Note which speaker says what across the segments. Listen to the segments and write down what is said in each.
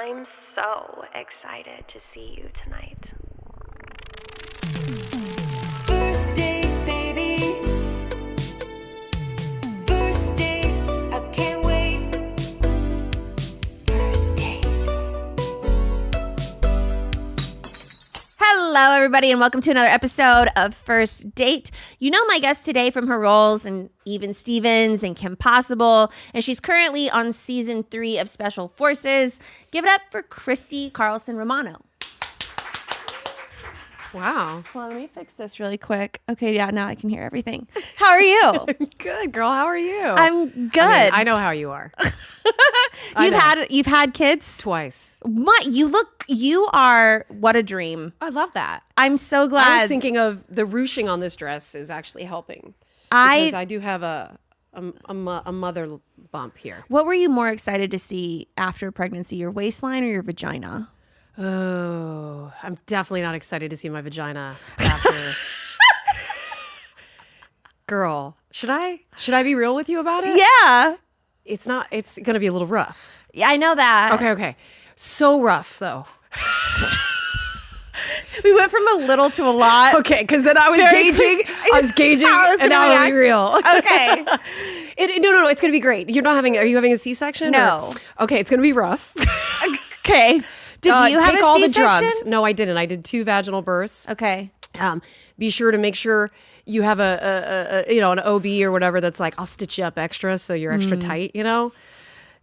Speaker 1: I'm so excited to see you tonight.
Speaker 2: First date, baby. First date, I can't wait. First date.
Speaker 3: Hello, everybody, and welcome to another episode of First Date. You know my guest today from her roles in Even Stevens and Kim Possible, and she's currently on season 3 of Special Forces. Give it up for Christy Carlson Romano.
Speaker 4: Wow.
Speaker 3: Well, let me fix this really quick. Okay, yeah, now I can hear everything. How are you?
Speaker 4: Good, girl. How are you?
Speaker 3: I'm good.
Speaker 4: I know how you are.
Speaker 3: You've had kids?
Speaker 4: Twice.
Speaker 3: You are what a dream.
Speaker 4: I love that.
Speaker 3: I'm so glad.
Speaker 4: I was thinking of the ruching on this dress is actually helping. Because I do have a mother bump here.
Speaker 3: What were you more excited to see after pregnancy, your waistline or your vagina?
Speaker 4: Oh, I'm definitely not excited to see my vagina after. Girl, should I be real with you about it?
Speaker 3: Yeah.
Speaker 4: It's going to be a little rough.
Speaker 3: Yeah, I know that.
Speaker 4: Okay. So rough though.
Speaker 3: We went from a little to a lot.
Speaker 4: Okay, because then I was gauging, and now I'll be real.
Speaker 3: Okay.
Speaker 4: No, it's going to be great. Are you having a C-section?
Speaker 3: No.
Speaker 4: Okay, it's going to be rough.
Speaker 3: Okay. Did you have
Speaker 4: take
Speaker 3: a
Speaker 4: all
Speaker 3: C-section?
Speaker 4: the drugs. No, I didn't. I did 2 vaginal births.
Speaker 3: Okay.
Speaker 4: Be sure to make sure you have an OB or whatever that's like, I'll stitch you up extra so you're extra tight, you know?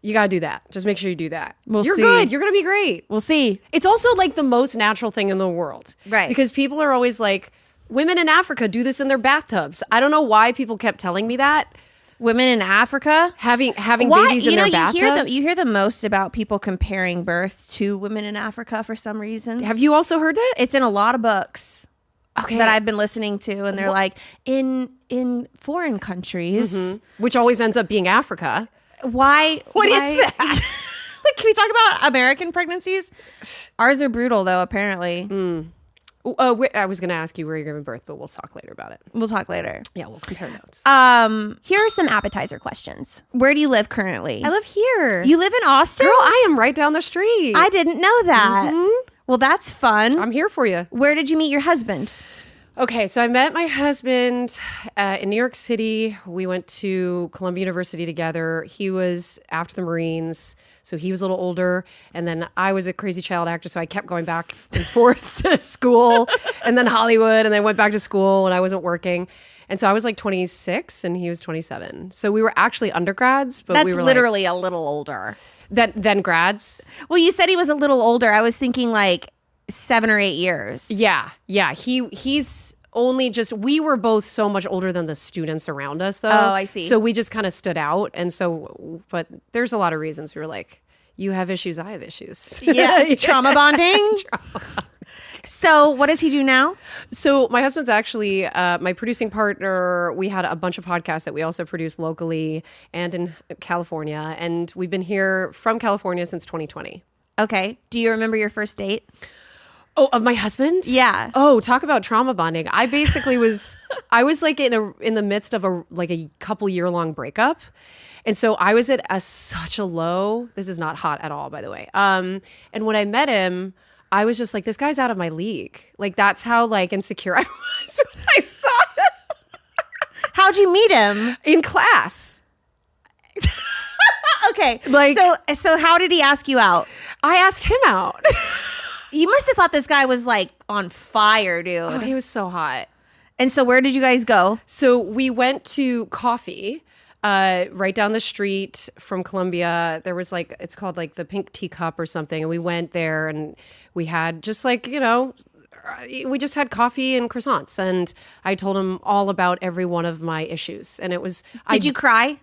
Speaker 4: You got to do that. Just make sure you do that. You're
Speaker 3: see.
Speaker 4: good. You're going to be great.
Speaker 3: We'll see.
Speaker 4: It's also like the most natural thing in the world.
Speaker 3: Right.
Speaker 4: Because people are always like, women in Africa do this in their bathtubs. I don't know why people kept telling me that.
Speaker 3: Women in Africa
Speaker 4: Having babies in their bathtubs.
Speaker 3: You hear the most about people comparing birth to women in Africa for some reason.
Speaker 4: Have you also heard that?
Speaker 3: It's in a lot of books.
Speaker 4: Okay.
Speaker 3: That I've been listening to, and they're like, in foreign countries.
Speaker 4: Which always ends up being Africa.
Speaker 3: Why?
Speaker 4: What is that?
Speaker 3: Like, can we talk about American pregnancies? Ours are brutal, though, apparently.
Speaker 4: I was going to ask you where you're giving birth, but we'll talk later about it.
Speaker 3: We'll talk later.
Speaker 4: Yeah, we'll compare notes.
Speaker 5: Here are some appetizer questions.
Speaker 3: Where do you live currently?
Speaker 4: I live here.
Speaker 3: You live in Austin?
Speaker 4: Girl, I am right down the street.
Speaker 3: I didn't know that. Well, that's fun.
Speaker 4: I'm here for you.
Speaker 3: Where did you meet your husband?
Speaker 4: Okay, so I met my husband in New York City. We went to Columbia University together. He was after the Marines, so he was a little older. And then I was a crazy child actor, so I kept going back and forth to school and then Hollywood, and then went back to school when I wasn't working. And so I was like 26 and he was 27. So we were actually undergrads, but we were
Speaker 3: literally a little older.
Speaker 4: Then grads.
Speaker 3: Well, you said he was a little older. I was thinking like 7 or 8 years.
Speaker 4: Yeah. He's only we were both so much older than the students around us, though.
Speaker 3: Oh, I see.
Speaker 4: So we just kind of stood out. And so, but there's a lot of reasons we were like, you have issues, I have issues.
Speaker 3: Yeah. Trauma bonding. So what does he do now?
Speaker 4: So my husband's actually my producing partner. We had a bunch of podcasts that we also produce locally and in California. And we've been here from California since 2020.
Speaker 3: Okay. Do you remember your first date?
Speaker 4: Oh, of my husband?
Speaker 3: Yeah.
Speaker 4: Oh, talk about trauma bonding. I basically was like in the midst of a couple year long breakup. And so I was at such a low. This is not hot at all, by the way. And when I met him, I was just like, this guy's out of my league. Like, that's how like insecure I was when I saw him.
Speaker 3: How'd you meet him?
Speaker 4: In class.
Speaker 3: Okay.
Speaker 4: Like,
Speaker 3: so how did he ask you out?
Speaker 4: I asked him out.
Speaker 3: You must have thought this guy was like on fire, dude.
Speaker 4: Oh, he was so hot.
Speaker 3: And so where did you guys go?
Speaker 4: So we went to coffee right down the street from Columbia. There was like, it's called like the Pink Teacup or something. And we went there and we had just like, we just had coffee and croissants. And I told him all about every one of my issues. And it was...
Speaker 3: Did you cry?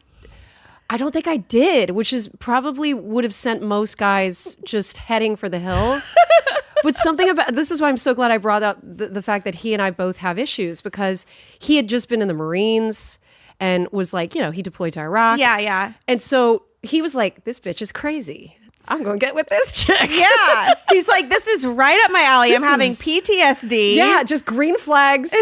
Speaker 4: I don't think I did, which is probably would have sent most guys just heading for the hills. But something about this is why I'm so glad I brought up the fact that he and I both have issues, because he had just been in the Marines and was like, he deployed to Iraq.
Speaker 3: Yeah.
Speaker 4: And so he was like, this bitch is crazy. I'm going to get with this chick.
Speaker 3: Yeah. He's like, this is right up my alley. I'm having PTSD.
Speaker 4: Yeah, just green flags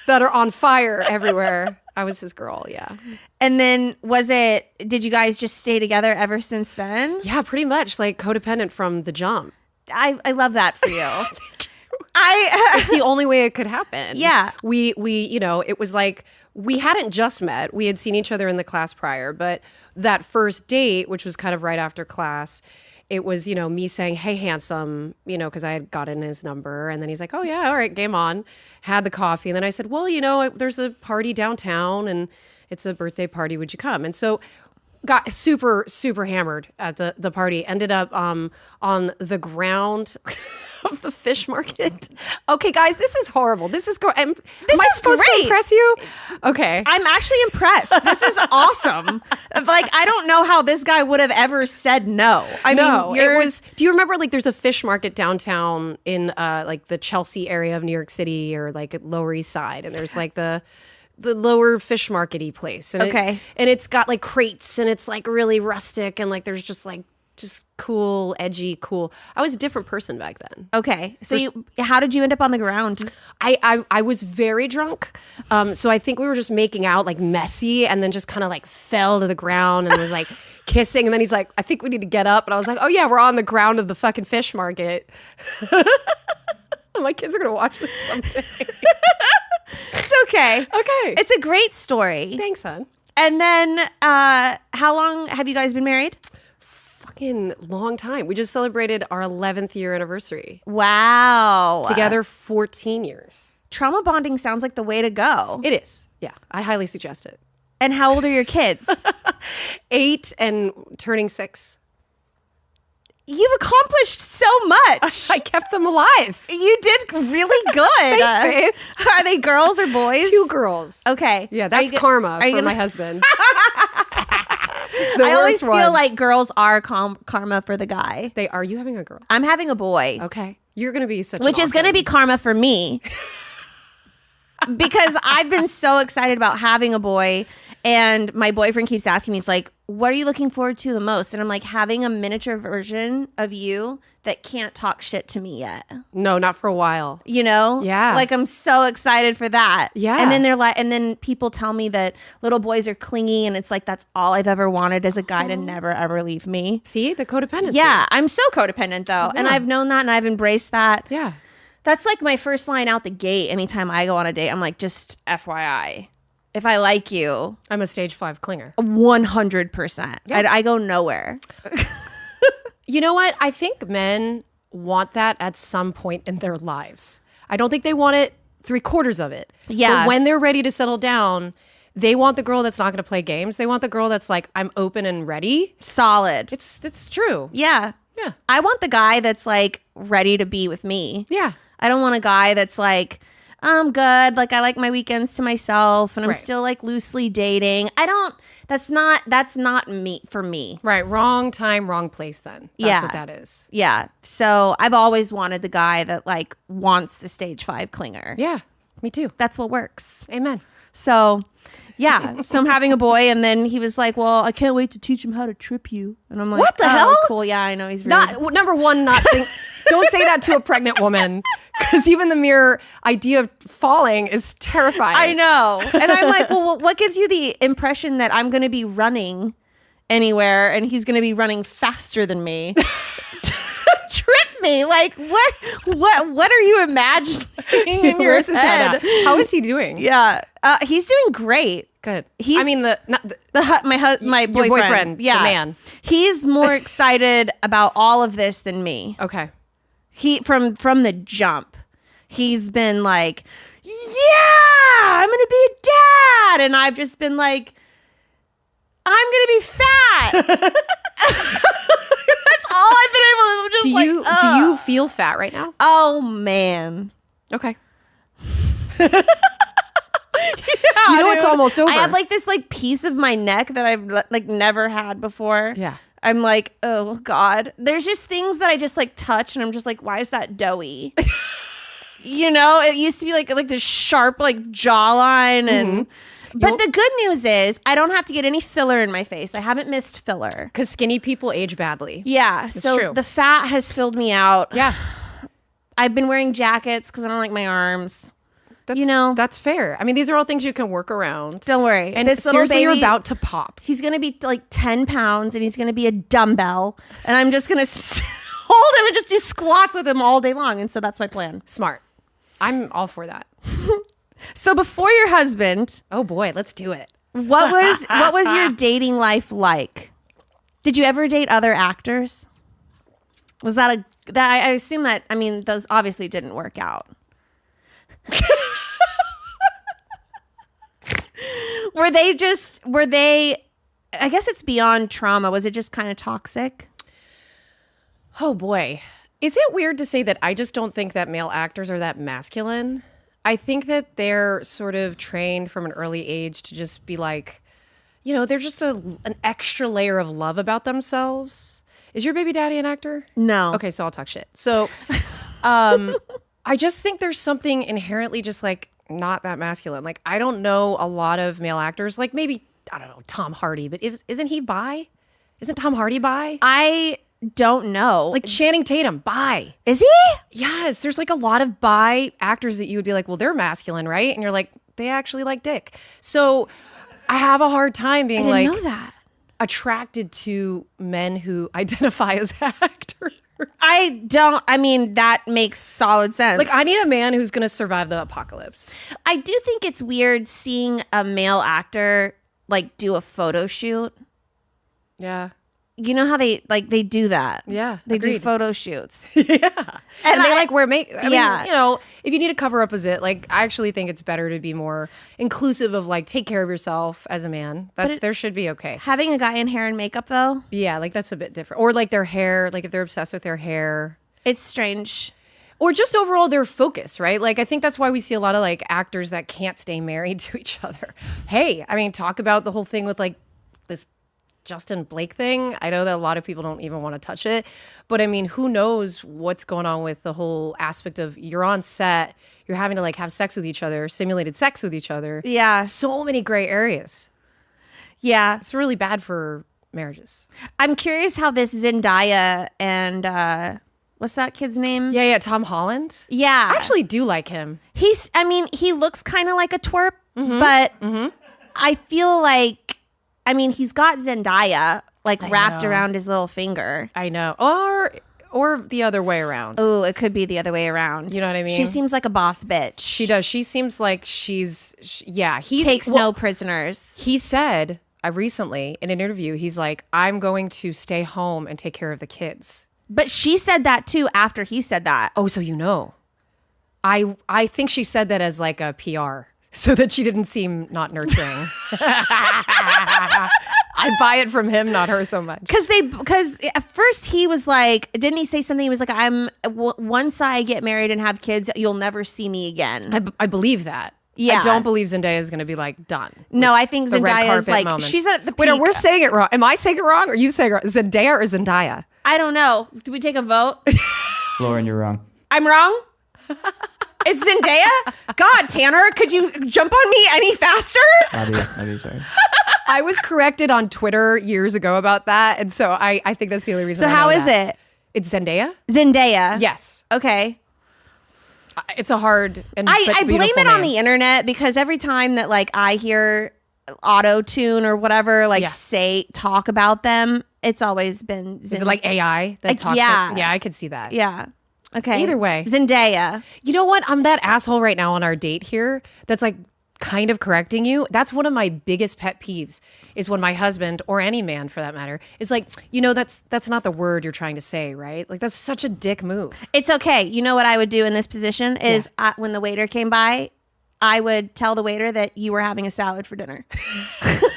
Speaker 4: that are on fire everywhere. I was his girl. Yeah.
Speaker 3: And then did you guys just stay together ever since then?
Speaker 4: Yeah, pretty much like codependent from the jump.
Speaker 3: I love that for you.
Speaker 4: It's the only way it could happen.
Speaker 3: Yeah.
Speaker 4: We it was like we hadn't just met. We had seen each other in the class prior, but that first date, which was kind of right after class, it was, me saying, "Hey, handsome," because I had gotten his number. And then he's like, "Oh, yeah, all right, game on." Had the coffee. And then I said, "Well, there's a party downtown and it's a birthday party. Would you come?" And so got super, super hammered at the party. Ended up on the ground of the fish market. Okay, guys, this is horrible. This is am I supposed to impress you? Okay.
Speaker 3: I'm actually impressed. This is awesome. Like, I don't know how this guy would have ever said no. I mean,
Speaker 4: it was. Do you remember there's a fish market downtown in like the Chelsea area of New York City or like at Lower East Side, and there's like the lower fish market-y place. And it's got like crates and it's like really rustic and like there's just cool, edgy, cool. I was a different person back then.
Speaker 3: Okay. So how did you end up on the ground?
Speaker 4: I was very drunk. So I think we were just making out like messy and then just kind of like fell to the ground and was like kissing. And then he's like, "I think we need to get up." And I was like, "Oh yeah, we're on the ground of the fucking fish market." My kids are going to watch this someday.
Speaker 3: It's okay.
Speaker 4: Okay.
Speaker 3: It's a great story.
Speaker 4: Thanks, hon.
Speaker 3: And then how long have you guys been married?
Speaker 4: Fucking long time. We just celebrated our 11th year anniversary.
Speaker 3: Wow.
Speaker 4: Together 14 years.
Speaker 3: Trauma bonding sounds like the way to go.
Speaker 4: It is. Yeah. I highly suggest it.
Speaker 3: And how old are your kids?
Speaker 4: 8 and turning 6.
Speaker 3: You've accomplished so much.
Speaker 4: I kept them alive.
Speaker 3: You did really good.
Speaker 4: Thanks, babe.
Speaker 3: Are they girls or boys?
Speaker 4: 2 girls.
Speaker 3: Okay.
Speaker 4: Yeah, that's karma for my husband.
Speaker 3: I always feel like girls are karma for the guy.
Speaker 4: They are. You having a girl?
Speaker 3: I'm having a boy.
Speaker 4: Okay. You're going to be such
Speaker 3: Which is going to be karma for me. Because I've been so excited about having a boy. And my boyfriend keeps asking me, he's like, "What are you looking forward to the most?" And I'm like, having a miniature version of you that can't talk shit to me yet.
Speaker 4: No, not for a while.
Speaker 3: Yeah. Like, I'm so excited for that.
Speaker 4: Yeah.
Speaker 3: And then and then people tell me that little boys are clingy, and it's like, that's all I've ever wanted as a guy to never, ever leave me.
Speaker 4: See, the codependency.
Speaker 3: Yeah. I'm so codependent, though. And I've known that, and I've embraced that.
Speaker 4: Yeah.
Speaker 3: That's like my first line out the gate. Anytime I go on a date, I'm like, just FYI. If I like you,
Speaker 4: I'm a stage 5 clinger.
Speaker 3: 100%.
Speaker 4: Yeah.
Speaker 3: I go nowhere.
Speaker 4: You know what? I think men want that at some point in their lives. I don't think they want it 3/4 of it.
Speaker 3: Yeah.
Speaker 4: But when they're ready to settle down, they want the girl that's not going to play games. They want the girl that's like, "I'm open and ready."
Speaker 3: Solid.
Speaker 4: It's true.
Speaker 3: Yeah.
Speaker 4: Yeah.
Speaker 3: I want the guy that's like ready to be with me.
Speaker 4: Yeah.
Speaker 3: I don't want a guy that's like, "I'm good. Like, I like my weekends to myself and I'm
Speaker 4: Right.
Speaker 3: still like loosely dating." That's not me for me.
Speaker 4: Right. Wrong time, wrong place then. That's what that is.
Speaker 3: Yeah. So I've always wanted the guy that like wants the stage 5 clinger.
Speaker 4: Yeah. Me too.
Speaker 3: That's what works.
Speaker 4: Amen.
Speaker 3: So yeah. So I'm having a boy, and then he was like, "Well, I can't wait to teach him how to trip you." And I'm like,
Speaker 4: What the
Speaker 3: "Oh,
Speaker 4: hell?
Speaker 3: cool. Yeah, I know he's
Speaker 4: Number one, don't say that to a pregnant woman, because even the mere idea of falling is terrifying.
Speaker 3: I know. And I'm like, well, what gives you the impression that I'm going to be running anywhere and he's going to be running faster than me? Trip me. Like, what are you imagining in your
Speaker 4: Where's his head
Speaker 3: head?
Speaker 4: at? How is he doing?
Speaker 3: Yeah. He's doing great.
Speaker 4: Good.
Speaker 3: He's-
Speaker 4: I mean,
Speaker 3: My boyfriend.
Speaker 4: your boyfriend,
Speaker 3: Yeah.
Speaker 4: the man.
Speaker 3: He's more excited about all of this than me.
Speaker 4: Okay.
Speaker 3: He from the jump, he's been like, "Yeah, I'm gonna be a dad," and I've just been like, "I'm gonna be fat." That's all I've been able to. I'm just
Speaker 4: Do you feel fat right now?
Speaker 3: Oh man.
Speaker 4: Okay.
Speaker 3: Yeah,
Speaker 4: You know it's almost over.
Speaker 3: I have like this like piece of my neck that I've like never had before.
Speaker 4: Yeah.
Speaker 3: I'm like, oh God. There's just things that I just like touch, and I'm just like, why is that doughy? It used to be like this sharp like jawline, and but the good news is I don't have to get any filler in my face. I haven't missed filler.
Speaker 4: Because skinny people age badly.
Speaker 3: Yeah, so
Speaker 4: true.
Speaker 3: the fat has filled me out.
Speaker 4: Yeah.
Speaker 3: I've been wearing jackets because I don't like my arms.
Speaker 4: that's fair. I mean, these are all things you can work around.
Speaker 3: Don't worry.
Speaker 4: And
Speaker 3: this little
Speaker 4: seriously,
Speaker 3: baby,
Speaker 4: you're about to pop.
Speaker 3: he's going to be like 10 pounds and he's going to be a dumbbell. And I'm just going to hold him and just do squats with him all day long. And so that's my plan.
Speaker 4: Smart. I'm all for that.
Speaker 3: So before your husband,
Speaker 4: Oh boy, let's do it.
Speaker 3: what was your dating life like? Did you ever date other actors? Was that I assume that, I mean, those obviously didn't work out. Were they, I guess it's beyond trauma. Was it just kind of toxic?
Speaker 4: Oh boy. Is it weird to say that I just don't think that male actors are that masculine? I think that they're sort of trained from an early age to just be like, they're just an extra layer of love about themselves. Is your baby daddy an actor?
Speaker 3: No.
Speaker 4: Okay, so I'll talk shit. So I just think there's something inherently just like not that masculine. Like, I don't know a lot of male actors, like maybe, I don't know, Tom Hardy, but isn't he bi? Isn't Tom Hardy bi?
Speaker 3: I don't know.
Speaker 4: Like Channing Tatum, bi.
Speaker 3: Is he?
Speaker 4: Yes, there's like a lot of bi actors that you would be like, well, they're masculine, right? And you're like, they actually like dick. So I have a hard time being
Speaker 3: I
Speaker 4: like
Speaker 3: didn't know that.
Speaker 4: attracted to men who identify as actors.
Speaker 3: I mean, that makes solid sense.
Speaker 4: Like, I need a man who's going to survive the apocalypse.
Speaker 3: I do think it's weird seeing a male actor like do a photo shoot.
Speaker 4: Yeah.
Speaker 3: You know how they do that?
Speaker 4: Yeah,
Speaker 3: They do
Speaker 4: agreed.
Speaker 3: photo shoots.
Speaker 4: Yeah. And they like wear make. I
Speaker 3: Yeah.
Speaker 4: mean, if you need to cover up as it, like, I actually think it's better to be more inclusive of like, take care of yourself as a man. There should be okay.
Speaker 3: Having a guy in hair and makeup, though,
Speaker 4: Yeah, like that's a bit different. Or like their hair, like if they're obsessed with their hair.
Speaker 3: it's strange.
Speaker 4: Or just overall their focus, right? Like, I think that's why we see a lot of like actors that can't stay married to each other. Hey, I mean, talk about the whole thing with like this Justin Blake thing. I know that a lot of people don't even want to touch it, but I mean, who knows what's going on with the whole aspect of you're on set, you're having to like have sex with each other, simulated sex with each other.
Speaker 3: Yeah.
Speaker 4: So many gray areas.
Speaker 3: Yeah.
Speaker 4: It's really bad for marriages.
Speaker 3: I'm curious how this Zendaya and what's that kid's name?
Speaker 4: Yeah, Tom Holland.
Speaker 3: Yeah.
Speaker 4: I actually do like him.
Speaker 3: He looks kind of like a twerp, but I feel like, he's got Zendaya like wrapped
Speaker 4: know.
Speaker 3: around his little finger.
Speaker 4: I know. Or the other way around.
Speaker 3: Oh, it could be the other way around.
Speaker 4: You know what I mean?
Speaker 3: She seems like a boss bitch.
Speaker 4: She does. She seems like he
Speaker 3: Takes no prisoners.
Speaker 4: He said recently in an interview, he's like, I'm going to stay home and take care of the kids.
Speaker 3: But she said that too after he said that.
Speaker 4: Oh, so I think she said that as like a PR so that she didn't seem not nurturing. I buy it from him, not her so much.
Speaker 3: Because at first he was like, didn't he say something? He was like, once I get married and have kids, you'll never see me again.
Speaker 4: I believe that.
Speaker 3: Yeah.
Speaker 4: I don't believe Zendaya is going to be like done.
Speaker 3: No, I think
Speaker 4: the red
Speaker 3: Zendaya is
Speaker 4: carpet
Speaker 3: like,
Speaker 4: moments.
Speaker 3: she's at the peak.
Speaker 4: Wait, no, we're saying it wrong. Am I saying it wrong or you saying it wrong? Zendaya or Zendaya?
Speaker 3: I don't know. Do we take a vote?
Speaker 6: Lauren, you're wrong.
Speaker 3: I'm wrong? It's Zendaya? God, Tanner, could you jump on me any faster?
Speaker 6: I'll be sorry.
Speaker 4: I was corrected on Twitter years ago about that. And so I think that's the only reason.
Speaker 3: So
Speaker 4: I
Speaker 3: how
Speaker 4: know
Speaker 3: is
Speaker 4: that.
Speaker 3: it?
Speaker 4: It's Zendaya?
Speaker 3: Zendaya.
Speaker 4: Yes.
Speaker 3: Okay.
Speaker 4: It's a hard and
Speaker 3: I blame
Speaker 4: beautiful
Speaker 3: it on
Speaker 4: name.
Speaker 3: the internet because every time that like I hear auto tune or whatever, like talk about them, it's always been
Speaker 4: Is it like AI that
Speaker 3: Like,
Speaker 4: talks?
Speaker 3: yeah.
Speaker 4: Yeah, I could see that.
Speaker 3: Yeah. Okay.
Speaker 4: Either way.
Speaker 3: Zendaya.
Speaker 4: You know what? I'm that asshole right now on our date here that's like kind of correcting you. That's one of my biggest pet peeves is when my husband or any man for that matter is like, that's not the word you're trying to say, right? Like that's such a dick move.
Speaker 3: It's okay. You know what I would do in this position is when the waiter came by, I would tell the waiter that you were having a salad for dinner. Who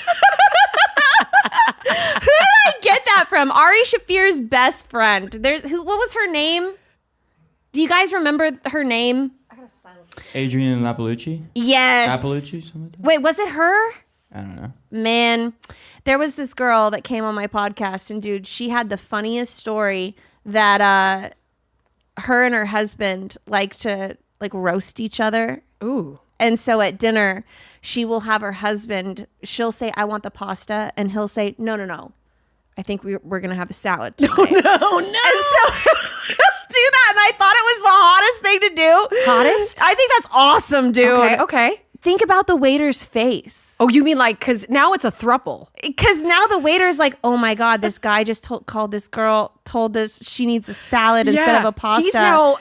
Speaker 3: did I get that from? Ari Shafir's best friend. What was her name? Do you guys remember her name?
Speaker 6: Adrian Lapalucci?
Speaker 3: Yes.
Speaker 6: Appalucci? Something like that?
Speaker 3: Wait, was it her?
Speaker 6: I don't know.
Speaker 3: Man, there was this girl that came on my podcast, and dude, she had the funniest story that her and her husband like to like roast each other.
Speaker 4: Ooh.
Speaker 3: And so at dinner, she will have her husband, she'll say, I want the pasta. And he'll say, no. I think we're going to have a salad tonight.
Speaker 4: No.
Speaker 3: And so he'll do that. And I thought it was the hottest thing to do.
Speaker 4: Hottest?
Speaker 3: I think that's awesome, dude.
Speaker 4: Okay.
Speaker 3: Think about the waiter's face.
Speaker 4: Oh, you mean like, because now it's a throuple.
Speaker 3: Because now the waiter's like, oh my God, this guy just called this girl, told us she needs a salad instead of a pasta.
Speaker 4: He's now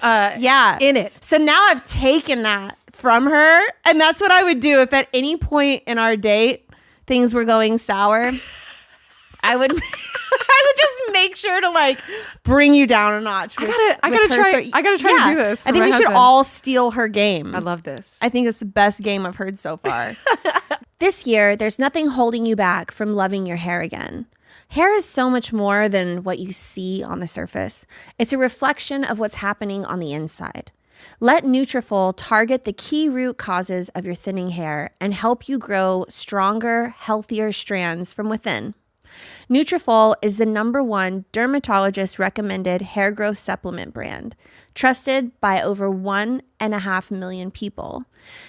Speaker 4: in it.
Speaker 3: So now I've taken that from her. And that's what I would do if at any point in our date things were going sour. I would just make sure to like bring you down a notch.
Speaker 4: I gotta try to do this.
Speaker 3: I think we should all steal her game.
Speaker 4: I love this.
Speaker 3: I think it's the best game I've heard so far. This year, there's nothing holding you back from loving your hair again. Hair is so much more than what you see on the surface. It's a reflection of what's happening on the inside. Let Nutrafol target the key root causes of your thinning hair and help you grow stronger, healthier strands from within. Nutrafol is the #1 dermatologist recommended hair growth supplement brand, trusted by over 1.5 million people.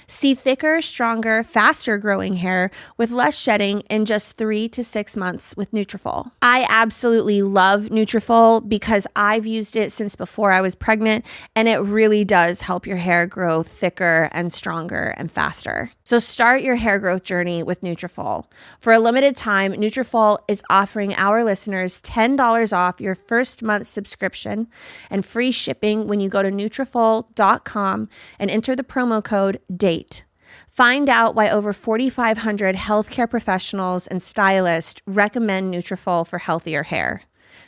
Speaker 3: See thicker, stronger, faster growing hair with less shedding in just 3 to 6 months with Nutrafol. I absolutely love Nutrafol because I've used it since before I was pregnant, and it really does help your hair grow thicker and stronger and faster. So start your hair growth journey with Nutrafol. For a limited time, Nutrafol is offering our listeners $10 off your first month's subscription and free shipping when you go to Nutrafol.com and enter the promo code DATE. Find out why over 4,500 healthcare professionals and stylists recommend Nutrafol for healthier hair.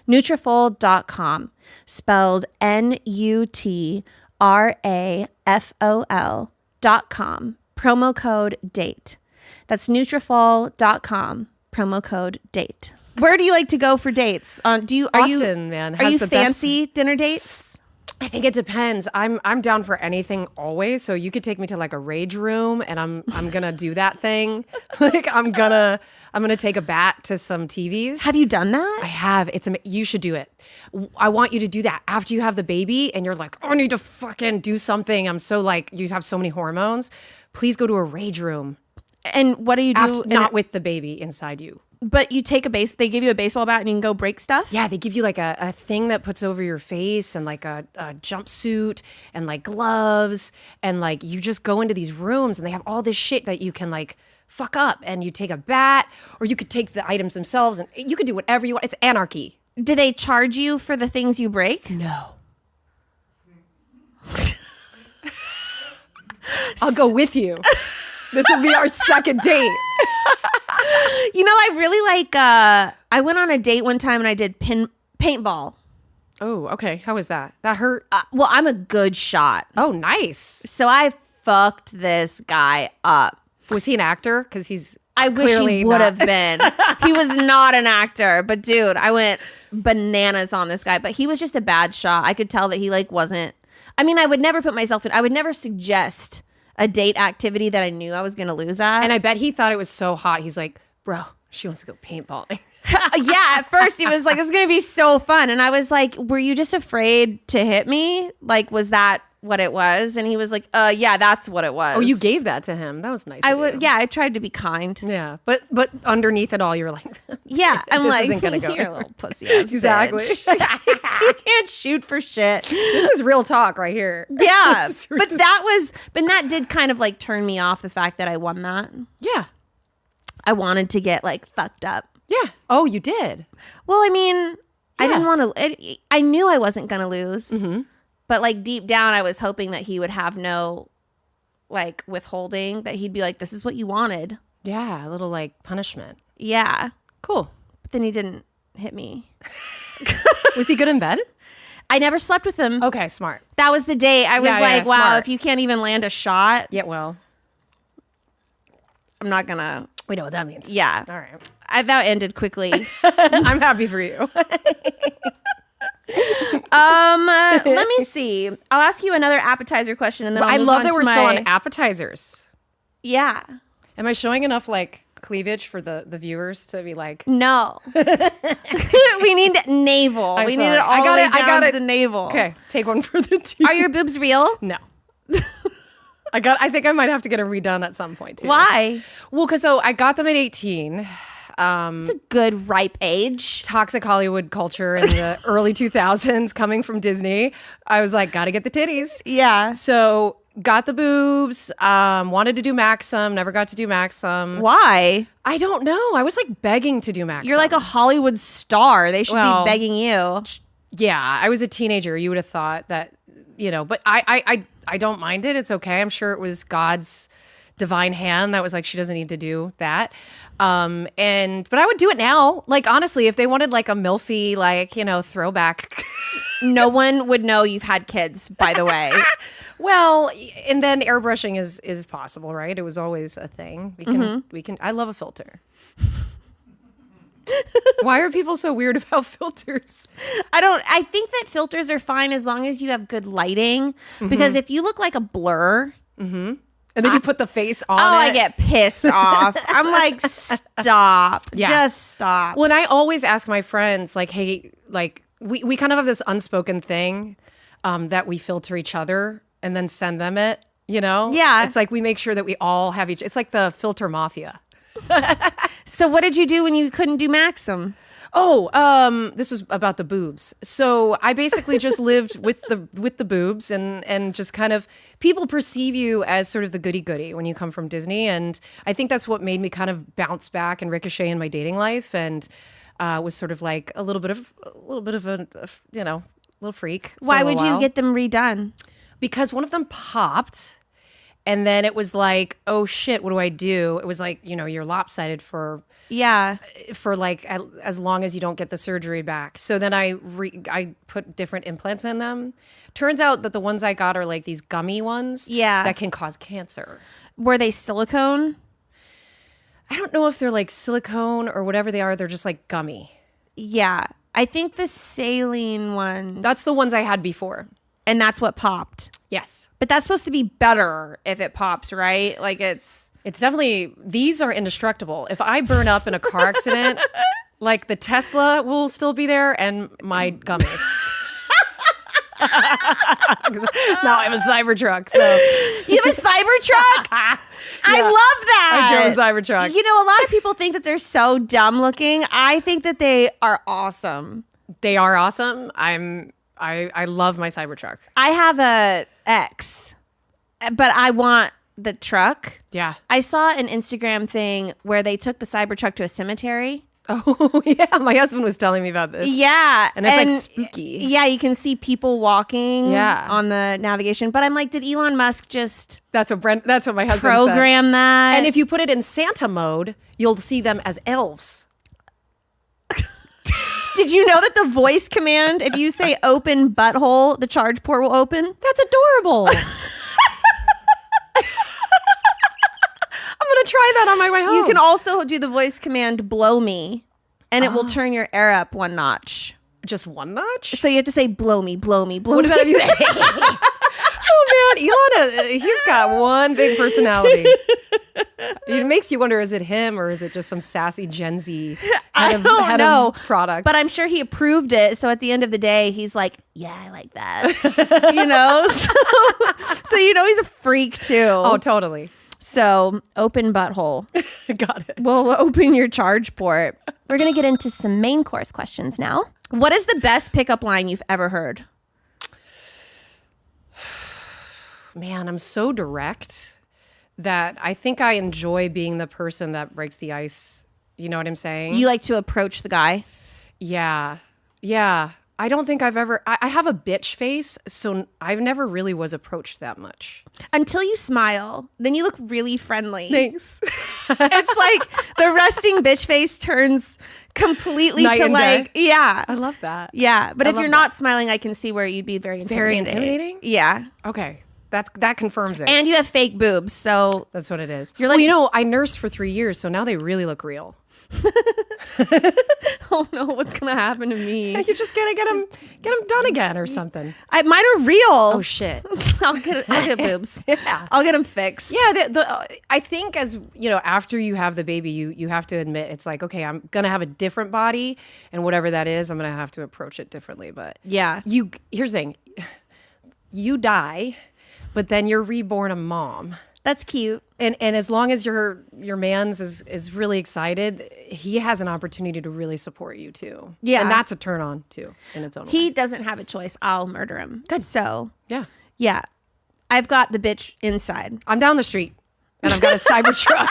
Speaker 3: Nutrafol.com, spelled Nutrafol.com, promo code DATE. That's Nutrafol.com, promo code DATE. Where do you like to go for dates?
Speaker 4: Austin, man,
Speaker 3: Are
Speaker 4: has
Speaker 3: you
Speaker 4: the best-
Speaker 3: fancy dinner dates?
Speaker 4: I think it depends. I'm down for anything always. So you could take me to like a rage room, and I'm gonna do that thing. Like I'm gonna take a bat to some TVs.
Speaker 3: Have you done that?
Speaker 4: I have. You should do it. I want you to do that after you have the baby, and you're like, oh, I need to fucking do something. I'm so like, you have so many hormones. Please go to a rage room.
Speaker 3: And what do you do?
Speaker 4: Not with the baby inside you.
Speaker 3: But you take they give you a baseball bat and you can go break stuff?
Speaker 4: Yeah, they give you like a thing that puts over your face and like a jumpsuit and like gloves. And like you just go into these rooms and they have all this shit that you can like fuck up. And you take a bat, or you could take the items themselves, and you could do whatever you want. It's anarchy.
Speaker 3: Do they charge you for the things you break?
Speaker 4: No. I'll go with you. This will be our second date.
Speaker 3: You know, I really like, I went on a date one time and I did paintball.
Speaker 4: Oh, okay. How was that? That hurt?
Speaker 3: Well, I'm a good shot.
Speaker 4: Oh, nice.
Speaker 3: So I fucked this guy up.
Speaker 4: Was he an actor? Because
Speaker 3: I wish he would have been. He was not an actor, but dude, I went bananas on this guy. But he was just a bad shot. I could tell that he like wasn't. I mean, I would never put myself in. I would never suggest a date activity that I knew I was going to lose at.
Speaker 4: And I bet he thought it was so hot. He's like, bro, she wants to go paintballing.
Speaker 3: Yeah, at first he was like, it's going to be so fun. And I was like, were you just afraid to hit me? Like, was that what it was? And he was like, yeah, that's what it was.
Speaker 4: Oh, you gave that to him. That was nice of you.
Speaker 3: Yeah, I tried to be kind.
Speaker 4: Yeah, but underneath it all, you were like,
Speaker 3: yeah, I'm
Speaker 4: this
Speaker 3: like,
Speaker 4: isn't gonna go
Speaker 3: you're a little pussy ass
Speaker 4: exactly.
Speaker 3: bitch. You can't shoot for shit.
Speaker 4: This is real talk right here.
Speaker 3: Yeah, but that did kind of like turn me off, the fact that I won that.
Speaker 4: Yeah,
Speaker 3: I wanted to get like fucked up.
Speaker 4: Yeah. Oh, you did.
Speaker 3: Well, I mean, I didn't want to. I knew I wasn't gonna lose.
Speaker 4: Mm-hmm.
Speaker 3: But like deep down, I was hoping that he would have no like withholding, that he'd be like, this is what you wanted.
Speaker 4: Yeah, a little like punishment.
Speaker 3: Yeah.
Speaker 4: Cool.
Speaker 3: But then he didn't hit me.
Speaker 4: Was he good in bed?
Speaker 3: I never slept with him.
Speaker 4: Okay, smart.
Speaker 3: That was the day I was like, wow,
Speaker 4: smart.
Speaker 3: if you can't even land a shot.
Speaker 4: Yeah, well,
Speaker 3: I'm not gonna.
Speaker 4: we know what that means.
Speaker 3: Yeah.
Speaker 4: All right.
Speaker 3: That ended quickly.
Speaker 4: I'm happy for you.
Speaker 3: Let me see. I'll ask you another appetizer question, and then I'll
Speaker 4: I
Speaker 3: move
Speaker 4: love
Speaker 3: on
Speaker 4: that
Speaker 3: to
Speaker 4: we're still on appetizers.
Speaker 3: Yeah.
Speaker 4: Am I showing enough like cleavage for the viewers to be like,
Speaker 3: no? We need navel.
Speaker 4: I'm
Speaker 3: we
Speaker 4: sorry.
Speaker 3: need it all
Speaker 4: I got
Speaker 3: the way
Speaker 4: it. I
Speaker 3: down
Speaker 4: got
Speaker 3: to
Speaker 4: it.
Speaker 3: the navel.
Speaker 4: okay, take one for the team.
Speaker 3: Are your boobs real?
Speaker 4: No. I think I might have to get it redone at some point too.
Speaker 3: Why?
Speaker 4: Well, because I got them at 18.
Speaker 3: It's a good ripe age.
Speaker 4: Toxic Hollywood culture in the early 2000s coming from Disney. I was like, gotta get the titties.
Speaker 3: Yeah.
Speaker 4: So got the boobs, wanted to do Maxim, never got to do Maxim.
Speaker 3: Why?
Speaker 4: I don't know. I was like begging to do Maxim.
Speaker 3: You're like a Hollywood star. They should
Speaker 4: Well,
Speaker 3: be begging you.
Speaker 4: Yeah, I was a teenager. You would have thought that, but I don't mind it. It's okay. I'm sure it was God's divine hand that was like, she doesn't need to do that. But I would do it now. Like, honestly, if they wanted like a milfy, like, throwback.
Speaker 3: No one would know you've had kids, by the way.
Speaker 4: Well, and then airbrushing is possible, right? It was always a thing. We can, I love a filter. Why are people so weird about filters?
Speaker 3: I think that filters are fine as long as you have good lighting. Because if you look like a blur,
Speaker 4: And then you put the face on it.
Speaker 3: I get pissed off. I'm like, stop.
Speaker 4: Yeah.
Speaker 3: Just stop.
Speaker 4: Well, and I always ask my friends, like, hey, like, we kind of have this unspoken thing that we filter each other and then send them it,
Speaker 3: Yeah.
Speaker 4: It's like we make sure that we all have it's like the filter mafia.
Speaker 3: So what did you do when you couldn't do Maxim?
Speaker 4: Oh, this was about the boobs. So I basically just lived with the boobs and just kind of people perceive you as sort of the goody goody when you come from Disney, and I think that's what made me kind of bounce back and ricochet in my dating life, and was sort of like a little bit of a little freak. for
Speaker 3: Why
Speaker 4: a
Speaker 3: would you
Speaker 4: while.
Speaker 3: get them redone?
Speaker 4: Because one of them popped. And then it was like, oh shit, what do I do? It was like, you're lopsided for
Speaker 3: Yeah.
Speaker 4: like as long as you don't get the surgery back. So then I put different implants in them. Turns out that the ones I got are like these gummy ones.
Speaker 3: Yeah.
Speaker 4: That can cause cancer.
Speaker 3: Were they silicone?
Speaker 4: I don't know if they're like silicone or whatever they are. They're just like gummy.
Speaker 3: Yeah. I think the saline ones.
Speaker 4: That's the ones I had before.
Speaker 3: And that's what popped.
Speaker 4: Yes.
Speaker 3: But that's supposed to be better if it pops, right? Like it's
Speaker 4: Definitely, these are indestructible. If I burn up in a car accident, like the Tesla will still be there and my gummies. Now I have a Cybertruck. So
Speaker 3: You have a Cybertruck? I love that.
Speaker 4: I drove a Cybertruck.
Speaker 3: A lot of people think that they're so dumb looking. I think that they are awesome.
Speaker 4: They are awesome. I love my Cybertruck.
Speaker 3: I have a X, but I want the truck.
Speaker 4: Yeah.
Speaker 3: I saw an Instagram thing where they took the Cybertruck to a cemetery.
Speaker 4: Oh, yeah. My husband was telling me about this.
Speaker 3: Yeah.
Speaker 4: And it's like spooky.
Speaker 3: Yeah, you can see people walking
Speaker 4: Yeah.
Speaker 3: on the navigation. But I'm like, did Elon Musk just
Speaker 4: That's what my husband said.
Speaker 3: program that?
Speaker 4: And if you put it in Santa mode, you'll see them as elves.
Speaker 3: Did you know that the voice command, if you say open butthole, the charge port will open?
Speaker 4: That's adorable. I'm going to try that on my way home.
Speaker 3: You can also do the voice command blow me, and it will turn your air up one notch.
Speaker 4: Just one notch?
Speaker 3: So you have to say blow me, blow me, blow
Speaker 4: What
Speaker 3: me.
Speaker 4: about if you say, oh man, Elon, he's got one big personality. It makes you wonder, is it him or is it just some sassy Gen Z head
Speaker 3: don't know.
Speaker 4: of product?
Speaker 3: But I'm sure he approved it. So at the end of the day, he's like, yeah, I like that. So he's a freak too.
Speaker 4: Oh, totally.
Speaker 3: So open butthole.
Speaker 4: Got it.
Speaker 3: We'll open your charge port.
Speaker 5: We're going to get into some main course questions now.
Speaker 3: What is the best pickup line you've ever heard?
Speaker 4: Man, I'm so direct that I think I enjoy being the person that breaks the ice. You know what I'm saying?
Speaker 3: You like to approach the guy?
Speaker 4: Yeah. Yeah. I don't think I've ever, I have a bitch face, so I've never really was approached that much.
Speaker 3: Until you smile, then you look really friendly.
Speaker 4: Thanks.
Speaker 3: It's like the resting bitch face turns completely
Speaker 4: Night
Speaker 3: to
Speaker 4: and
Speaker 3: like,
Speaker 4: day.
Speaker 3: yeah.
Speaker 4: I love that.
Speaker 3: Yeah. But
Speaker 4: I
Speaker 3: if
Speaker 4: love
Speaker 3: you're not smiling, I can see where you'd be very intimidating.
Speaker 4: Very intimidating?
Speaker 3: Yeah.
Speaker 4: Okay. That confirms it.
Speaker 3: And you have fake boobs, so
Speaker 4: That's what it is.
Speaker 3: You're
Speaker 4: Well,
Speaker 3: like-
Speaker 4: I nursed for 3 years, so now they really look real.
Speaker 3: oh no, what's gonna happen to me?
Speaker 4: You're just gonna get them done again or something.
Speaker 3: Mine are real.
Speaker 4: Oh shit.
Speaker 3: I'll get boobs.
Speaker 4: Yeah.
Speaker 3: I'll get them fixed.
Speaker 4: Yeah, I think as after you have the baby, you have to admit it's like, okay, I'm gonna have a different body, and whatever that is, I'm gonna have to approach it differently. But
Speaker 3: Yeah.
Speaker 4: here's the thing, you die, but then you're reborn a mom.
Speaker 3: That's cute.
Speaker 4: And as long as your man's is really excited, he has an opportunity to really support you too.
Speaker 3: Yeah.
Speaker 4: And that's a turn on too in its own way.
Speaker 3: He doesn't have a choice. I'll murder him. Good. So,
Speaker 4: Yeah.
Speaker 3: yeah. I've got the bitch inside.
Speaker 4: I'm down the street and I've got a cyber truck.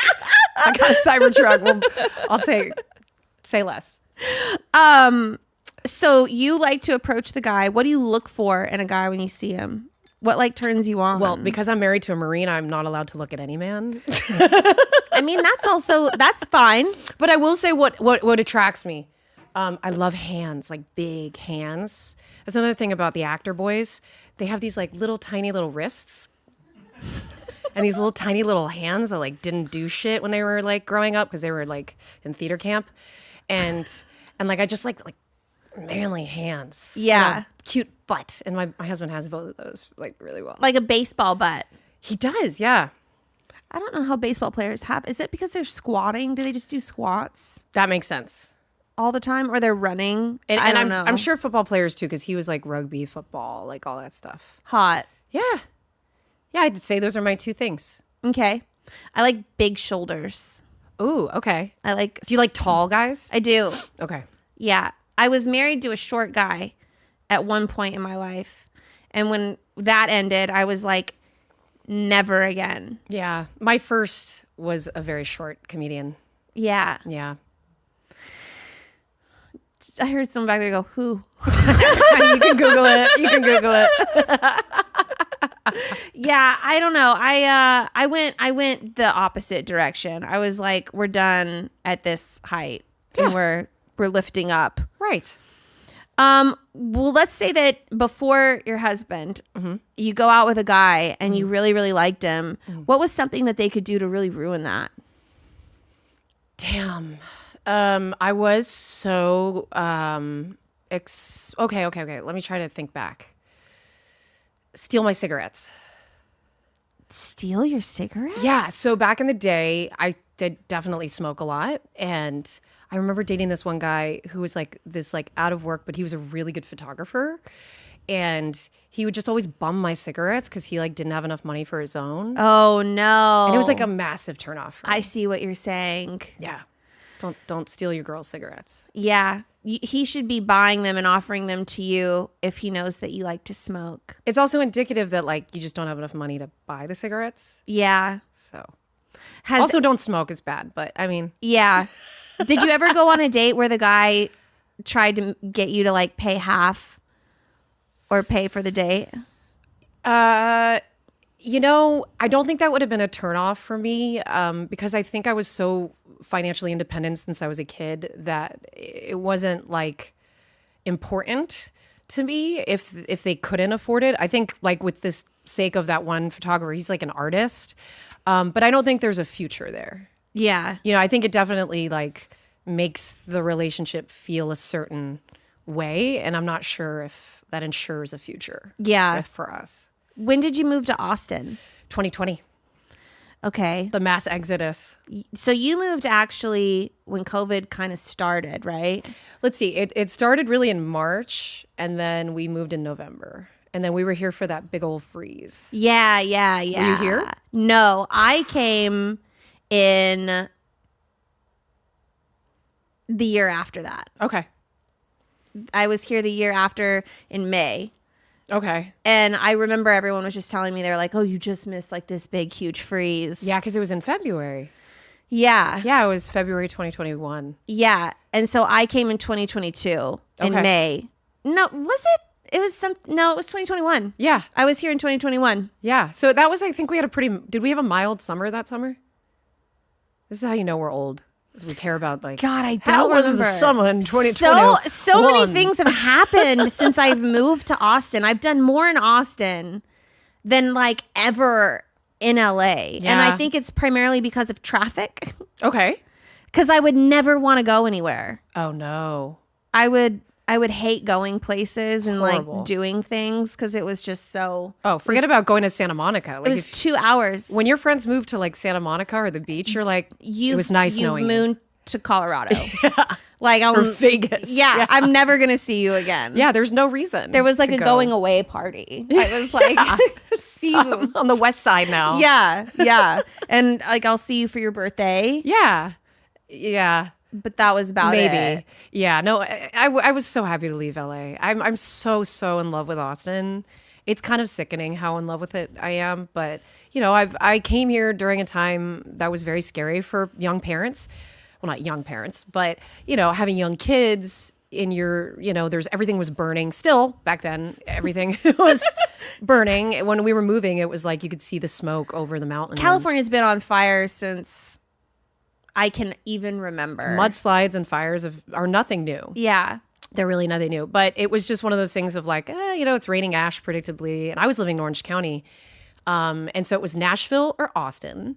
Speaker 4: I got a cyber truck. Well, I'll take say less.
Speaker 3: So you like to approach the guy. What do you look for in a guy when you see him? What like turns you on?
Speaker 4: Well, because I'm married to a Marine, I'm not allowed to look at any man.
Speaker 3: I mean, that's fine.
Speaker 4: But I will say what attracts me. I love hands, like big hands. That's another thing about the actor boys. They have these like little tiny little wrists. And these little tiny little hands that like didn't do shit when they were like growing up because they were like in theater camp. And like I just like manly hands.
Speaker 3: Yeah.
Speaker 4: And a cute butt. And my husband has both of those like really well.
Speaker 3: Like a baseball butt.
Speaker 4: He does, yeah.
Speaker 3: I don't know how baseball players have. Is it because they're squatting? Do they just do squats
Speaker 4: That makes sense.
Speaker 3: all the time, or they're running?
Speaker 4: And
Speaker 3: I don't know.
Speaker 4: I'm sure football players too, because he was like rugby, football, like all that stuff.
Speaker 3: Hot.
Speaker 4: Yeah. Yeah, I'd say those are my two things.
Speaker 3: Okay. I like big shoulders.
Speaker 4: Ooh, okay.
Speaker 3: I like.
Speaker 4: Do you like tall guys?
Speaker 3: I do.
Speaker 4: Okay.
Speaker 3: Yeah. I was married to a short guy at one point in my life, and when that ended, I was like, never again.
Speaker 4: Yeah. My first was a very short comedian.
Speaker 3: Yeah.
Speaker 4: Yeah.
Speaker 3: I heard someone back there go, "Who?"
Speaker 4: You can Google it. You can Google it.
Speaker 3: Yeah, I don't know. I went the opposite direction. I was like, we're done at this height, and we're lifting up.
Speaker 4: Right.
Speaker 3: Well, let's say that before your husband, you go out with a guy and you really, really liked him. What was something that they could do to really ruin that?
Speaker 4: Damn. I was so okay. Let me try to think back. Steal my cigarettes.
Speaker 3: Steal your cigarettes?
Speaker 4: Yeah. So back in the day, I did definitely smoke a lot. And I remember dating this one guy who was like this, like out of work, but he was a really good photographer. And he would just always bum my cigarettes because he like didn't have enough money for his own.
Speaker 3: Oh no!
Speaker 4: And it was like a massive turnoff for me.
Speaker 3: I see what you're saying.
Speaker 4: Yeah. Don't steal your girl's cigarettes.
Speaker 3: Yeah, he should be buying them and offering them to you if he knows that you like to smoke.
Speaker 4: It's also indicative that like you just don't have enough money to buy the cigarettes.
Speaker 3: Yeah.
Speaker 4: So also don't smoke. It's bad. But I mean,
Speaker 3: yeah. Did you ever go on a date where the guy tried to get you to like pay half or pay for the date?
Speaker 4: you know, I don't think that would have been a turnoff for me because I think I was so financially independent since I was a kid that it wasn't like important to me if they couldn't afford it. I think like with this sake of that one photographer, he's like an artist, but I don't think there's a future there.
Speaker 3: Yeah.
Speaker 4: You know, I think it definitely like makes the relationship feel a certain way, and I'm not sure if that ensures a future.
Speaker 3: Yeah.
Speaker 4: For us.
Speaker 3: When did you move to Austin?
Speaker 4: 2020,
Speaker 3: Okay.
Speaker 4: the mass exodus.
Speaker 3: So you moved actually when COVID kind of started, right?
Speaker 4: Let's see. It started really in March, and then we moved in November, and then we were here for that big old freeze.
Speaker 3: Yeah.
Speaker 4: Were you here?
Speaker 3: No, I came in the year after that.
Speaker 4: Okay.
Speaker 3: I was here the year after in May.
Speaker 4: Okay.
Speaker 3: And I remember everyone was just telling me, they're like, oh, you just missed like this big, huge freeze.
Speaker 4: Yeah, because it was in February.
Speaker 3: Yeah.
Speaker 4: Yeah, it was February 2021.
Speaker 3: Yeah. And so I came in 2022 in
Speaker 4: Okay.
Speaker 3: May. No, was it? It was no, it was 2021.
Speaker 4: Yeah.
Speaker 3: I was here in 2021.
Speaker 4: Yeah. So that was, I think we had did we have a mild summer that summer? This is how you know we're old. Because we care about like,
Speaker 3: God, I
Speaker 4: how
Speaker 3: don't
Speaker 4: was
Speaker 3: remember.
Speaker 4: the summer in 2021?
Speaker 3: So many things have happened since I've moved to Austin. I've done more in Austin than like ever in LA. And
Speaker 4: Yeah.
Speaker 3: I think it's primarily because of traffic.
Speaker 4: Okay.
Speaker 3: Because I would never want to go anywhere.
Speaker 4: Oh no.
Speaker 3: I would hate going places and
Speaker 4: Horrible.
Speaker 3: like doing things because it was just so.
Speaker 4: Oh, forget about going to Santa Monica. Like
Speaker 3: It was 2 hours.
Speaker 4: when your friends move to like Santa Monica or the beach, you're like, it was nice
Speaker 3: you've
Speaker 4: knowing you.
Speaker 3: moved to Colorado. Like
Speaker 4: Or Vegas.
Speaker 3: Yeah, I'm never gonna see you again.
Speaker 4: Yeah, there's no reason.
Speaker 3: There was like
Speaker 4: to
Speaker 3: a
Speaker 4: go.
Speaker 3: going away party. I was like, see you.
Speaker 4: on the west side now.
Speaker 3: Yeah. And like I'll see you for your birthday.
Speaker 4: Yeah. Yeah.
Speaker 3: But that was about
Speaker 4: Maybe.
Speaker 3: it.
Speaker 4: Yeah. No, I was so happy to leave LA. I'm so in love with Austin. It's kind of sickening how in love with it I am. But, you know, I came here during a time that was very scary for young parents. Well, not young parents, but, you know, having young kids in your, you know, everything was burning. Still, back then, everything was burning. When we were moving, it was like you could see the smoke over the mountain.
Speaker 3: California's been on fire since I can even remember.
Speaker 4: Mudslides and fires are nothing new.
Speaker 3: Yeah.
Speaker 4: They're really nothing new. But it was just one of those things of like, you know, it's raining ash predictably. And I was living in Orange County. And so it was Nashville or Austin.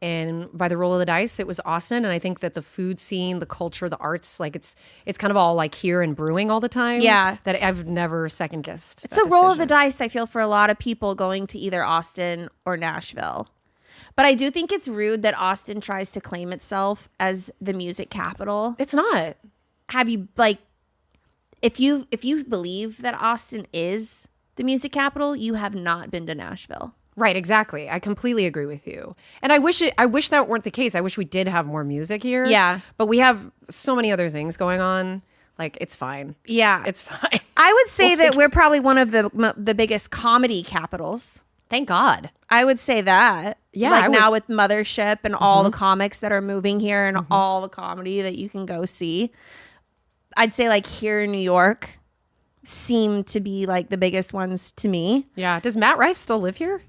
Speaker 4: And by the roll of the dice, it was Austin. And I think that the food scene, the culture, the arts, like it's kind of all like here and brewing all the time.
Speaker 3: Yeah.
Speaker 4: That I've never second guessed.
Speaker 3: It's a roll of the dice, I feel, for a lot of people going to either Austin or Nashville. But I do think it's rude that Austin tries to claim itself as the music capital.
Speaker 4: It's not.
Speaker 3: Have you like if you believe that Austin is the music capital, you have not been to Nashville.
Speaker 4: Right, exactly. I completely agree with you. And I wish that weren't the case. I wish we did have more music here.
Speaker 3: Yeah.
Speaker 4: But we have so many other things going on. Like, it's fine.
Speaker 3: Yeah.
Speaker 4: It's fine.
Speaker 3: I would say that we're probably one of the biggest comedy capitals.
Speaker 4: Thank God.
Speaker 3: I would say that.
Speaker 4: Yeah,
Speaker 3: Like
Speaker 4: I
Speaker 3: now
Speaker 4: would-
Speaker 3: with Mothership and all the comics that are moving here and all the comedy that you can go see. I'd say like here in New York seem to be like the biggest ones to me.
Speaker 4: Yeah. Does Matt Rife still live here?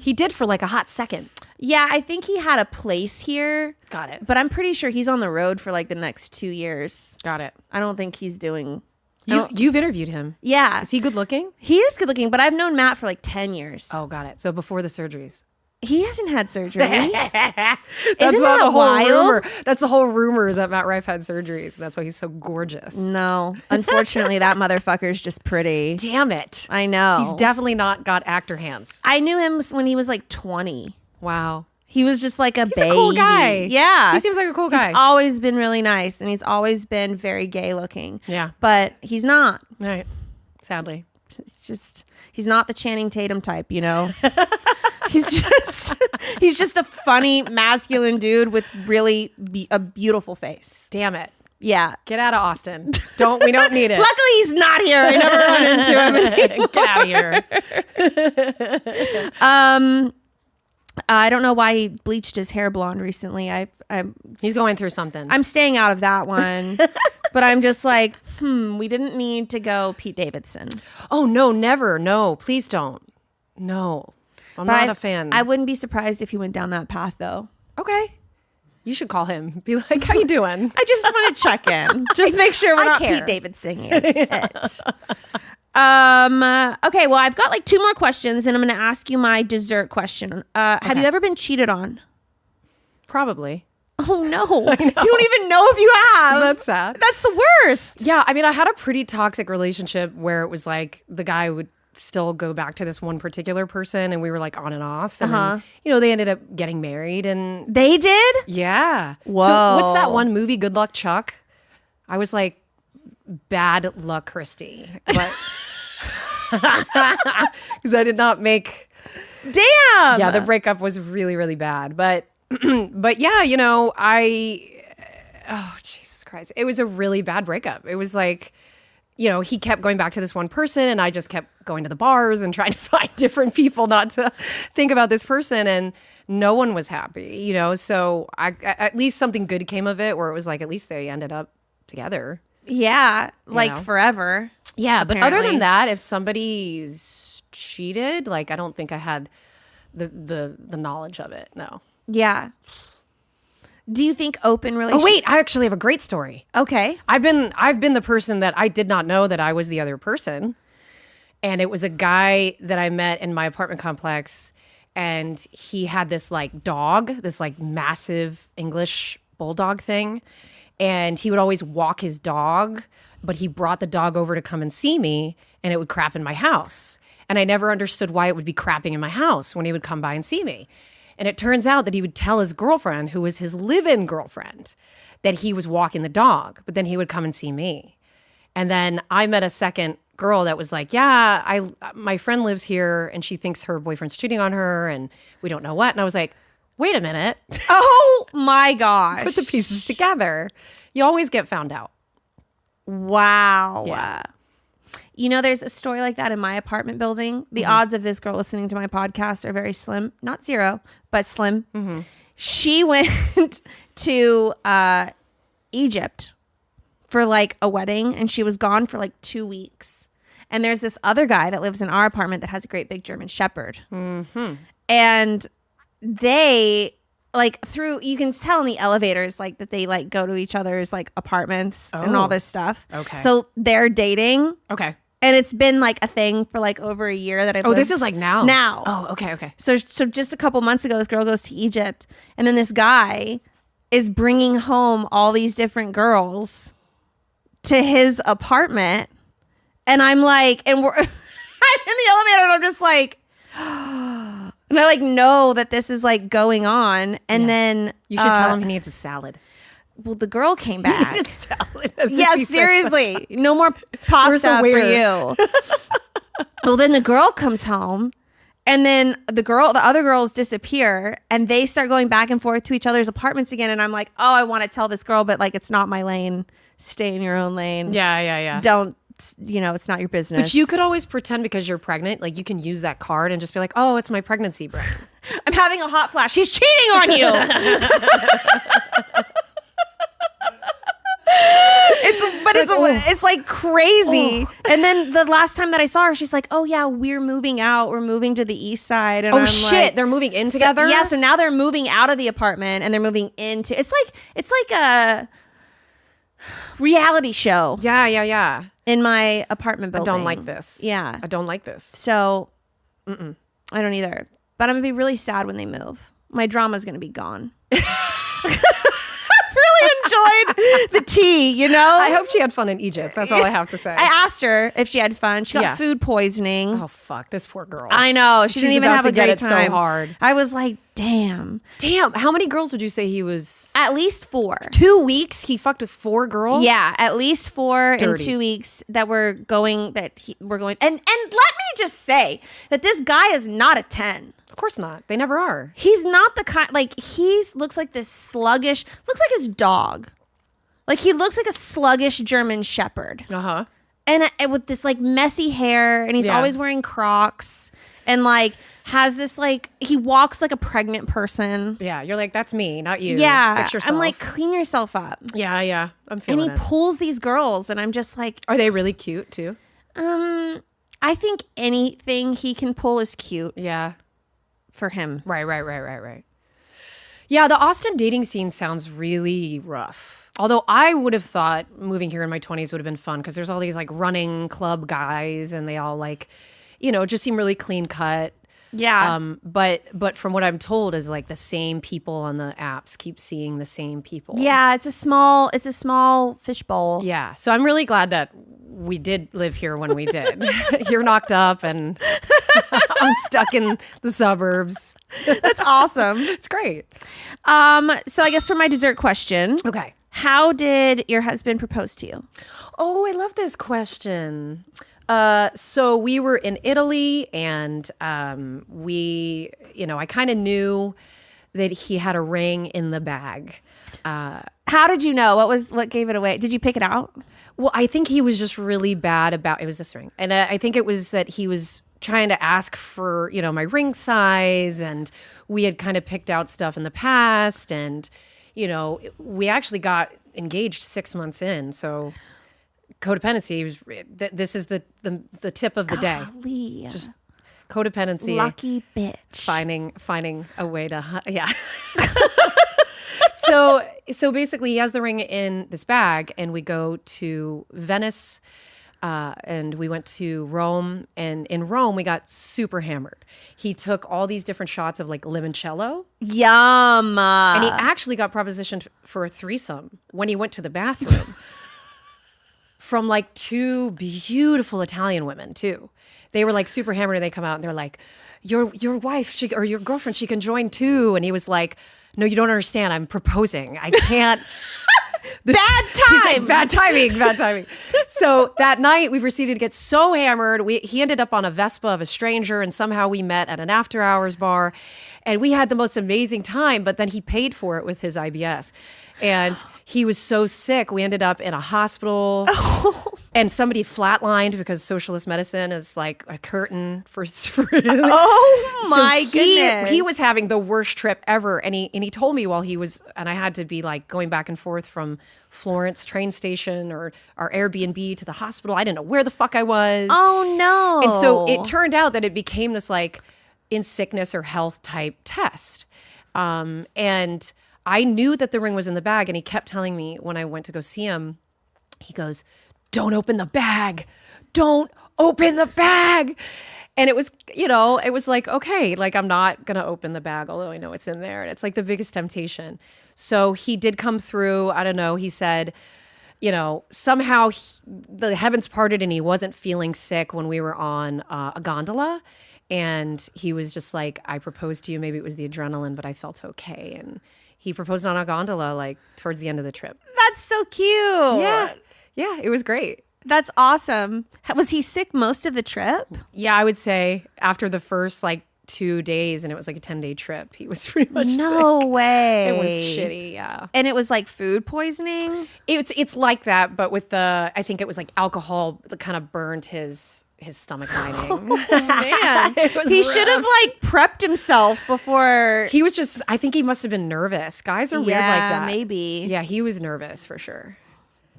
Speaker 4: He did for like a hot second.
Speaker 3: Yeah, I think he had a place here.
Speaker 4: Got it.
Speaker 3: But I'm pretty sure he's on the road for like the next 2 years.
Speaker 4: Got it.
Speaker 3: I don't think he's doing.
Speaker 4: You've interviewed him.
Speaker 3: Yeah.
Speaker 4: Is he good looking?
Speaker 3: He is good looking, but I've known Matt for like 10 years.
Speaker 4: Oh, got it. So before the surgeries.
Speaker 3: He hasn't had surgery.
Speaker 4: That's
Speaker 3: Isn't
Speaker 4: not
Speaker 3: that
Speaker 4: the whole
Speaker 3: wild?
Speaker 4: rumor. That's the whole rumor is that Matt Rife had surgeries. And that's why he's so gorgeous.
Speaker 3: No. Unfortunately, that motherfucker's just pretty.
Speaker 4: Damn it.
Speaker 3: I know.
Speaker 4: He's definitely not got actor hands.
Speaker 3: I knew him when he was like 20.
Speaker 4: Wow.
Speaker 3: He was just like
Speaker 4: He's
Speaker 3: baby.
Speaker 4: a cool guy.
Speaker 3: Yeah.
Speaker 4: He seems like a cool guy.
Speaker 3: He's always been really nice and he's always been very gay looking.
Speaker 4: Yeah.
Speaker 3: But he's not.
Speaker 4: Right. Sadly.
Speaker 3: It's just he's not the Channing Tatum type, you know. he's just a funny masculine dude with really a beautiful face.
Speaker 4: Damn it.
Speaker 3: Yeah.
Speaker 4: Get out of Austin. We don't need it.
Speaker 3: Luckily he's not here. I never run into him.
Speaker 4: Get out of here.
Speaker 3: I don't know why he bleached his hair blonde recently.
Speaker 4: He's going through something.
Speaker 3: I'm staying out of that one. But I'm just like, we didn't need to go Pete Davidson.
Speaker 4: Oh, no, never. No, please don't. No. I'm not a fan.
Speaker 3: I wouldn't be surprised if he went down that path though.
Speaker 4: Okay. You should call him. Be like, how you doing?
Speaker 3: I just want to check in. Just make sure we're
Speaker 4: I
Speaker 3: not
Speaker 4: care.
Speaker 3: Pete Davidson it. Okay, well, I've got like 2 more questions and I'm going to ask you my dessert question. Have you ever been cheated on?
Speaker 4: Probably.
Speaker 3: Oh no. You don't even know if you have.
Speaker 4: That's sad.
Speaker 3: That's the worst.
Speaker 4: Yeah, I mean, I had a pretty toxic relationship where it was like the guy would still go back to this one particular person and we were like on and off. And then, you know, they ended up getting married and
Speaker 3: They did?
Speaker 4: yeah.
Speaker 3: Whoa.
Speaker 4: So what's that one movie, Good Luck Chuck? I was like, Bad Luck Christie. But because I did not make
Speaker 3: Damn.
Speaker 4: yeah, the breakup was really, really bad. But but yeah, you know, oh Jesus Christ. It was a really bad breakup. It was like, you know, he kept going back to this one person and I just kept going to the bars and trying to find different people not to think about this person and no one was happy, you know? So I at least something good came of it where it was like, at least they ended up together.
Speaker 3: Yeah, like
Speaker 4: know?
Speaker 3: forever.
Speaker 4: Yeah. But other
Speaker 3: Apparently.
Speaker 4: than that, if somebody's cheated, like, I don't think I had the knowledge of it. No.
Speaker 3: Yeah. Do you think open
Speaker 4: Oh,
Speaker 3: relationship?
Speaker 4: wait, I actually have a great story.
Speaker 3: Okay.
Speaker 4: I've been the person that I did not know that I was the other person. And it was a guy that I met in my apartment complex and he had this like dog, this like massive English bulldog thing. And he would always walk his dog, but he brought the dog over to come and see me and it would crap in my house. And I never understood why it would be crapping in my house when he would come by and see me. And it turns out that he would tell his girlfriend, who was his live-in girlfriend, that he was walking the dog, but then he would come and see me. And then I met a second girl that was like, yeah, my friend lives here and she thinks her boyfriend's cheating on her and we don't know what. And I was like, wait a minute.
Speaker 3: Oh my gosh.
Speaker 4: Put the pieces together. You always get found out.
Speaker 3: Wow.
Speaker 4: Yeah.
Speaker 3: You know, there's a story like that in my apartment building. The odds of this girl listening to my podcast are very slim. Not zero, but slim. She went to Egypt for like a wedding and she was gone for like 2 weeks. And there's this other guy that lives in our apartment that has a great big German Shepherd. And they like you can tell in the elevators like that they like go to each other's like apartments and all this stuff.
Speaker 4: Okay.
Speaker 3: So they're dating.
Speaker 4: Okay.
Speaker 3: And it's been like a thing for like over a year that I've lived.
Speaker 4: This is like now?
Speaker 3: Now.
Speaker 4: Oh, okay.
Speaker 3: So just a couple months ago, this girl goes to Egypt and then this guy is bringing home all these different girls to his apartment. And I'm like, and we're I'm in the elevator and I'm just like, and I like know that this is like going on. And then
Speaker 4: You should tell him he needs a salad.
Speaker 3: well, the girl came back.
Speaker 4: Salad.
Speaker 3: Yeah, seriously. No more pasta for you. Well, then the girl comes home and then the other girls disappear and they start going back and forth to each other's apartments again. And I'm like, oh, I want to tell this girl, but like, it's not my lane. Stay in your own lane.
Speaker 4: Yeah.
Speaker 3: Don't, it's not your business.
Speaker 4: But you could always pretend because you're pregnant, like you can use that card and just be like, oh, it's my pregnancy brain.
Speaker 3: I'm having a hot flash. She's cheating on you. It's like crazy. And then the last time that I saw her, she's like, "Oh yeah, we're moving out. We're moving to the east side." And
Speaker 4: Oh
Speaker 3: I'm
Speaker 4: shit,
Speaker 3: like,
Speaker 4: they're moving in together?
Speaker 3: Yeah, so now they're moving out of the apartment and they're moving into. It's like a reality show.
Speaker 4: Yeah.
Speaker 3: In my apartment
Speaker 4: I
Speaker 3: building.
Speaker 4: don't like this.
Speaker 3: Yeah.
Speaker 4: I don't like this.
Speaker 3: So I don't either. But I'm gonna be really sad when they move. My drama's gonna be gone. Really enjoyed the tea, you know?
Speaker 4: I hope she had fun in Egypt. That's all I have to say.
Speaker 3: I asked her if she had fun. She got food poisoning.
Speaker 4: Oh fuck, this poor girl.
Speaker 3: I know. She didn't
Speaker 4: She's
Speaker 3: even
Speaker 4: about
Speaker 3: have
Speaker 4: to
Speaker 3: a
Speaker 4: get
Speaker 3: great
Speaker 4: it so
Speaker 3: time.
Speaker 4: hard.
Speaker 3: I was like, damn.
Speaker 4: How many girls would you say he was?
Speaker 3: At least 4.
Speaker 4: 2 weeks? He fucked with 4 girls?
Speaker 3: Yeah, at least 4
Speaker 4: Dirty.
Speaker 3: in 2 weeks that we're going. And let me just say that this guy is not a 10.
Speaker 4: Of course not. They never are.
Speaker 3: He's not the kind, like, looks like this sluggish, looks like his dog. Like, he looks like a sluggish German Shepherd.
Speaker 4: Uh-huh.
Speaker 3: And with this, like, messy hair, and he's always wearing Crocs, and, like, has this, like, he walks like a pregnant person.
Speaker 4: Yeah, you're like, that's me, not you.
Speaker 3: Yeah.
Speaker 4: Fix yourself.
Speaker 3: I'm like, clean yourself up.
Speaker 4: Yeah. I'm
Speaker 3: And
Speaker 4: feeling
Speaker 3: he
Speaker 4: it.
Speaker 3: pulls these girls, and I'm just like,
Speaker 4: Are they really cute, too?
Speaker 3: I think anything he can pull is cute
Speaker 4: Yeah.
Speaker 3: for him.
Speaker 4: Right. Yeah, the Austin dating scene sounds really rough. Although I would have thought moving here in my 20s would have been fun because there's all these like running club guys and they all like, just seem really clean cut.
Speaker 3: Yeah.
Speaker 4: But from what I'm told is like the same people on the apps keep seeing the same people.
Speaker 3: Yeah, it's a small fishbowl.
Speaker 4: Yeah. So I'm really glad that we did live here when we did. You're knocked up and I'm stuck in the suburbs.
Speaker 3: That's awesome.
Speaker 4: It's great.
Speaker 3: So I guess for my dessert question,
Speaker 4: Okay.
Speaker 3: how did your husband propose to you?
Speaker 4: Oh, I love this question. So we were in Italy and I kind of knew that he had a ring in the bag.
Speaker 3: How did you know? What gave it away? Did you pick it out?
Speaker 4: Well, I think he was just really bad about, it was this ring. And I think it was that he was trying to ask for, my ring size and we had kind of picked out stuff in the past and, we actually got engaged 6 months in. So codependency was, this is the tip of the day.
Speaker 3: Golly.
Speaker 4: Just codependency.
Speaker 3: Lucky bitch.
Speaker 4: Finding a way to, yeah. So basically he has the ring in this bag and we go to Venice and we went to Rome and in Rome we got super hammered. He took all these different shots of like limoncello.
Speaker 3: Yum.
Speaker 4: And he actually got propositioned for a threesome when he went to the bathroom from like 2 beautiful Italian women too. They were like super hammered and they come out and they're like, your wife or your girlfriend, she can join too. And he was like, no, you don't understand. I'm proposing. I can't.
Speaker 3: Bad
Speaker 4: He's like,
Speaker 3: time.
Speaker 4: bad timing. So that night we proceeded to get so hammered. He ended up on a Vespa of a stranger, and somehow we met at an after hours bar, and we had the most amazing time. But then he paid for it with his IBS, and he was so sick. We ended up in a hospital, and somebody flatlined because socialist medicine is like a curtain for.
Speaker 3: Oh my
Speaker 4: So
Speaker 3: goodness.
Speaker 4: He was having the worst trip ever, and he told me while he was, and I had to be like going back and forth from Florence train station or our Airbnb to the hospital. I didn't know where the fuck I was.
Speaker 3: Oh no.
Speaker 4: And so it turned out that it became this like in sickness or health type test. And I knew that the ring was in the bag, and he kept telling me when I went to go see him, he goes, "Don't open the bag. Don't open the bag." And it was, it was like, okay, like I'm not going to open the bag, although I know it's in there. And it's like the biggest temptation. So he did come through. I don't know. He said, somehow the heavens parted and he wasn't feeling sick when we were on a gondola. And he was just like, I proposed to you. Maybe it was the adrenaline, but I felt okay. And he proposed on a gondola like towards the end of the trip.
Speaker 3: That's so cute.
Speaker 4: Yeah. Yeah, it was great.
Speaker 3: That's awesome. Was he sick most of the trip?
Speaker 4: Yeah, I would say after the first like 2 days, and it was like a 10-day trip, he was pretty much
Speaker 3: No
Speaker 4: sick.
Speaker 3: way.
Speaker 4: It was shitty, yeah.
Speaker 3: And it was like food poisoning?
Speaker 4: It's like that, but with I think it was like alcohol that kind of burned his stomach lining.
Speaker 3: Man,
Speaker 4: It was
Speaker 3: he
Speaker 4: rough.
Speaker 3: should have like prepped himself before.
Speaker 4: He was just, I think he must have been nervous. Guys are weird like that.
Speaker 3: Maybe.
Speaker 4: Yeah, he was nervous for sure.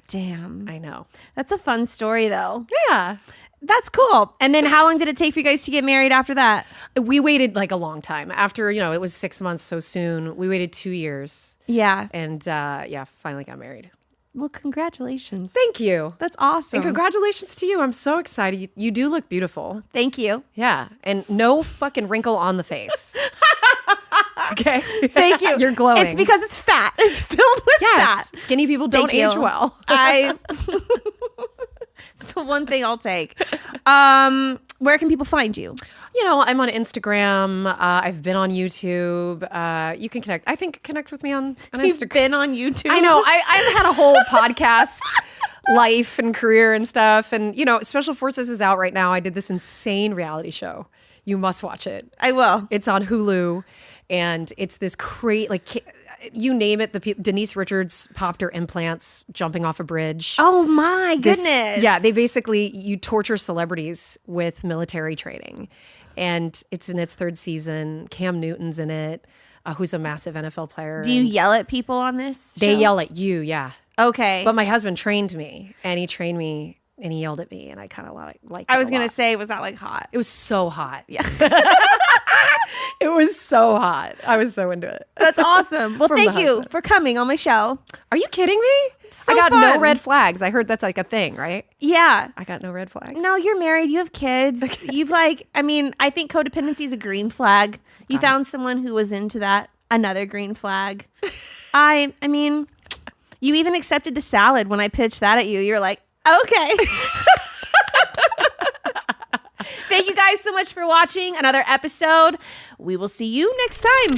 Speaker 3: Damn.
Speaker 4: I know.
Speaker 3: That's a fun story though.
Speaker 4: Yeah.
Speaker 3: That's cool. And then how long did it take for you guys to get married after that?
Speaker 4: We waited like a long time. After, it was 6 months so soon. We waited 2 years
Speaker 3: Yeah.
Speaker 4: and finally got married.
Speaker 3: Well, congratulations.
Speaker 4: Thank you.
Speaker 3: That's awesome.
Speaker 4: And congratulations to you. I'm so excited. You do look beautiful.
Speaker 3: Thank you.
Speaker 4: Yeah. And no fucking wrinkle on the face. Okay.
Speaker 3: Thank you.
Speaker 4: You're glowing.
Speaker 3: It's because it's fat. It's filled with
Speaker 4: yes.
Speaker 3: fat.
Speaker 4: Skinny people don't
Speaker 3: Thank you.
Speaker 4: age well.
Speaker 3: It's the one thing I'll take. Where can people find you?
Speaker 4: I'm on Instagram. I've been on YouTube. You can connect with me on Instagram.
Speaker 3: You've been on YouTube.
Speaker 4: I know. I've had a whole podcast life and career and stuff. And, Special Forces is out right now. I did this insane reality show. You must watch it.
Speaker 3: I will.
Speaker 4: It's on Hulu. And it's this you name it. Denise Richards popped her implants jumping off a bridge.
Speaker 3: Oh my goodness.
Speaker 4: They basically, you torture celebrities with military training. And it's in its third season. Cam Newton's in it, who's a massive NFL player.
Speaker 3: Do you yell at people on this
Speaker 4: They
Speaker 3: show?
Speaker 4: yell at you, yeah.
Speaker 3: Okay.
Speaker 4: But my husband trained me, and he trained me, and he yelled at me, and I kind of like
Speaker 3: I was going to say, was that like hot?
Speaker 4: It was so hot. Yeah. It was so hot. I was so into it.
Speaker 3: That's awesome. Well,
Speaker 4: From
Speaker 3: thank
Speaker 4: the
Speaker 3: you
Speaker 4: husband.
Speaker 3: for coming on my show.
Speaker 4: Are you kidding me?
Speaker 3: So
Speaker 4: I got
Speaker 3: fun.
Speaker 4: no red flags. I heard that's like a thing, right?
Speaker 3: Yeah.
Speaker 4: I got no red flags.
Speaker 3: No, you're married. You have kids. You've I think codependency is a green flag. You found someone who was into that. Another green flag. I mean, you even accepted the salad when I pitched that at you. You're like, okay. Thank you guys so much for watching another episode. We will see you next time.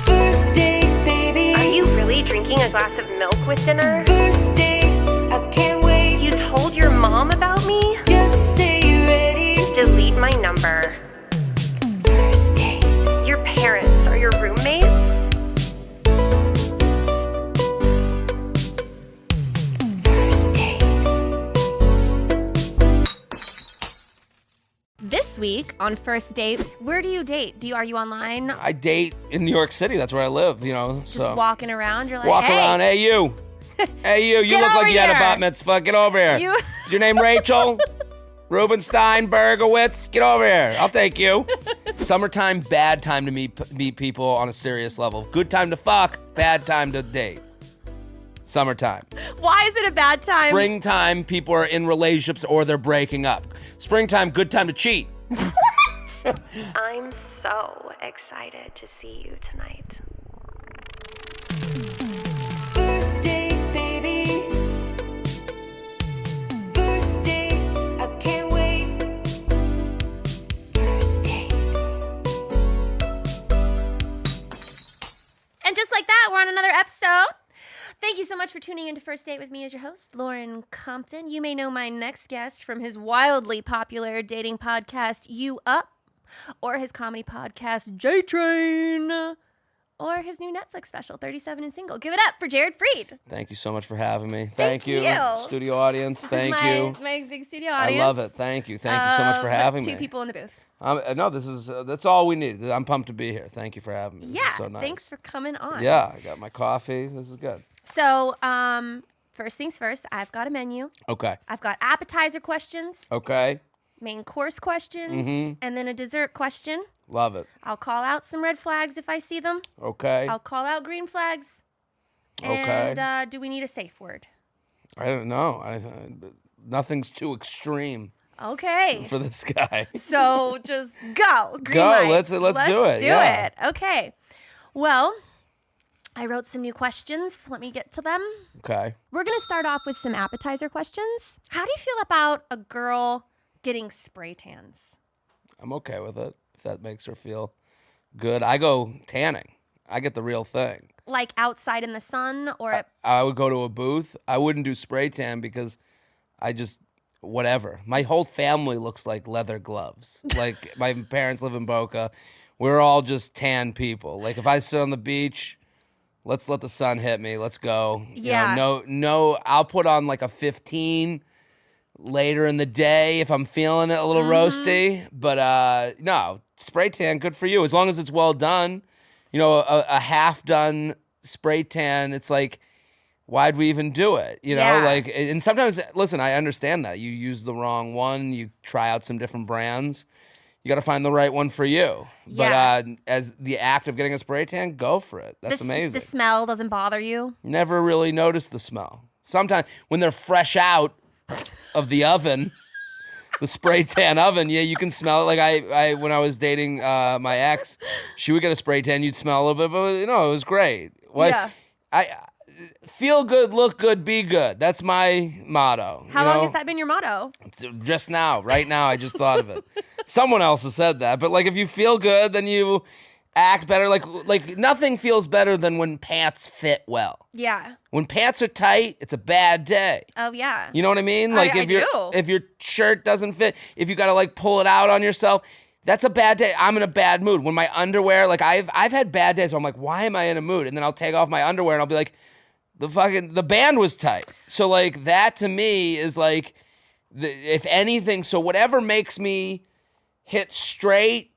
Speaker 2: First date, baby.
Speaker 1: Are you really drinking a glass of milk with dinner?
Speaker 2: First date, I can't wait.
Speaker 1: You told your mom about me?
Speaker 2: Just say you're ready.
Speaker 1: Delete my number.
Speaker 2: First date.
Speaker 1: Your parents are your roommates?
Speaker 2: First date.
Speaker 3: This week on First Date, where do you date? Are you online?
Speaker 7: I date in New York City. That's where I live,
Speaker 3: Just
Speaker 7: so
Speaker 3: walking around? You're like,
Speaker 7: walk
Speaker 3: hey.
Speaker 7: around. Hey, you. Hey, you. You
Speaker 3: Get
Speaker 7: look
Speaker 3: over
Speaker 7: like you had a
Speaker 3: here.
Speaker 7: bat mitzvah. Get over here.
Speaker 3: You-
Speaker 7: Is your name Rachel? Rubenstein, Bergowitz? Get over here. I'll take you. Summertime, bad time to meet people on a serious level. Good time to fuck, bad time to date. Summertime.
Speaker 3: Why is it a bad time?
Speaker 7: Springtime, people are in relationships or they're breaking up. Springtime, good time to cheat.
Speaker 1: I'm so excited to see you tonight.
Speaker 2: First date, baby. First date, I can't wait. First date.
Speaker 3: And just like that, we're on another episode. Thank you so much for tuning in to First Date with me as your host, Lauren Compton. You may know my next guest from his wildly popular dating podcast, You Up, or his comedy podcast, J Train, or his new Netflix special, 37 and Single. Give it up for Jared Freed.
Speaker 7: Thank you so much for having me.
Speaker 3: Thank you.
Speaker 7: Studio audience.
Speaker 3: This
Speaker 7: Thank
Speaker 3: is my,
Speaker 7: you.
Speaker 3: my big studio audience.
Speaker 7: I love it. Thank you. Thank you so much for having me.
Speaker 3: Two people in the booth.
Speaker 7: No, this is that's all we need. I'm pumped to be here. Thank you for having me. This
Speaker 3: Yeah,
Speaker 7: is so nice.
Speaker 3: thanks for coming on.
Speaker 7: Yeah, I got my coffee. This is good.
Speaker 3: So, first things first, I've got a menu.
Speaker 7: Okay.
Speaker 3: I've got appetizer questions,
Speaker 7: Okay.
Speaker 3: main course questions, and then a dessert question.
Speaker 7: Love it.
Speaker 3: I'll call out some red flags if I see them.
Speaker 7: Okay.
Speaker 3: I'll call out green flags.
Speaker 7: Okay.
Speaker 3: And do we need a safe word?
Speaker 7: I don't know. Nothing's too extreme
Speaker 3: Okay.
Speaker 7: for this guy.
Speaker 3: So just go. Green
Speaker 7: Go.
Speaker 3: lights.
Speaker 7: Let's do it.
Speaker 3: Do
Speaker 7: Yeah.
Speaker 3: it. Okay. Well, I wrote some new questions. Let me get to them.
Speaker 7: Okay.
Speaker 5: We're going to start off with some appetizer questions.
Speaker 3: How do you feel about a girl getting spray tans?
Speaker 7: I'm okay with it if that makes her feel good. I go tanning. I get the real thing.
Speaker 3: Like outside in the sun or at
Speaker 7: I would go to a booth. I wouldn't do spray tan because I just whatever. My whole family looks like leather gloves. Like my parents live in Boca. We're all just tan people. Like if I sit on the beach, let's let the sun hit me. Let's go.
Speaker 3: Yeah.
Speaker 7: You know, no, I'll put on like a 15 later in the day if I'm feeling it a little roasty. But no, spray tan, good for you. As long as it's well done. You know, a half done spray tan, it's like, why'd we even do it? You know,
Speaker 3: Yeah.
Speaker 7: like, and sometimes, listen, I understand that. You use the wrong one, you try out some different brands. You got to find the right one for you.
Speaker 3: Yeah.
Speaker 7: But as the act of getting a spray tan, go for it. That's amazing.
Speaker 3: The smell doesn't bother you?
Speaker 7: Never really noticed the smell. Sometimes when they're fresh out of the oven, the spray tan oven, yeah, you can smell it. Like I when I was dating my ex, she would get a spray tan, you'd smell a little bit, but you know, it was great. What
Speaker 3: Yeah.
Speaker 7: I feel good, look good, be good. That's my motto.
Speaker 3: How long has that been your motto?
Speaker 7: Just now, right now, I just thought of it. Someone else has said that, but like if you feel good, then you act better. Like nothing feels better than when pants fit well.
Speaker 3: Yeah.
Speaker 7: When pants are tight, it's a bad day.
Speaker 3: Oh, yeah.
Speaker 7: You know what I mean? Like
Speaker 3: I
Speaker 7: if
Speaker 3: do.
Speaker 7: your shirt doesn't fit, if you gotta like pull it out on yourself, that's a bad day. I'm in a bad mood. When my underwear, like I've had bad days where I'm like, why am I in a mood? And then I'll take off my underwear and I'll be like, the band was tight. So like that to me is like, if anything, so whatever makes me hit straight,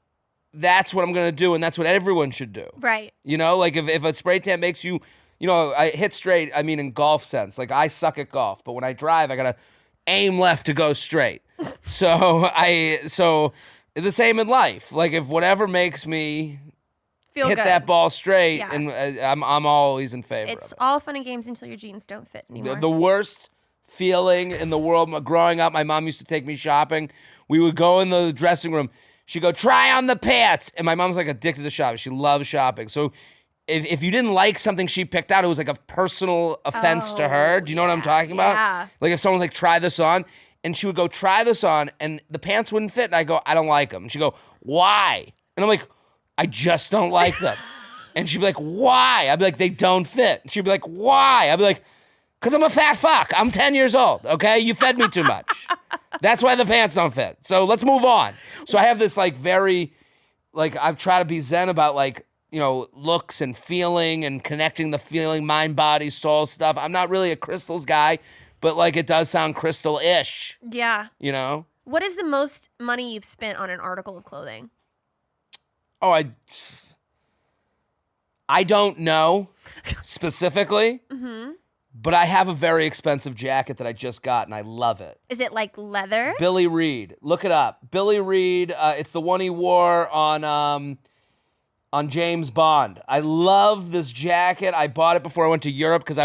Speaker 7: that's what I'm gonna do, and that's what everyone should do.
Speaker 3: Right.
Speaker 7: You know, like if a spray tan makes you, you know, I hit straight, I mean in golf sense. Like I suck at golf, but when I drive, I gotta aim left to go straight. So the same in life. Like if whatever makes me
Speaker 3: Feel
Speaker 7: hit
Speaker 3: good.
Speaker 7: that ball straight,
Speaker 3: Yeah.
Speaker 7: and I'm always in favor
Speaker 3: It's
Speaker 7: of it.
Speaker 3: all fun and games until your jeans don't fit anymore.
Speaker 7: The worst feeling in the world. Growing up, my mom used to take me shopping. We would go in the dressing room. She'd go, try on the pants. And my mom's like addicted to shopping. She loves shopping. So if you didn't like something she picked out, it was like a personal offense to her. Do you know what I'm talking about?
Speaker 3: yeah.
Speaker 7: Like if someone's like, try this on. And she would go, try this on. And the pants wouldn't fit. And I go, I don't like them. And she'd go, why? And I'm like, I just don't like them. And she'd be like, why? I'd be like, they don't fit. And she'd be like, why? I'd be like, because I'm a fat fuck. I'm 10 years old, okay? You fed me too much. That's why the pants don't fit. So let's move on. So I have this like very, like I've tried to be zen about like, you know, looks and feeling and connecting the feeling, mind, body, soul stuff. I'm not really a crystals guy, but like it does sound crystal-ish,
Speaker 3: Yeah.
Speaker 7: you know?
Speaker 3: What is the most money you've spent on an article of clothing?
Speaker 7: Oh, I don't know specifically, but I have a very expensive jacket that I just got, and I love it.
Speaker 3: Is it like leather?
Speaker 7: Billy Reed, look it up. Billy Reed, it's the one he wore on James Bond. I love this jacket. I bought it before I went to Europe because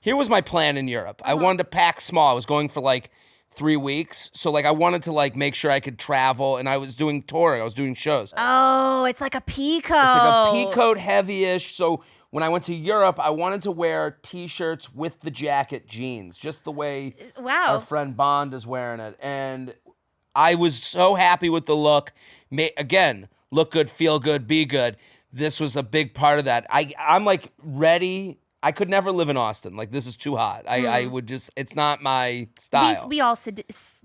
Speaker 7: here was my plan in Europe. I wanted to pack small. I was going for like 3 weeks. So like I wanted to like make sure I could travel, and I was doing touring. I was doing shows.
Speaker 3: Oh, it's like a peacoat.
Speaker 7: It's like a peacoat heavy-ish. So when I went to Europe, I wanted to wear T-shirts with the jacket jeans, just the way
Speaker 3: Wow.
Speaker 7: our friend Bond is wearing it. And I was so happy with the look. Again, look good, feel good, be good. This was a big part of that. I'm like ready. I could never live in Austin. Like, this is too hot. I would just, it's not my style.
Speaker 3: We all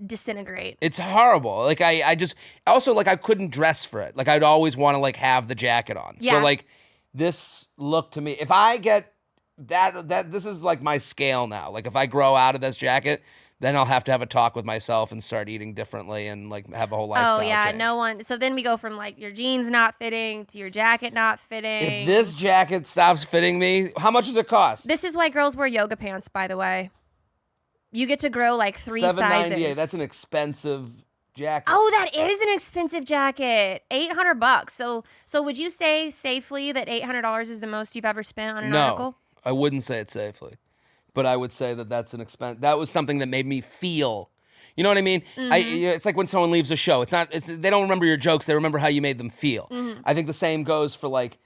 Speaker 3: disintegrate.
Speaker 7: It's horrible. Like, I just, also, like, I couldn't dress for it. Like, I'd always want to, like, have the jacket on.
Speaker 3: Yeah.
Speaker 7: So, like, this look to me, if I get that this is, like, my scale now. Like, if I grow out of this jacket, then I'll have to have a talk with myself and start eating differently and, like, have a whole lifestyle change.
Speaker 3: No one. So then we go from, like, your jeans not fitting to your jacket not fitting.
Speaker 7: If this jacket stops fitting me, how much does it cost?
Speaker 3: This is why girls wear yoga pants, by the way. You get to grow, like, 3
Speaker 7: $7.98.
Speaker 3: sizes.
Speaker 7: That's an expensive jacket.
Speaker 3: Oh, that is an expensive jacket. $800. So would you say safely that $800 is the most you've ever spent on an article?
Speaker 7: No, I wouldn't say it safely, but I would say that that's an expense. That was something that made me feel. You know what I mean? It's like when someone leaves a show. They don't remember your jokes. They remember how you made them feel. I think the same goes for, like,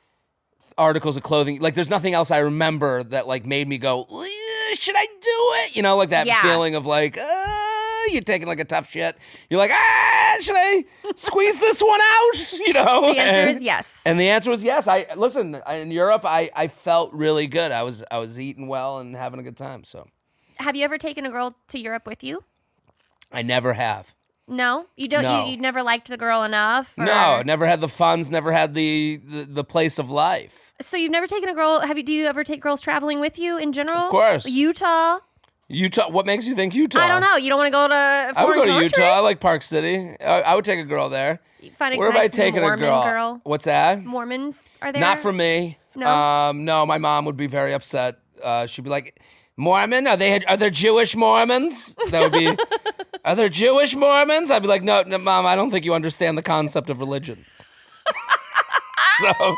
Speaker 7: articles of clothing. Like, there's nothing else I remember that, like, made me go, should I do it? You know, like that feeling of, like, you're taking, like, a tough shit. You're like, should I squeeze this one out? You know?
Speaker 3: The answer is yes.
Speaker 7: And the answer was yes. Listen, in Europe, I felt really good. I was eating well and having a good time. So,
Speaker 3: have you ever taken a girl to Europe with you?
Speaker 7: I never have.
Speaker 3: No, you don't.
Speaker 7: No.
Speaker 3: You never liked the girl enough. Or...
Speaker 7: No, never had the funds. Never had the place of life.
Speaker 3: So you've never taken a girl. Do you ever take girls traveling with you in general?
Speaker 7: Of course.
Speaker 3: Utah.
Speaker 7: What makes you think Utah?
Speaker 3: I don't know. You don't want to go to a
Speaker 7: I would
Speaker 3: foreign
Speaker 7: go to
Speaker 3: country?
Speaker 7: Utah. I like Park City. I would take a girl there.
Speaker 3: You find a
Speaker 7: Where have
Speaker 3: nice
Speaker 7: I taken
Speaker 3: Mormon
Speaker 7: a girl? What's that?
Speaker 3: Mormons are there?
Speaker 7: Not for me.
Speaker 3: No?
Speaker 7: No, my mom would be very upset. She'd be like, Mormon? Are there Jewish Mormons? That would be. Are there Jewish Mormons? I'd be like, no, Mom, I don't think you understand the concept of religion. So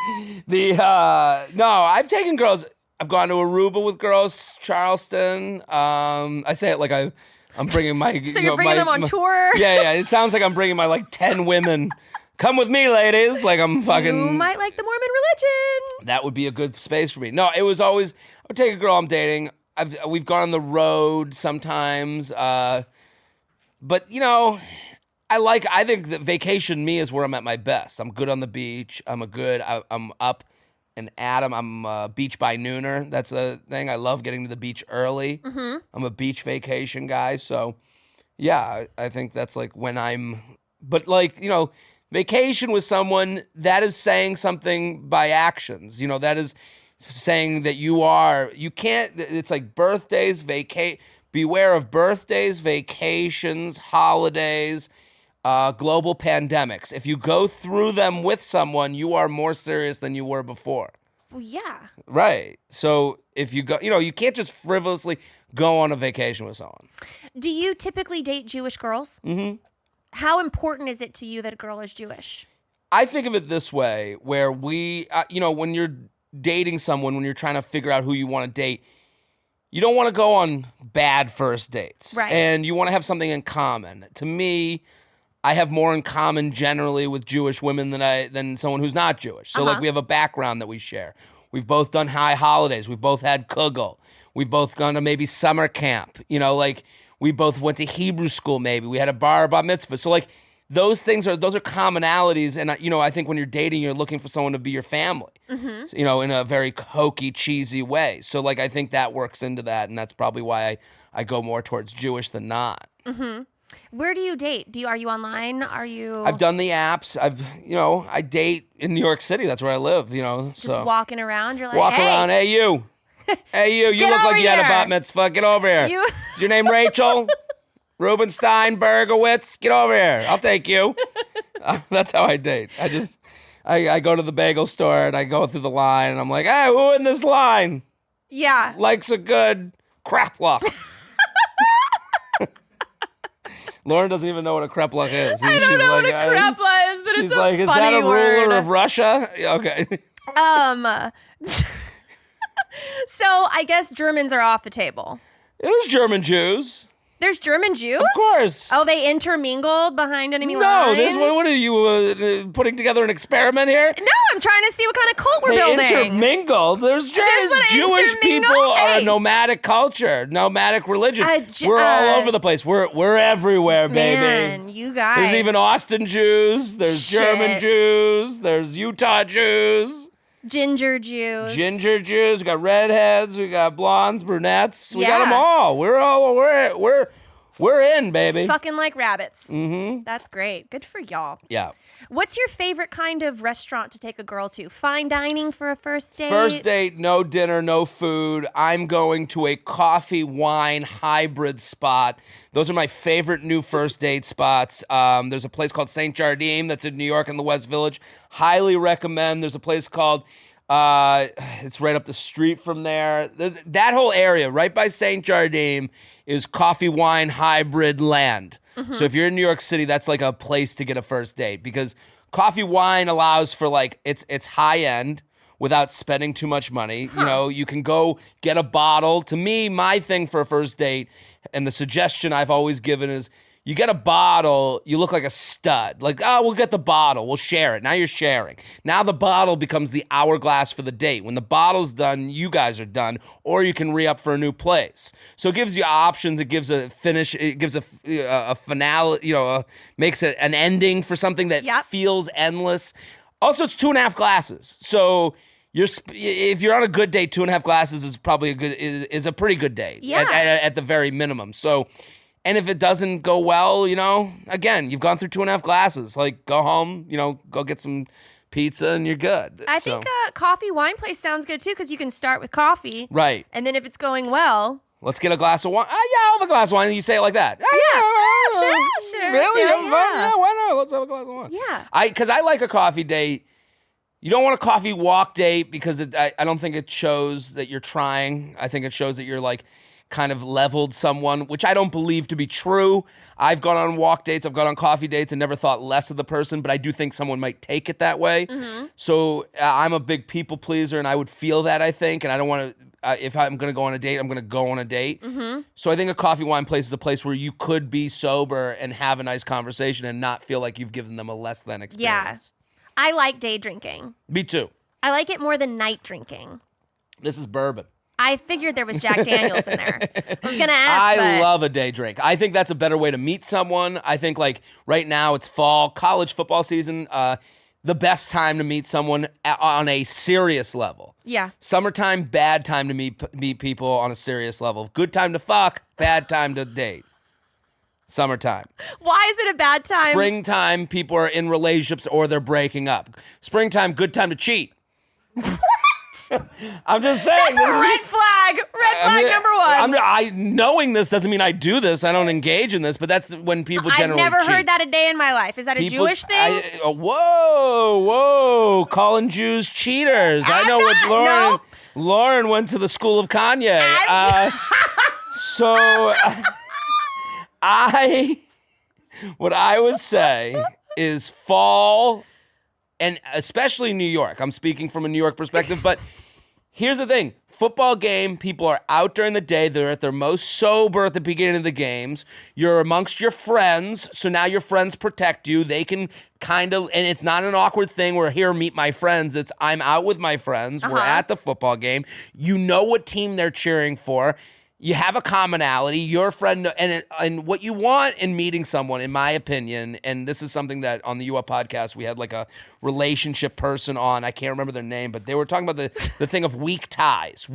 Speaker 7: no, I've taken girls. I've gone to Aruba with girls, Charleston. I say it like I'm bringing my.
Speaker 3: So you're bringing them on tour?
Speaker 7: Yeah. It sounds like I'm bringing my, like, 10 women. Come with me, ladies. Like, I'm fucking.
Speaker 3: You might like the Mormon religion.
Speaker 7: That would be a good space for me. No, it was always. I would take a girl I'm dating. We've gone on the road sometimes. But, you know, I think that vacation me is where I'm at my best. I'm good on the beach. I'm up and at 'em. I'm a beach by nooner. That's a thing. I love getting to the beach early. Mm-hmm. I'm a beach vacation guy. So, yeah, I think that's, like, when but, like, you know, vacation with someone, that is saying something by actions. You know, that is saying that you can't, it's like birthdays, beware of birthdays, vacations, holidays, global pandemics. If you go through them with someone, you are more serious than you were before.
Speaker 3: Well, yeah.
Speaker 7: Right. So if you go, you know, you can't just frivolously go on a vacation with someone.
Speaker 3: Do you typically date Jewish girls? Mm-hmm. How important is it to you that a girl is Jewish?
Speaker 7: I think of it this way, where when you're dating someone, when you're trying to figure out who you want to date, you don't want to go on bad first dates.
Speaker 3: Right.
Speaker 7: And you want to have something in common. To me, I have more in common generally with Jewish women than someone who's not Jewish. So, like, we have a background that we share. We've both done high holidays. We've both had kugel. We've both gone to maybe summer camp. You know, like, we both went to Hebrew school maybe. We had a bar mitzvah. So, like, those are commonalities. And, you know, I think when you're dating, you're looking for someone to be your family, you know, in a very hokey, cheesy way. So, like, I think that works into that. And that's probably why I go more towards Jewish than not.
Speaker 3: Mm-hmm. Where do you date? Are you online? Are you?
Speaker 7: I've done the apps. I date in New York City. That's where I live, you know.
Speaker 3: Just walking around. You're like,
Speaker 7: walk
Speaker 3: hey.
Speaker 7: around. Hey, you. Hey, you. You
Speaker 3: Get
Speaker 7: look
Speaker 3: over
Speaker 7: like you had a
Speaker 3: here.
Speaker 7: bat mitzvah. Get over here. Is your name Rachel? Rubenstein, Bergowitz? Get over here. I'll take you. That's how I date. I go to the bagel store and I go through the line and I'm like, hey, who in this line
Speaker 3: Yeah.
Speaker 7: likes a good crapluck? Lauren doesn't even know what a crepluck is.
Speaker 3: I don't know what a crapla is, but
Speaker 7: she's
Speaker 3: it's a
Speaker 7: like, is
Speaker 3: funny
Speaker 7: that a
Speaker 3: word.
Speaker 7: ruler of Russia? Okay.
Speaker 3: So I guess Germans are off the table.
Speaker 7: There's German Jews.
Speaker 3: There's German Jews?
Speaker 7: Of course.
Speaker 3: Oh, they intermingled behind enemy
Speaker 7: No,
Speaker 3: lines?
Speaker 7: what are you putting together an experiment here?
Speaker 3: No, I'm trying to see what kind of cult we're
Speaker 7: They
Speaker 3: building.
Speaker 7: intermingled. Jewish people are a nomadic culture, nomadic religion. We're all over the place. We're everywhere, baby.
Speaker 3: Man, you guys.
Speaker 7: There's even Austin Jews. There's
Speaker 3: Shit.
Speaker 7: German Jews. There's Utah Jews.
Speaker 5: Ginger juice.
Speaker 7: Ginger Jews, we got redheads, we got blondes, brunettes, we got
Speaker 5: Yeah.
Speaker 7: them all. We're in, baby.
Speaker 5: Fucking like rabbits. Mm-hmm. That's great. Good for y'all.
Speaker 7: Yeah.
Speaker 5: What's your favorite kind of restaurant to take a girl to? Fine dining for a first date?
Speaker 7: First date, no dinner, no food. I'm going to a coffee wine hybrid spot. Those are my favorite new first date spots. There's a place called St. Jardim that's in New York in the West Village. Highly recommend. There's a place called, it's right up the street from there. That whole area right by St. Jardim is coffee wine hybrid land. So if you're in New York City, that's like a place to get a first date because coffee wine allows for like it's high end without spending too much money. You know, you can go get a bottle. To me, my thing for a first date and the suggestion I've always given is you get a bottle, you look like a stud. Like, oh, we'll get the bottle, we'll share it. Now you're sharing. Now the bottle becomes the hourglass for the date. When the bottle's done, you guys are done, or you can re-up for a new place. So it gives you options. It gives a finish. It gives a finale. You know, makes it an ending for something that feels endless. Also, it's 2.5 glasses. So if you're on a good date, 2.5 glasses is probably is a pretty good date. At the very minimum. So. And if it doesn't go well, you know, again, you've gone through 2.5 glasses. Like, go home, you know, go get some pizza and you're good.
Speaker 5: I think a coffee wine place sounds good too because you can start with coffee.
Speaker 7: Right.
Speaker 5: And then if it's going well.
Speaker 7: Let's get a glass of wine. Yeah, I'll have a glass of wine. And you say it like that.
Speaker 5: Sure.
Speaker 7: Really?
Speaker 5: Yeah,
Speaker 7: Fun? Yeah, why not? Let's have a glass of wine.
Speaker 5: Yeah.
Speaker 7: Because I like a coffee date. You don't want a coffee walk date because I don't think it shows that you're trying. I think it shows that you're like kind of leveled someone, which I don't believe to be true. I've gone on walk dates, I've gone on coffee dates and never thought less of the person, but I do think someone might take it that way. So I'm a big people pleaser and I would feel that, I think, and I don't want to, if I'm going to go on a date, I'm going to go on a date. So I think a coffee wine place is a place where you could be sober and have a nice conversation and not feel like you've given them a less than experience.
Speaker 5: Yeah. I like day drinking.
Speaker 7: Me too.
Speaker 5: I like it more than night drinking.
Speaker 7: This is bourbon.
Speaker 5: I figured there was Jack Daniels in there. I was going to ask,
Speaker 7: I love a day drink. I think that's a better way to meet someone. I think like right now it's fall, college football season, the best time to meet someone on a serious level.
Speaker 5: Yeah.
Speaker 7: Summertime, bad time to meet people on a serious level. Good time to fuck, bad time to date. Summertime.
Speaker 5: Why is it a bad time?
Speaker 7: Springtime, people are in relationships or they're breaking up. Springtime, good time to cheat. I'm just saying.
Speaker 5: That's a red flag. Red flag number one.
Speaker 7: Knowing this doesn't mean I do this. I don't engage in this, but that's when people generally
Speaker 5: I've never
Speaker 7: cheat.
Speaker 5: heard that a day in my life. Is that a Jewish thing?
Speaker 7: Whoa. Calling Jews cheaters. I know what Lauren...
Speaker 5: Nope.
Speaker 7: Lauren went to the school of Kanye. So what I would say is fall... And especially New York. I'm speaking from a New York perspective, but here's the thing. Football game, people are out during the day. They're at their most sober at the beginning of the games. You're amongst your friends, so now your friends protect you. They can kind of, and it's not an awkward thing where here, meet my friends. It's I'm out with my friends. We're at the football game. You know what team they're cheering for. You have a commonality, your friend, and what you want in meeting someone, in my opinion, and this is something that on the U Up podcast, we had like a relationship person on, I can't remember their name, but they were talking about the thing of weak ties.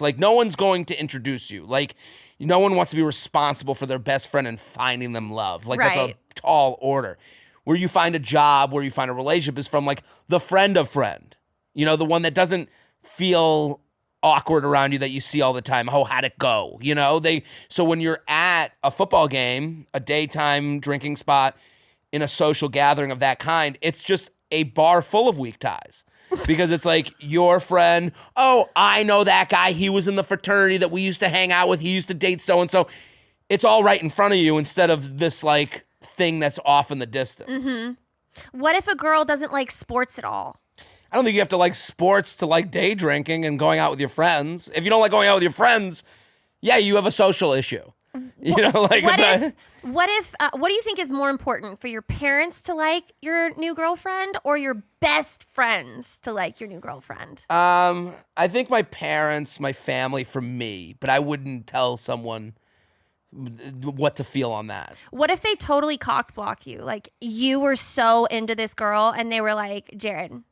Speaker 7: Like no one's going to introduce you. Like no one wants to be responsible for their best friend and finding them love. Like that's a tall order. Where you find a job, where you find a relationship is from like the friend of friend. You know, the one that doesn't feel awkward around you that you see all the time. Oh, how'd it go? You know, so when you're at a football game, a daytime drinking spot, in a social gathering of that kind, it's just a bar full of weak ties. Because it's like your friend, oh, I know that guy. He was in the fraternity that we used to hang out with. He used to date so-and-so. It's all right in front of you instead of this like thing that's off in the distance.
Speaker 5: What if a girl doesn't like sports at all?
Speaker 7: I don't think you have to like sports to like day drinking and going out with your friends. If you don't like going out with your friends, yeah, you have a social issue. You know, like
Speaker 5: what do you think is more important for your parents to like your new girlfriend or your best friends to like your new girlfriend?
Speaker 7: I think my parents, my family for me, but I wouldn't tell someone what to feel on that.
Speaker 5: What if they totally cock block you? Like you were so into this girl and they were like, Jared,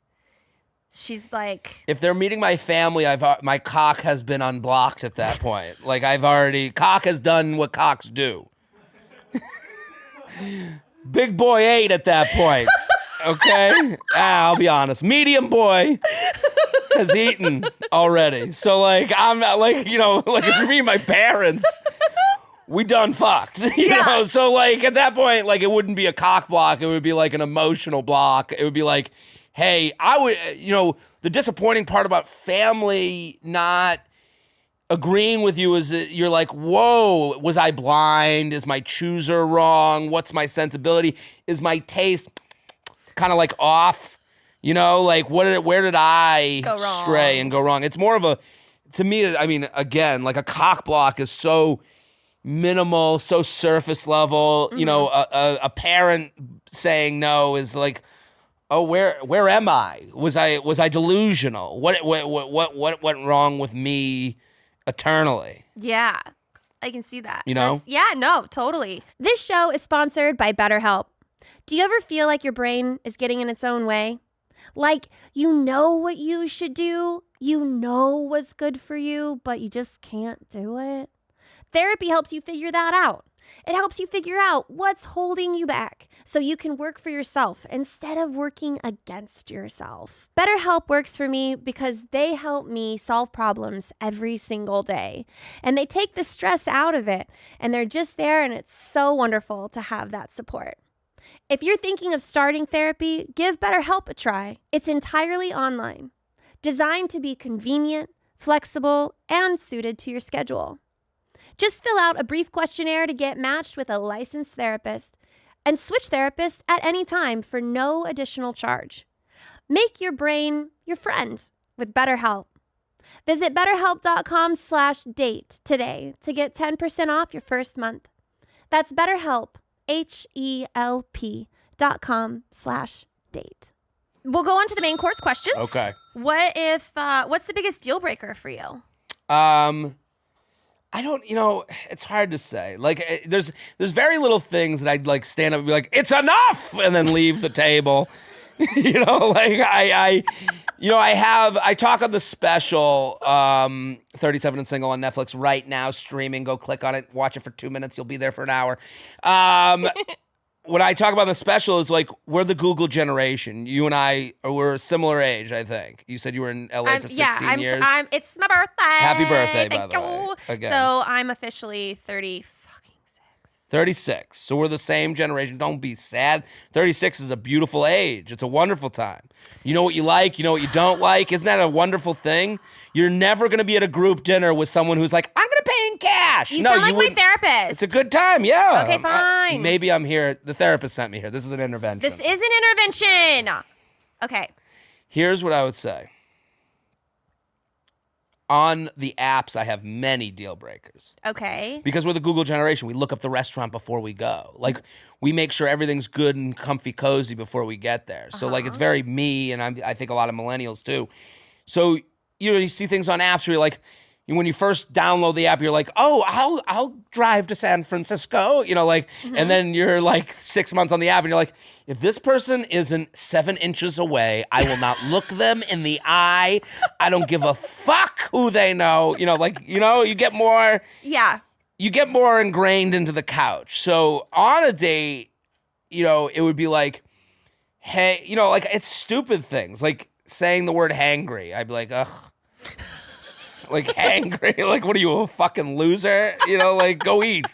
Speaker 5: She's like,
Speaker 7: If they're meeting my family, my cock has been unblocked at that point. Like cock has done what cocks do. Big boy ate at that point. Okay? I'll be honest. Medium boy has eaten already. So like I'm not like, you know, like if you're meeting my parents, we done fucked. You know? So like at that point, like it wouldn't be a cock block, it would be like an emotional block. It would be like, hey, I would, you know, the disappointing part about family not agreeing with you is that you're like, whoa, was I blind? Is my chooser wrong? What's my sensibility? Is my taste kind of like off? You know, like where did I stray and go wrong? It's more of a, to me, I mean, again, like a cock block is so minimal, so surface level. You know, a parent saying no is like, oh, where am I? Was I delusional? What went wrong with me eternally?
Speaker 5: yeah, I can see that.
Speaker 7: You know?
Speaker 5: Yeah, no, totally.
Speaker 3: This show is sponsored by BetterHelp. Do you ever feel like your brain is getting in its own way? Like you know what you should do, you know what's good for you, but you just can't do it? Therapy helps you figure that out. It helps you figure out what's holding you back so you can work for yourself instead of working against yourself. BetterHelp works for me because they help me solve problems every single day. And they take the stress out of it, and they're just there, and it's so wonderful to have that support. If you're thinking of starting therapy, give BetterHelp a try. It's entirely online, designed to be convenient, flexible, and suited to your schedule. Just fill out a brief questionnaire to get matched with a licensed therapist and switch therapists at any time for no additional charge. Make your brain your friend with BetterHelp. Visit betterhelp.com/date today to get 10% off your first month. That's BetterHelp, HELP.com/date.
Speaker 5: We'll go on to the main course questions.
Speaker 7: Okay.
Speaker 5: What's the biggest deal breaker for you?
Speaker 7: I don't, you know, it's hard to say. Like, there's very little things that I'd like stand up and be like, it's enough, and then leave the table. You know, like I talk on the special 37 and Single on Netflix right now, streaming. Go click on it, watch it for 2 minutes. You'll be there for an hour. What I talk about in the special is like, we're the Google generation. You and I, we're a similar age, I think. You said you were in LA for 16 years.
Speaker 5: It's my birthday.
Speaker 7: Happy birthday, by
Speaker 5: Thank
Speaker 7: the
Speaker 5: you.
Speaker 7: way. Again.
Speaker 5: So I'm officially 36.
Speaker 7: 36. So we're the same generation. Don't be sad. 36 is a beautiful age. It's a wonderful time. You know what you like. You know what you don't like. Isn't that a wonderful thing? You're never going to be at a group dinner with someone who's like, I'm going to pay in cash.
Speaker 5: You sound like my
Speaker 7: wouldn't.
Speaker 5: therapist.
Speaker 7: It's a good time. Yeah.
Speaker 5: Okay, fine.
Speaker 7: Maybe I'm here. The therapist sent me here. This is an intervention.
Speaker 5: This is an intervention. Okay.
Speaker 7: Here's what I would say. On the apps, I have many deal breakers.
Speaker 5: Okay.
Speaker 7: Because we're the Google generation. We look up the restaurant before we go. Like, we make sure everything's good and comfy, cozy before we get there. So, like, it's very me, and I think a lot of millennials, too. So, you know, you see things on apps where you're like, when you first download the app, you're like, oh, I'll drive to San Francisco, you know, like, and then you're like 6 months on the app, and you're like, if this person isn't 7 inches away, I will not look them in the eye. I don't give a fuck who they know. You know, like, you know, you get more ingrained into the couch. So on a date, you know, it would be like, hey, you know, like, it's stupid things, like saying the word hangry. I'd be like, ugh. Like, hangry, like, what are you, a fucking loser? You know, like, go eat.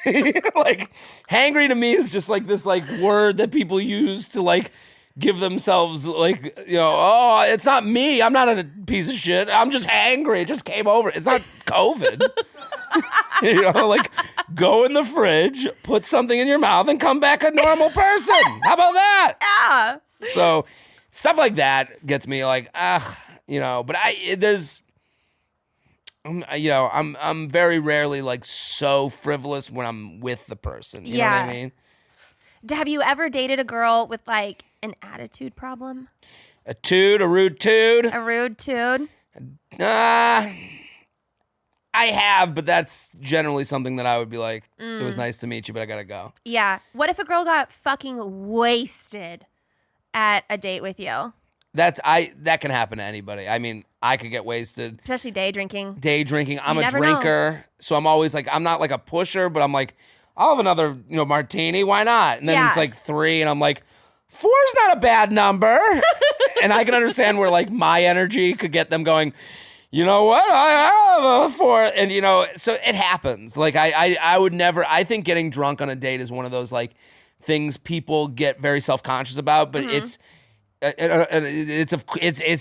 Speaker 7: Like, hangry to me is just like this, like, word that people use to, like, give themselves, like, you know, oh, it's not me. I'm not a piece of shit. I'm just hangry. It just came over. It's not COVID. You know, like, go in the fridge, put something in your mouth, and come back a normal person. How about that?
Speaker 5: Yeah.
Speaker 7: So, stuff like that gets me like, you know, but you know, I'm very rarely like so frivolous when I'm with the person. You know what I mean?
Speaker 5: Have you ever dated a girl with like an attitude problem?
Speaker 7: A rude tude.
Speaker 5: A rude tude?
Speaker 7: I have, but that's generally something that I would be like, it was nice to meet you, but I gotta go.
Speaker 5: Yeah. What if a girl got fucking wasted at a date with you?
Speaker 7: that can happen to anybody. I mean, I could get wasted.
Speaker 5: Especially day drinking.
Speaker 7: Day drinking. I'm a
Speaker 5: never know.
Speaker 7: drinker, so I'm always like, I'm not like a pusher, but I'm like, I'll have another, martini. Why not? And then
Speaker 5: Yeah.
Speaker 7: it's like 3, and I'm like, 4's not a bad number. And I can understand where like my energy could get them going, you know what? I have a 4. And, so it happens. Like I would never, I think getting drunk on a date is one of those like things people get very self-conscious about, but it's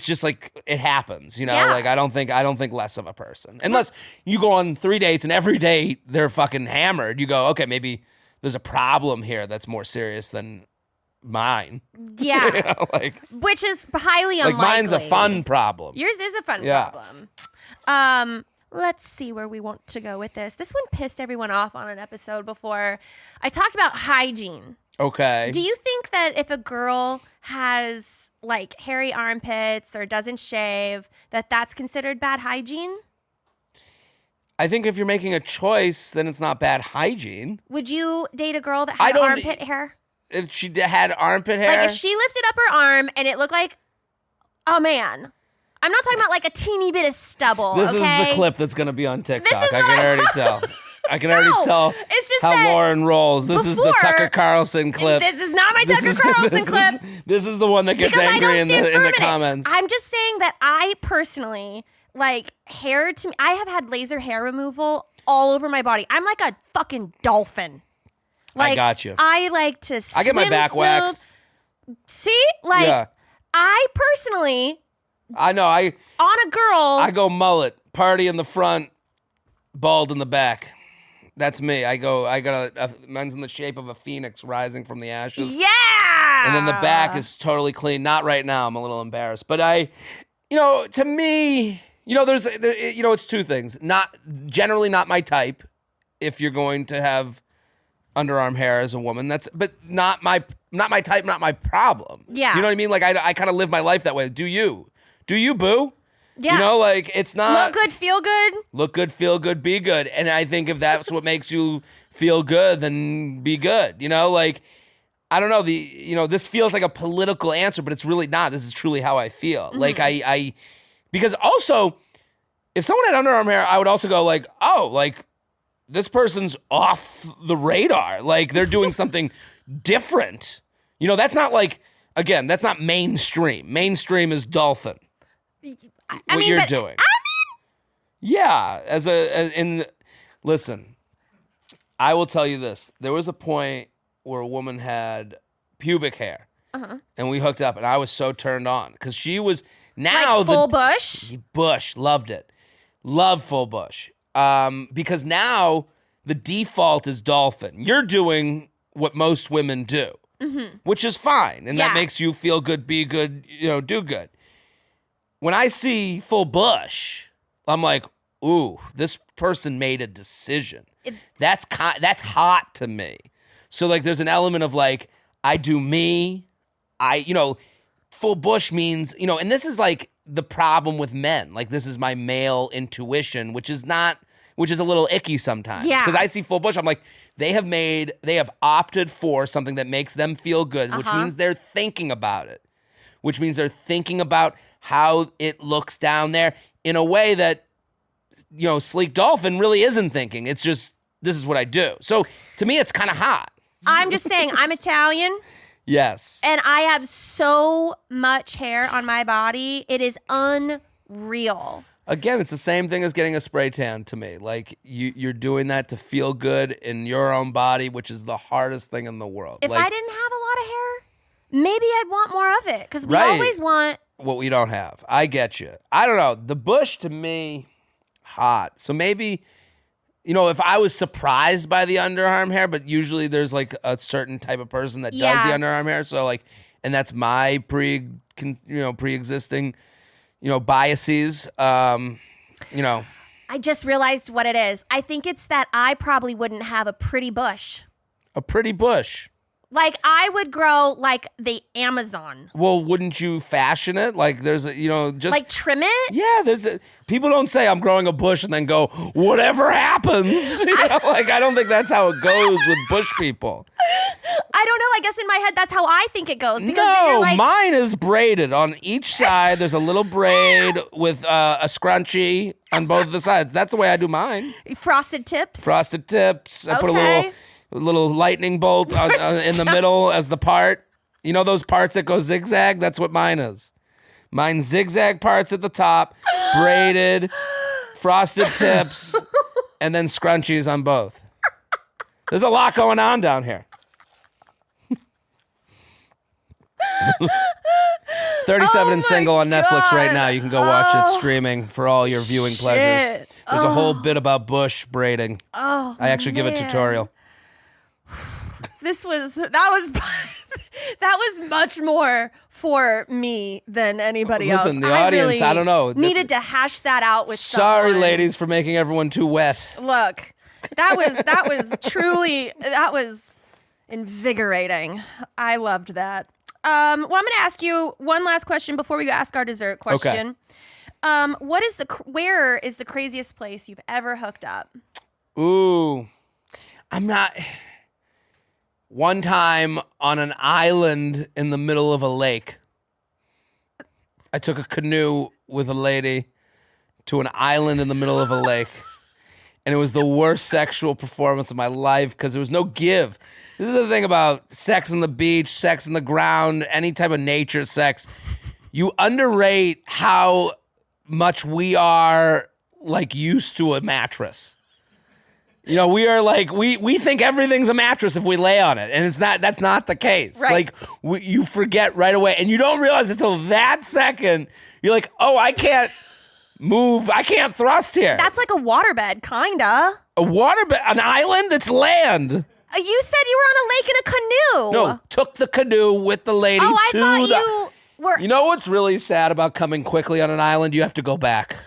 Speaker 7: just like it happens,
Speaker 5: Yeah.
Speaker 7: Like I don't think less of a person. Unless you go on 3 dates and every date they're fucking hammered. You go, okay, maybe there's a problem here that's more serious than mine.
Speaker 5: Yeah.
Speaker 7: Like
Speaker 5: Which is highly unlikely.
Speaker 7: mine's a fun problem.
Speaker 5: Yours is a fun
Speaker 7: Yeah.
Speaker 5: problem. Let's see where we want to go with this. This one pissed everyone off on an episode before. I talked about hygiene.
Speaker 7: Okay.
Speaker 5: Do you think that if a girl has like hairy armpits or doesn't shave, that's considered bad hygiene?
Speaker 7: I think if you're making a choice, then it's not bad hygiene.
Speaker 5: Would you date a girl that
Speaker 7: I
Speaker 5: had
Speaker 7: don't-
Speaker 5: armpit hair?
Speaker 7: If she had armpit hair,
Speaker 5: Like if she lifted up her arm and it looked like a man. I'm not talking about like a teeny bit of stubble.
Speaker 7: this
Speaker 5: okay?
Speaker 7: is the clip that's going to be on TikTok.
Speaker 5: is
Speaker 7: I
Speaker 5: what
Speaker 7: can
Speaker 5: I-
Speaker 7: already tell. I can already
Speaker 5: No,
Speaker 7: tell
Speaker 5: it's just
Speaker 7: how
Speaker 5: that
Speaker 7: Lauren rolls. This is the
Speaker 5: before-
Speaker 7: Tucker Carlson clip.
Speaker 5: This is not my
Speaker 7: This
Speaker 5: Tucker
Speaker 7: is-
Speaker 5: Carlson
Speaker 7: this is-
Speaker 5: clip.
Speaker 7: This is the one that gets
Speaker 5: Because I
Speaker 7: angry
Speaker 5: don't
Speaker 7: in
Speaker 5: stand
Speaker 7: the
Speaker 5: firm in it.
Speaker 7: comments.
Speaker 5: I'm just saying that I personally like hair to me. I have had laser hair removal all over my body. I'm like a fucking dolphin. Like,
Speaker 7: I got you.
Speaker 5: I like to swim
Speaker 7: I get my back
Speaker 5: smooth.
Speaker 7: waxed.
Speaker 5: See? Like
Speaker 7: Yeah.
Speaker 5: I personally
Speaker 7: I know. I
Speaker 5: on a girl
Speaker 7: go mullet, party in the front, bald in the back. That's me. I got a mine's in the shape of a phoenix rising from the ashes.
Speaker 5: yeah.
Speaker 7: And then the back is totally clean. Not right now. I'm a little embarrassed. But to me, it's two things. Generally not my type if you're going to have underarm hair as a woman. But not my type, not my problem.
Speaker 5: Yeah.
Speaker 7: Do you know what I mean? Like I kind of live my life that way. Do you, boo?
Speaker 5: Yeah.
Speaker 7: Like it's not
Speaker 5: Look good, feel good.
Speaker 7: look good, feel good, be good. And I think if that's what makes you feel good, then be good. Like I don't know, this feels like a political answer, but it's really not. This is truly how I feel. Like I because also if someone had underarm hair, I would also go like, oh, like this person's off the radar. Like they're doing something different. That's not like, again, that's not mainstream. Mainstream is dolphin. What you're doing. Yeah, listen, I will tell you this. There was a point where a woman had pubic hair, and we hooked up, and I was so turned on because she was now
Speaker 5: Like full bush.
Speaker 7: bush, loved it, love full bush, because now the default is dolphin. You're doing what most women do, which is fine, and that
Speaker 5: Yeah.
Speaker 7: makes you feel good, be good, do good. When I see full bush, I'm like, ooh, this person made a decision. That's hot to me. So like, there's an element of like, I do me. Full bush means, and this is like the problem with men. Like this is my male intuition, which is a little icky sometimes.
Speaker 5: Yeah.
Speaker 7: Because I see full bush, I'm like, they have opted for something that makes them feel good, which means they're thinking about it. Which means they're thinking about how it looks down there in a way that, Sleek Dolphin really isn't thinking. It's just, this is what I do. So to me, it's kind of hot.
Speaker 5: I'm just saying, I'm Italian.
Speaker 7: Yes.
Speaker 5: And I have so much hair on my body. It is unreal.
Speaker 7: Again, it's the same thing as getting a spray tan to me. Like you're doing that to feel good in your own body, which is the hardest thing in the world.
Speaker 5: If
Speaker 7: like,
Speaker 5: I didn't have a lot of hair, maybe I'd want more of it. Because we
Speaker 7: Right.
Speaker 5: always want.
Speaker 7: what we don't have. I get you. I don't know. The bush to me, hot. So maybe, if I was surprised by the underarm hair, but usually there's like a certain type of person that does the
Speaker 5: Yeah.
Speaker 7: underarm hair. So like, and that's my pre-existing, biases.
Speaker 5: I just realized what it is. I think it's that I probably wouldn't have a pretty bush.
Speaker 7: A pretty bush.
Speaker 5: Like I would grow like the Amazon.
Speaker 7: Well, wouldn't you fashion it? Like there's a, just
Speaker 5: Like trim it?
Speaker 7: yeah, people don't say I'm growing a bush and then go, whatever happens. Like I don't think that's how it goes with bush people.
Speaker 5: I don't know. I guess in my head that's how I think it goes. Because
Speaker 7: No,
Speaker 5: you're like,
Speaker 7: mine is braided on each side. There's a little braid with a scrunchie on both of the sides. That's the way I do mine.
Speaker 5: frosted tips.
Speaker 7: Frosted tips. I put
Speaker 5: Okay.
Speaker 7: a little lightning bolt in the middle as the part. You know those parts that go zigzag? That's what mine is. Mine's zigzag parts at the top, braided, frosted tips, and then scrunchies on both. There's a lot going on down here. 37 and Single on Netflix right now. You can go watch it streaming for all your viewing pleasures.
Speaker 5: Shit.
Speaker 7: There's a whole bit about bush braiding.
Speaker 5: Oh,
Speaker 7: I actually give a tutorial.
Speaker 5: that was much more for me than anybody else.
Speaker 7: Listen, the audience, I don't know.
Speaker 5: Needed to hash that out with
Speaker 7: Sorry,
Speaker 5: someone.
Speaker 7: ladies, for making everyone too wet.
Speaker 5: Look, that was invigorating. I loved that. Well, I'm going to ask you one last question before we go ask our dessert question. Where is the craziest place you've ever hooked up?
Speaker 7: Ooh, I'm not. One time on an island in the middle of a lake, I took a canoe with a lady to an island in the middle of a lake, and it was the worst sexual performance of my life because there was no give. This is the thing about sex on the beach, sex on the ground, any type of nature sex. You underrate how much we are like used to a mattress. We are like, we think everything's a mattress if we lay on it. And that's not the case.
Speaker 5: Right.
Speaker 7: Like you forget right away and you don't realize until that second, you're like, oh, I can't move. I can't thrust here.
Speaker 5: That's like a waterbed, kinda.
Speaker 7: A waterbed, an island that's land.
Speaker 5: You said you were on a lake in a canoe.
Speaker 7: No, took the canoe with the lady
Speaker 5: Oh, I
Speaker 7: to
Speaker 5: thought
Speaker 7: the...
Speaker 5: you were...
Speaker 7: You know what's really sad about coming quickly on an island? You have to go back.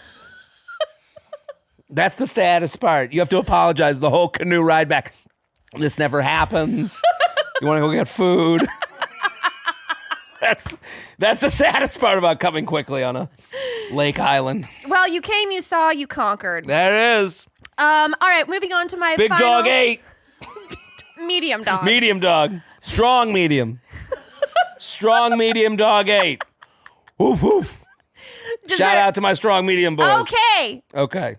Speaker 7: That's the saddest part. You have to apologize the whole canoe ride back. This never happens. You want to go get food? That's the saddest part about coming quickly on a lake island.
Speaker 5: Well, you came, you saw, you conquered.
Speaker 7: There it is.
Speaker 5: All right, moving on to my
Speaker 7: Big
Speaker 5: final...
Speaker 7: dog ate.
Speaker 5: Medium dog.
Speaker 7: Medium dog. Strong medium. Strong medium dog ate. Woof woof. Shout out to my strong medium boys.
Speaker 5: Okay.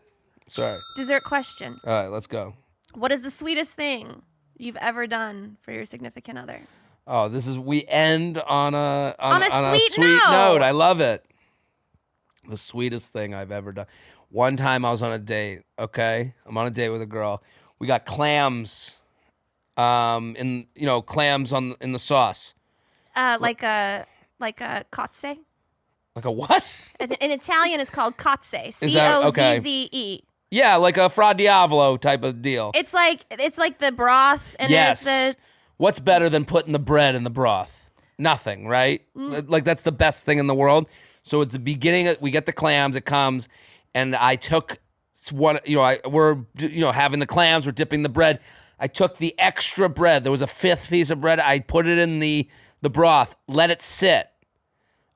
Speaker 7: Sorry.
Speaker 5: Dessert question.
Speaker 7: All right, let's go.
Speaker 5: What is the sweetest thing you've ever done for your significant other?
Speaker 7: Oh, we end on a
Speaker 5: sweet
Speaker 7: sweet
Speaker 5: note.
Speaker 7: note. I love it. The sweetest thing I've ever done. One time I was on a date, okay? I'm on a date with a girl. We got clams clams in the sauce.
Speaker 5: Like a cozze.
Speaker 7: Like a what?
Speaker 5: In Italian, it's called cozze.
Speaker 7: Is that- okay.
Speaker 5: Cozze.
Speaker 7: Yeah, like a Fra Diavolo type of deal.
Speaker 5: It's like the broth and
Speaker 7: Yes.
Speaker 5: there's the
Speaker 7: What's better than putting the bread in the broth? Nothing, right? Like that's the best thing in the world. So it's the beginning. We get the clams. It comes, and I took one. We're having the clams. We're dipping the bread. I took the extra bread. There was a fifth piece of bread. I put it in the broth. Let it sit.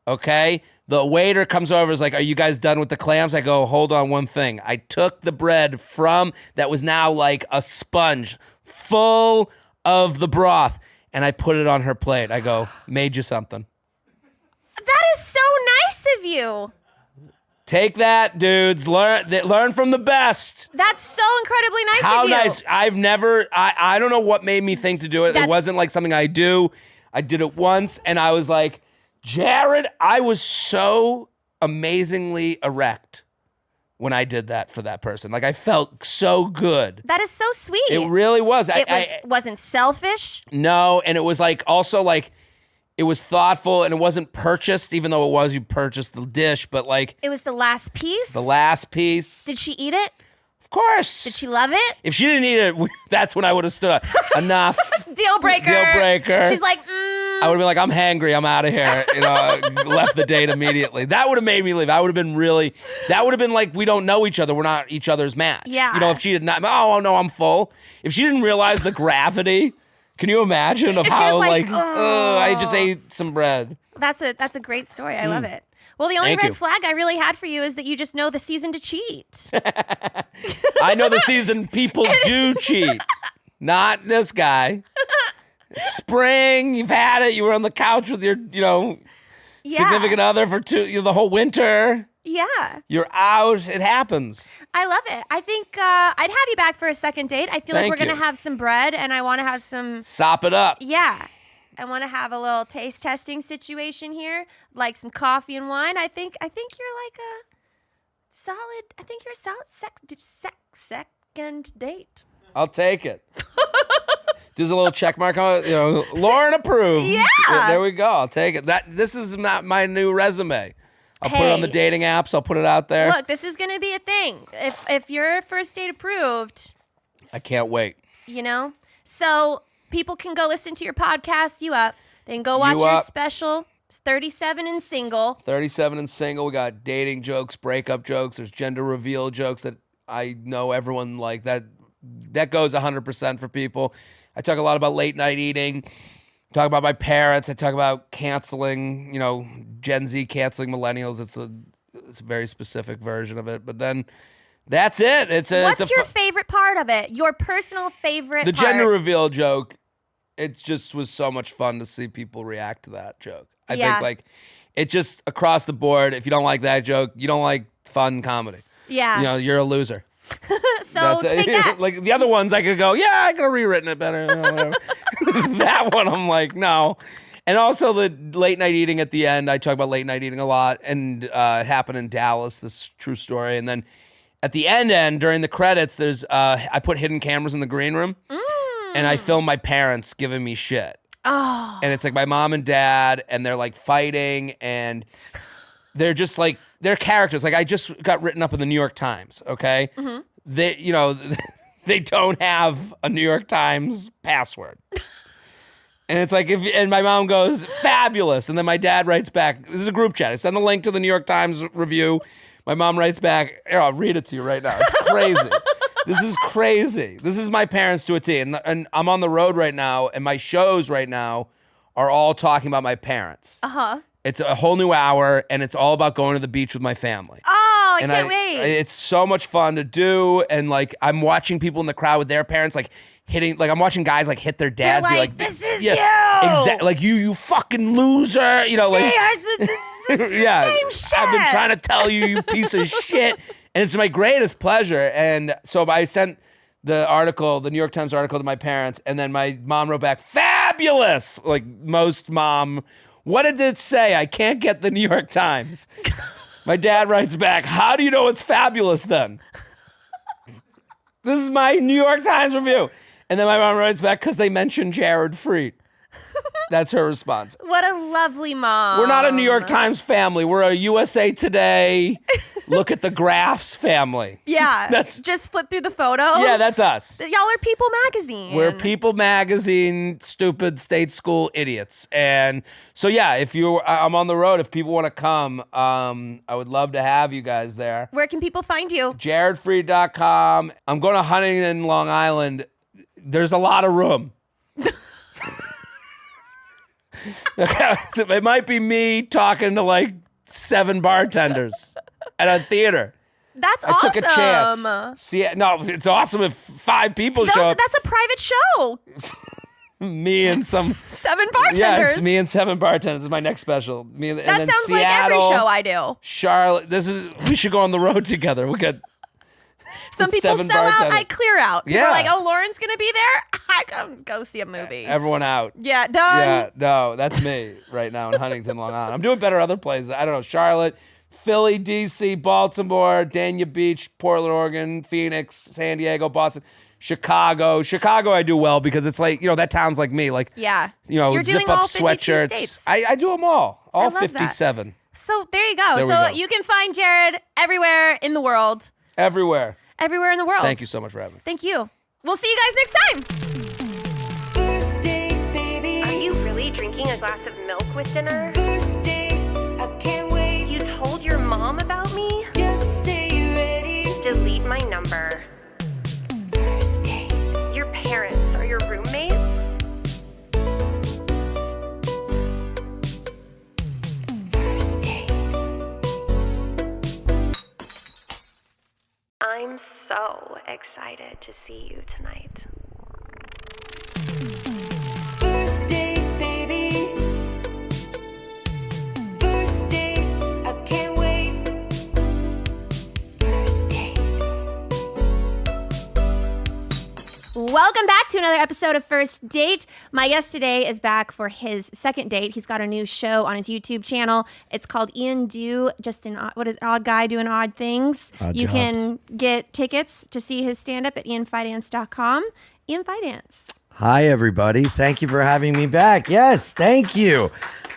Speaker 7: Okay. The waiter comes over. Is like, "Are you guys done with the clams?" I go, "Hold on one thing." I took the bread from that was now like a sponge full of the broth, and I put it on her plate. I go, "Made you something."
Speaker 5: That is so nice of you.
Speaker 7: Take that, dudes. Learn from the best.
Speaker 5: That's so incredibly nice
Speaker 7: How
Speaker 5: of you.
Speaker 7: nice. I've never, I don't know what made me think to do it. It wasn't like something I do. I did it once, and I was like, Jared, I was so amazingly erect when I did that for that person. Like, I felt so good.
Speaker 5: That is so sweet.
Speaker 7: It really was.
Speaker 5: Wasn't selfish.
Speaker 7: No, and it was like, also like, it was thoughtful, and it wasn't purchased, even though it was, you purchased the dish, but like.
Speaker 5: It was the last piece.
Speaker 7: The last piece.
Speaker 5: Did she eat it?
Speaker 7: Of course.
Speaker 5: Did she love it?
Speaker 7: If she didn't eat it, that's when I would have stood up. Enough.
Speaker 5: Deal breaker.
Speaker 7: Deal breaker.
Speaker 5: She's like,
Speaker 7: I would have been like, I'm hangry. I'm out of here. Left the date immediately. That would have made me leave. That would have been like, we don't know each other. We're not each other's match.
Speaker 5: Yeah.
Speaker 7: If she did not, oh no, I'm full. If she didn't realize the gravity Can you imagine of
Speaker 5: If she
Speaker 7: how
Speaker 5: was
Speaker 7: like,
Speaker 5: like,
Speaker 7: I just ate some bread.
Speaker 5: That's a great story. I love it. Well, the only
Speaker 7: Thank
Speaker 5: red
Speaker 7: you.
Speaker 5: flag I really had for you is that you just know the season to cheat.
Speaker 7: I know the season people do cheat. Not this guy. It's spring, you've had it, you were on the couch with your, significant other for the whole winter.
Speaker 5: Yeah.
Speaker 7: You're out. It happens.
Speaker 5: I love it. I think I'd have you back for a second date. I feel like
Speaker 7: Thank
Speaker 5: we're going to
Speaker 7: you.
Speaker 5: have some bread and I want to have some,
Speaker 7: Sop it up.
Speaker 5: yeah. I want to have a little taste testing situation here, like some coffee and wine. I think you're like a solid, I think you're a solid second date.
Speaker 7: I'll take it. There's a little check mark on it. Lauren approved.
Speaker 5: Yeah.
Speaker 7: There we go. I'll take it. This is not my new resume. I'll put it on the
Speaker 5: Hey.
Speaker 7: dating apps. I'll put it out there.
Speaker 5: Look, this is going to be a thing. If you're first date approved,
Speaker 7: I can't wait.
Speaker 5: So people can go listen to your podcast, You Up. They can go watch
Speaker 7: You
Speaker 5: your
Speaker 7: Up.
Speaker 5: special, 37 and Single.
Speaker 7: 37 and single. We got dating jokes, breakup jokes. There's gender reveal jokes that I know everyone like. That goes 100% for people. I talk a lot about late night eating. Talk about my parents. I talk about canceling, Gen Z canceling millennials. It's a very specific version of it. But then that's it.
Speaker 5: What's your favorite part of it? Your personal favorite
Speaker 7: the
Speaker 5: part?
Speaker 7: gender reveal joke? It just was so much fun to see people react to that joke. I
Speaker 5: Yeah.
Speaker 7: think like it just across the board. If you don't like that joke, you don't like fun comedy.
Speaker 5: Yeah.
Speaker 7: You're a loser.
Speaker 5: So take that.
Speaker 7: Like the other ones, I could go, yeah, I could have rewritten it better. Whatever. That one, I'm like, no. And also the late night eating at the end. I talk about late night eating a lot, and it happened in Dallas. This true story. And then at the end during the credits, there's I put hidden cameras in the green room, and I film my parents giving me shit.
Speaker 5: Oh.
Speaker 7: And it's like my mom and dad, and they're like fighting, and they're just like, they're characters. Like I just got written up in the New York Times, okay?
Speaker 5: Mm-hmm.
Speaker 7: They, they don't have a New York Times password. And it's like, and my mom goes, fabulous. And then my dad writes back, this is a group chat. I send the link to the New York Times review. My mom writes back, here, I'll read it to you right now. It's crazy. This is crazy. This is my parents to a T. And I'm on the road right now, and my shows right now are all talking about my parents.
Speaker 5: Uh-huh.
Speaker 7: It's a whole new hour, and it's all about going to the beach with my family.
Speaker 5: Oh, I
Speaker 7: And
Speaker 5: can't wait.
Speaker 7: It's so much fun to do, and like I'm watching people in the crowd with their parents, like hitting, like I'm watching guys like hit their dads,
Speaker 5: They're
Speaker 7: be
Speaker 5: like,
Speaker 7: like,
Speaker 5: "This is
Speaker 7: yeah,
Speaker 5: you!"
Speaker 7: exactly, like you fucking loser, like
Speaker 5: it's
Speaker 7: yeah,
Speaker 5: the same shit.
Speaker 7: I've been trying to tell you, you piece of shit, and it's my greatest pleasure. And so I sent the article, the New York Times article, to my parents, and then my mom wrote back, fabulous, like most mom. What did it say? I can't get the New York Times. My dad writes back, how do you know it's fabulous then? This is my New York Times review. And then my mom writes back, because they mentioned Jared Fried. That's her response.
Speaker 5: What a lovely mom.
Speaker 7: We're not a New York Times family. We're a USA Today, look at the graphs family.
Speaker 5: Yeah.
Speaker 7: That's-
Speaker 5: just flip through the photos.
Speaker 7: Yeah, that's us.
Speaker 5: Y'all are People Magazine.
Speaker 7: We're People Magazine, stupid state school idiots. And so, yeah, I'm on the road. If people want to come, I would love to have you guys there.
Speaker 5: Where can people find you?
Speaker 7: JaredFree.com. I'm going to Huntington, Long Island. There's a lot of room. It might be me talking to like 7 bartenders at a theater.
Speaker 5: That's
Speaker 7: I
Speaker 5: awesome.
Speaker 7: took a chance. See, no, it's awesome if 5 people show up.
Speaker 5: That's a private show.
Speaker 7: Me and some
Speaker 5: 7 bartenders.
Speaker 7: Yeah, it's me and 7 bartenders. This is my next special.
Speaker 5: that sounds like every show I do.
Speaker 7: Charlotte. We should go on the road together. We got
Speaker 5: Some people
Speaker 7: 7
Speaker 5: sell out,
Speaker 7: bartenders.
Speaker 5: I clear out. People
Speaker 7: Yeah.
Speaker 5: are like, oh, Lauren's going to be there? I come go see a movie.
Speaker 7: everyone out.
Speaker 5: Yeah, done.
Speaker 7: Yeah, no, that's me right now in Huntington, Long Island. I'm doing better other places. I don't know, Charlotte, Philly, D.C., Baltimore, Dania Beach, Portland, Oregon, Phoenix, San Diego, Boston, Chicago. Chicago I do well because it's like, that town's like me. Like,
Speaker 5: Yeah.
Speaker 7: zip
Speaker 5: You're doing
Speaker 7: up
Speaker 5: all 52
Speaker 7: sweatshirts.
Speaker 5: states.
Speaker 7: I do them all
Speaker 5: love that.
Speaker 7: 57.
Speaker 5: So there you go.
Speaker 7: There we
Speaker 5: So
Speaker 7: go.
Speaker 5: you can find Jared everywhere in the world.
Speaker 7: Everywhere.
Speaker 5: Everywhere in the world.
Speaker 7: Thank you so much for having me.
Speaker 5: Thank you. We'll see you guys next time.
Speaker 2: First date, baby.
Speaker 1: Are you really drinking a glass of milk with dinner?
Speaker 2: First date, I can't wait.
Speaker 1: You told your mom about me?
Speaker 2: Just say you're ready.
Speaker 1: Delete my number.
Speaker 2: First date,
Speaker 1: Your parents are your roommates? so excited to see you tonight.
Speaker 2: First date, baby. First date, I can't wait. First date.
Speaker 3: Welcome back to another episode of First Date. My guest today is back for his second date. He's got a new show on his YouTube channel. It's called Ian Do, just an odd guy doing odd things.
Speaker 8: Odd
Speaker 3: you
Speaker 8: jobs.
Speaker 3: can get tickets to see his stand-up at ianfidance.com. Ian Fidance.
Speaker 8: Hi, everybody. Thank you for having me back. Yes, thank you.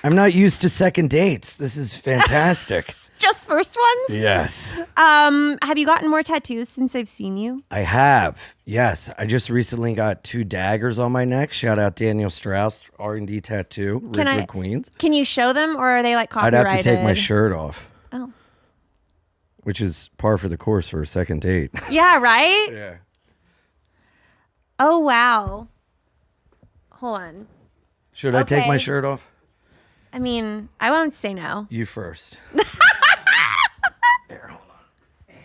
Speaker 8: I'm not used to second dates. This is fantastic.
Speaker 3: Just first ones?
Speaker 8: Yes,
Speaker 3: Have you gotten more tattoos since I've seen you?
Speaker 8: I have. Yes, I just recently got 2 daggers on my neck. Shout out Daniel Strauss, R&D Tattoo, Ridgewood, Queens.
Speaker 3: Can you show them, or are they like
Speaker 8: I'd
Speaker 3: copyrighted?
Speaker 8: have to take my shirt off.
Speaker 3: Oh.
Speaker 8: Which is par for the course for a second date.
Speaker 3: Yeah, right?
Speaker 8: Yeah.
Speaker 3: Oh, wow. Hold on.
Speaker 8: Should I take my
Speaker 3: Okay.
Speaker 8: shirt off?
Speaker 3: I mean, I won't say no.
Speaker 8: You first. Here, hold on.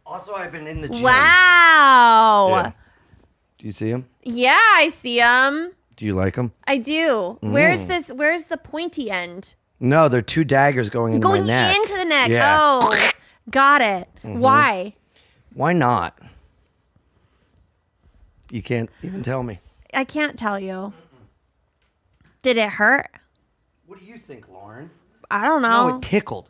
Speaker 8: Also, I've been in the gym.
Speaker 3: Wow.
Speaker 8: Yeah. Do you see him?
Speaker 3: Yeah, I see them.
Speaker 8: Do you like him?
Speaker 3: I do. Where's the pointy end?
Speaker 8: No, they're 2 daggers going into
Speaker 3: Going
Speaker 8: my neck.
Speaker 3: into the neck.
Speaker 8: Yeah.
Speaker 3: Oh, got it. Why?
Speaker 8: Why not? You can't even tell me.
Speaker 3: I can't tell you. Did it hurt?
Speaker 8: What do you think, Lauren?
Speaker 3: I don't
Speaker 8: Oh,
Speaker 3: know.
Speaker 8: it tickled.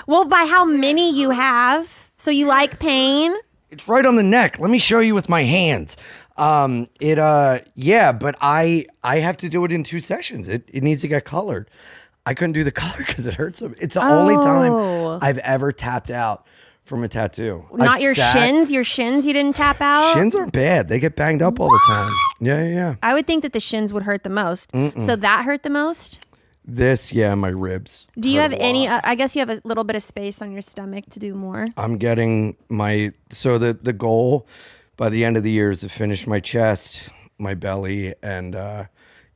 Speaker 3: Well, by how many you have. So you like pain?
Speaker 8: It's right on the neck. Let me show you with my hands. Yeah, but I have to do it in 2 sessions. It needs to get colored. I couldn't do the color because it hurts so. It's the only time I've ever tapped out from a tattoo.
Speaker 3: Not
Speaker 8: I've
Speaker 3: your
Speaker 8: sat-
Speaker 3: shins? Your shins you didn't tap out?
Speaker 8: Shins aren't bad. They get banged up all the time. Yeah.
Speaker 3: I would think that the shins would hurt the most. So that hurt the most?
Speaker 8: My ribs.
Speaker 3: Do you
Speaker 8: hurt
Speaker 3: have
Speaker 8: a
Speaker 3: any?
Speaker 8: lot.
Speaker 3: I guess you have a little bit of space on your stomach to do more.
Speaker 8: I'm getting the goal by the end of the year is to finish my chest, my belly, and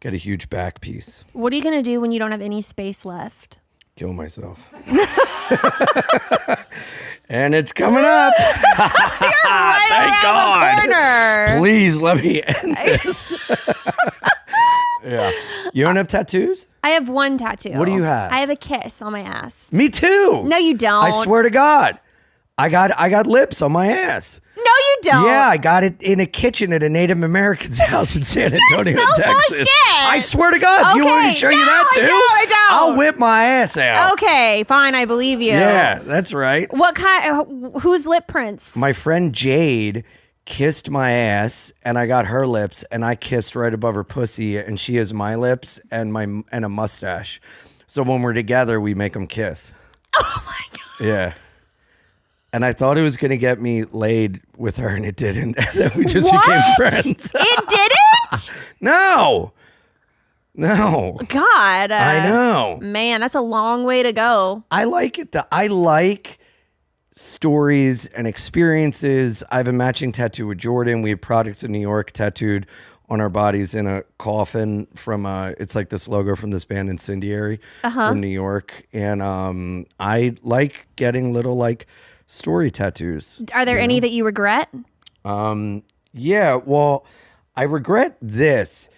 Speaker 8: get a huge back piece.
Speaker 3: What are you going to do when you don't have any space left?
Speaker 8: Kill myself. And it's coming up. Thank God.
Speaker 3: Corner.
Speaker 8: Please let me end this. Yeah. You don't have tattoos?
Speaker 3: I have one tattoo.
Speaker 8: What do you have?
Speaker 3: I have a kiss on my ass.
Speaker 8: Me too.
Speaker 3: No, you don't.
Speaker 8: I swear to God. I got lips on my ass.
Speaker 3: No, you don't.
Speaker 8: Yeah, I got it in a kitchen at a Native American's house in San Antonio,
Speaker 3: so
Speaker 8: Texas.
Speaker 3: bullshit.
Speaker 8: I swear to God. You want me
Speaker 3: Okay,
Speaker 8: to show you
Speaker 3: no,
Speaker 8: that too?
Speaker 3: I don't.
Speaker 8: I'll whip my ass out.
Speaker 3: Okay, fine. I believe you.
Speaker 8: Yeah, that's right.
Speaker 3: What kind? Whose lip prints?
Speaker 8: My friend Jade kissed my ass, and I got her lips, and I kissed right above her pussy, and she has my lips and a mustache. So when we're together, we make them kiss.
Speaker 3: Oh my God.
Speaker 8: Yeah. And I thought it was going to get me laid with her, and it didn't. And then we just became friends.
Speaker 3: It didn't?
Speaker 8: No.
Speaker 3: God.
Speaker 8: I know.
Speaker 3: Man, that's a long way to go.
Speaker 8: I like it. I like stories and experiences. I have a matching tattoo with Jordan. We have Product of New York tattooed on our bodies in a coffin from it's like this logo from this band Incendiary from New York. And I like getting little like story tattoos.
Speaker 3: Are there any that you regret?
Speaker 8: Yeah, well, I regret this.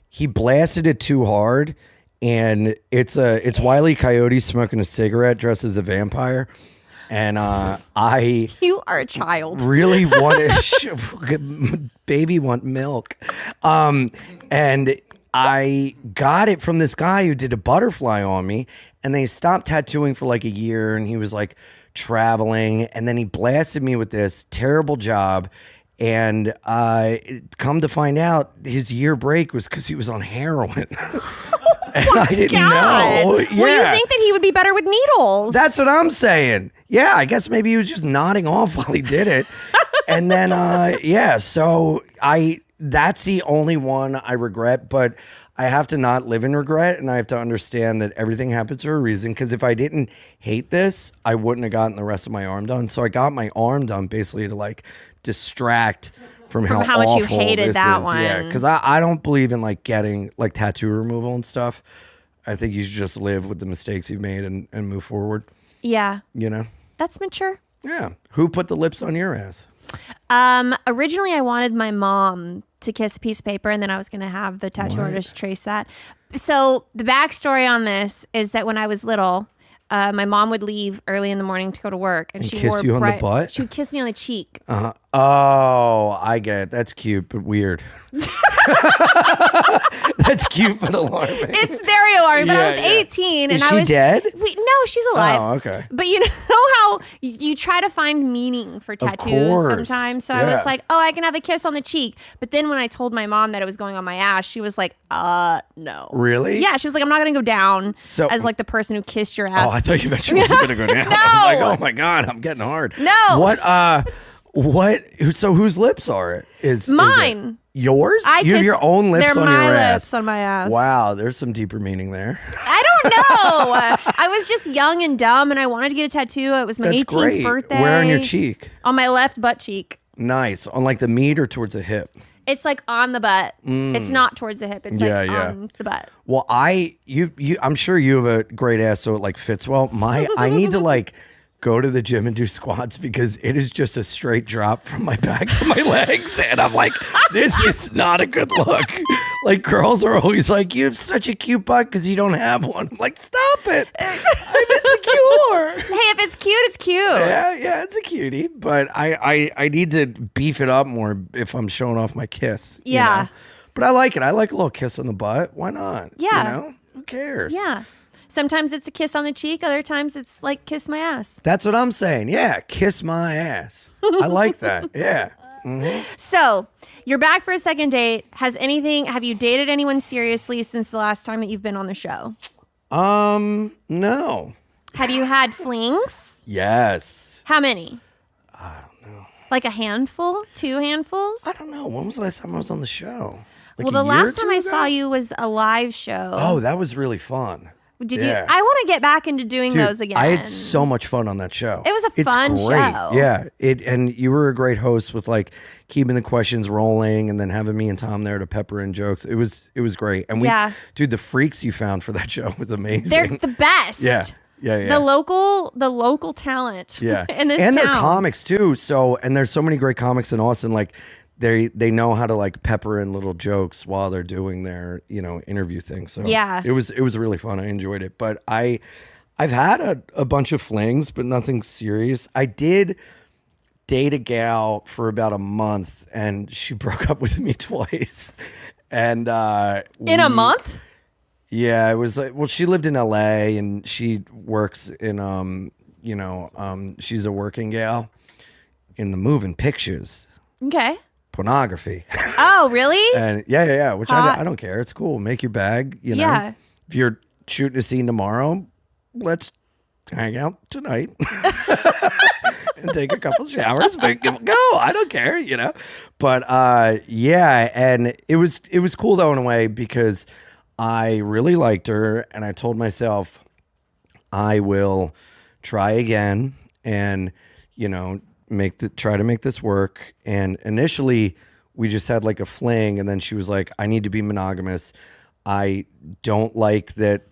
Speaker 8: He blasted it too hard, and it's Wile E. Coyote smoking a cigarette dressed as a vampire. And I
Speaker 3: You are a child.
Speaker 8: really wanted baby want milk. And I got it from this guy who did a butterfly on me, and they stopped tattooing for like a year, and he was like traveling, and then he blasted me with this terrible job. And come to find out, his year break was because he was on heroin. And I didn't know. Yeah.
Speaker 3: Well, you think that he would be better with needles.
Speaker 8: That's what I'm saying. Yeah, I guess maybe he was just nodding off while he did it. And then, so that's the only one I regret, but I have to not live in regret, and I have to understand that everything happens for a reason, because if I didn't hate this, I wouldn't have gotten the rest of my arm done. So I got my arm done basically to like distract from how
Speaker 3: much you
Speaker 8: awful
Speaker 3: hated
Speaker 8: this
Speaker 3: that
Speaker 8: is.
Speaker 3: one.
Speaker 8: Yeah, because I don't believe in like getting like tattoo removal and stuff. I think you should just live with the mistakes you've made and move forward,
Speaker 3: Yeah.
Speaker 8: you know?
Speaker 3: That's mature.
Speaker 8: Yeah. Who put the lips on your ass?
Speaker 3: Originally, I wanted my mom to kiss a piece of paper, and then I was going to have the tattoo artist trace that. So the backstory on this is that when I was little, my mom would leave early in the morning to go to work, and she
Speaker 8: kiss
Speaker 3: wore
Speaker 8: you on the butt?
Speaker 3: She would kiss me on the cheek.
Speaker 8: Uh-huh. Oh, I get it. That's cute, but weird. That's cute, but alarming.
Speaker 3: It's very alarming. But I was
Speaker 8: Yeah,
Speaker 3: 18, and
Speaker 8: Is
Speaker 3: I
Speaker 8: she
Speaker 3: was
Speaker 8: dead?
Speaker 3: No, she's alive.
Speaker 8: Oh, okay.
Speaker 3: But you know how you try to find meaning for tattoos
Speaker 8: course.
Speaker 3: sometimes. So I
Speaker 8: Yeah.
Speaker 3: was like, oh, I can have a kiss on the cheek. But then when I told my mom that it was going on my ass, she was like, no.
Speaker 8: Really?
Speaker 3: Yeah, she was like, I'm not gonna go down
Speaker 8: So-
Speaker 3: as like the person who kissed your ass.
Speaker 8: Oh, I thought you meant she wasn't going to go down. I was like, oh my God, I'm getting hard.
Speaker 3: No.
Speaker 8: What? So whose lips are it? Is
Speaker 3: Mine.
Speaker 8: It yours?
Speaker 3: I
Speaker 8: You have
Speaker 3: kiss-
Speaker 8: your own lips
Speaker 3: they're
Speaker 8: on
Speaker 3: my
Speaker 8: your
Speaker 3: lips
Speaker 8: ass.
Speaker 3: on my ass.
Speaker 8: Wow, there's some deeper meaning there.
Speaker 3: I don't know. I was just young and dumb, and I wanted to get a tattoo. It was my
Speaker 8: That's
Speaker 3: 18th
Speaker 8: great.
Speaker 3: birthday.
Speaker 8: Where on your cheek?
Speaker 3: On my left butt cheek.
Speaker 8: Nice. On like the meat or towards the hip?
Speaker 3: It's like on the butt. It's not towards the hip. It's like
Speaker 8: Yeah.
Speaker 3: on the butt.
Speaker 8: Well, I'm sure you have a great ass, so it like fits well. I need to like go to the gym and do squats because it is just a straight drop from my back to my legs, and I'm like, this is not a good look. Like girls are always like, you have such a cute butt because you don't have one. I'm like, stop it. I'm insecure.
Speaker 3: Hey, if it's cute, it's cute.
Speaker 8: Yeah, it's a cutie, but I need to beef it up more if I'm showing off my kiss. you
Speaker 3: Yeah.
Speaker 8: know? But I like it. I like a little kiss on the butt. Why not?
Speaker 3: Yeah.
Speaker 8: You know? Who cares?
Speaker 3: Yeah. Sometimes it's a kiss on the cheek. Other times it's like kiss my ass.
Speaker 8: That's what I'm saying. Yeah, kiss my ass. I like that. Yeah.
Speaker 3: So you're back for a second date. Have you dated anyone seriously since the last time that you've been on the show?
Speaker 8: No.
Speaker 3: Have you had flings?
Speaker 8: Yes.
Speaker 3: How many? I don't know. Like a handful? 2 handfuls?
Speaker 8: I don't know. When was the last time I was on the show? Like
Speaker 3: Well, the
Speaker 8: a year or
Speaker 3: last time
Speaker 8: two
Speaker 3: I
Speaker 8: ago?
Speaker 3: saw you was a live show.
Speaker 8: Oh, that was really fun.
Speaker 3: Did
Speaker 8: yeah.
Speaker 3: you? I want to get back into doing
Speaker 8: Dude,
Speaker 3: those again.
Speaker 8: I had so much fun on that show.
Speaker 3: It was a fun
Speaker 8: great.
Speaker 3: show.
Speaker 8: Yeah. And you were a great host with like keeping the questions rolling and then having me and Tom there to pepper in jokes. It was great. And dude, the freaks you found for that show was amazing.
Speaker 3: They're the best.
Speaker 8: Yeah.
Speaker 3: The local talent.
Speaker 8: Yeah.
Speaker 3: In this
Speaker 8: and
Speaker 3: town.
Speaker 8: they're comics too. So and there's so many great comics in Austin. Like they know how to like pepper in little jokes while they're doing their, interview thing. So
Speaker 3: Yeah.
Speaker 8: it was really fun. I enjoyed it. But I've had a bunch of flings, but nothing serious. I did date a gal for about a month and she broke up with me twice. And
Speaker 3: In a month?
Speaker 8: yeah, it was like, well, she lived in LA and she works in she's a working gal in the moving pictures,
Speaker 3: Okay.
Speaker 8: pornography.
Speaker 3: Oh, really?
Speaker 8: And yeah, which
Speaker 3: Hot.
Speaker 8: I don't care. It's cool. Make your bag,
Speaker 3: Yeah.
Speaker 8: If you're shooting a scene tomorrow, let's hang out tonight and take a couple showers, but go. I don't care, But yeah, and it was cool though in a way because I really liked her and I told myself I will try again and try to make this work. And initially we just had like a fling and then she was like, I need to be monogamous. I don't like that,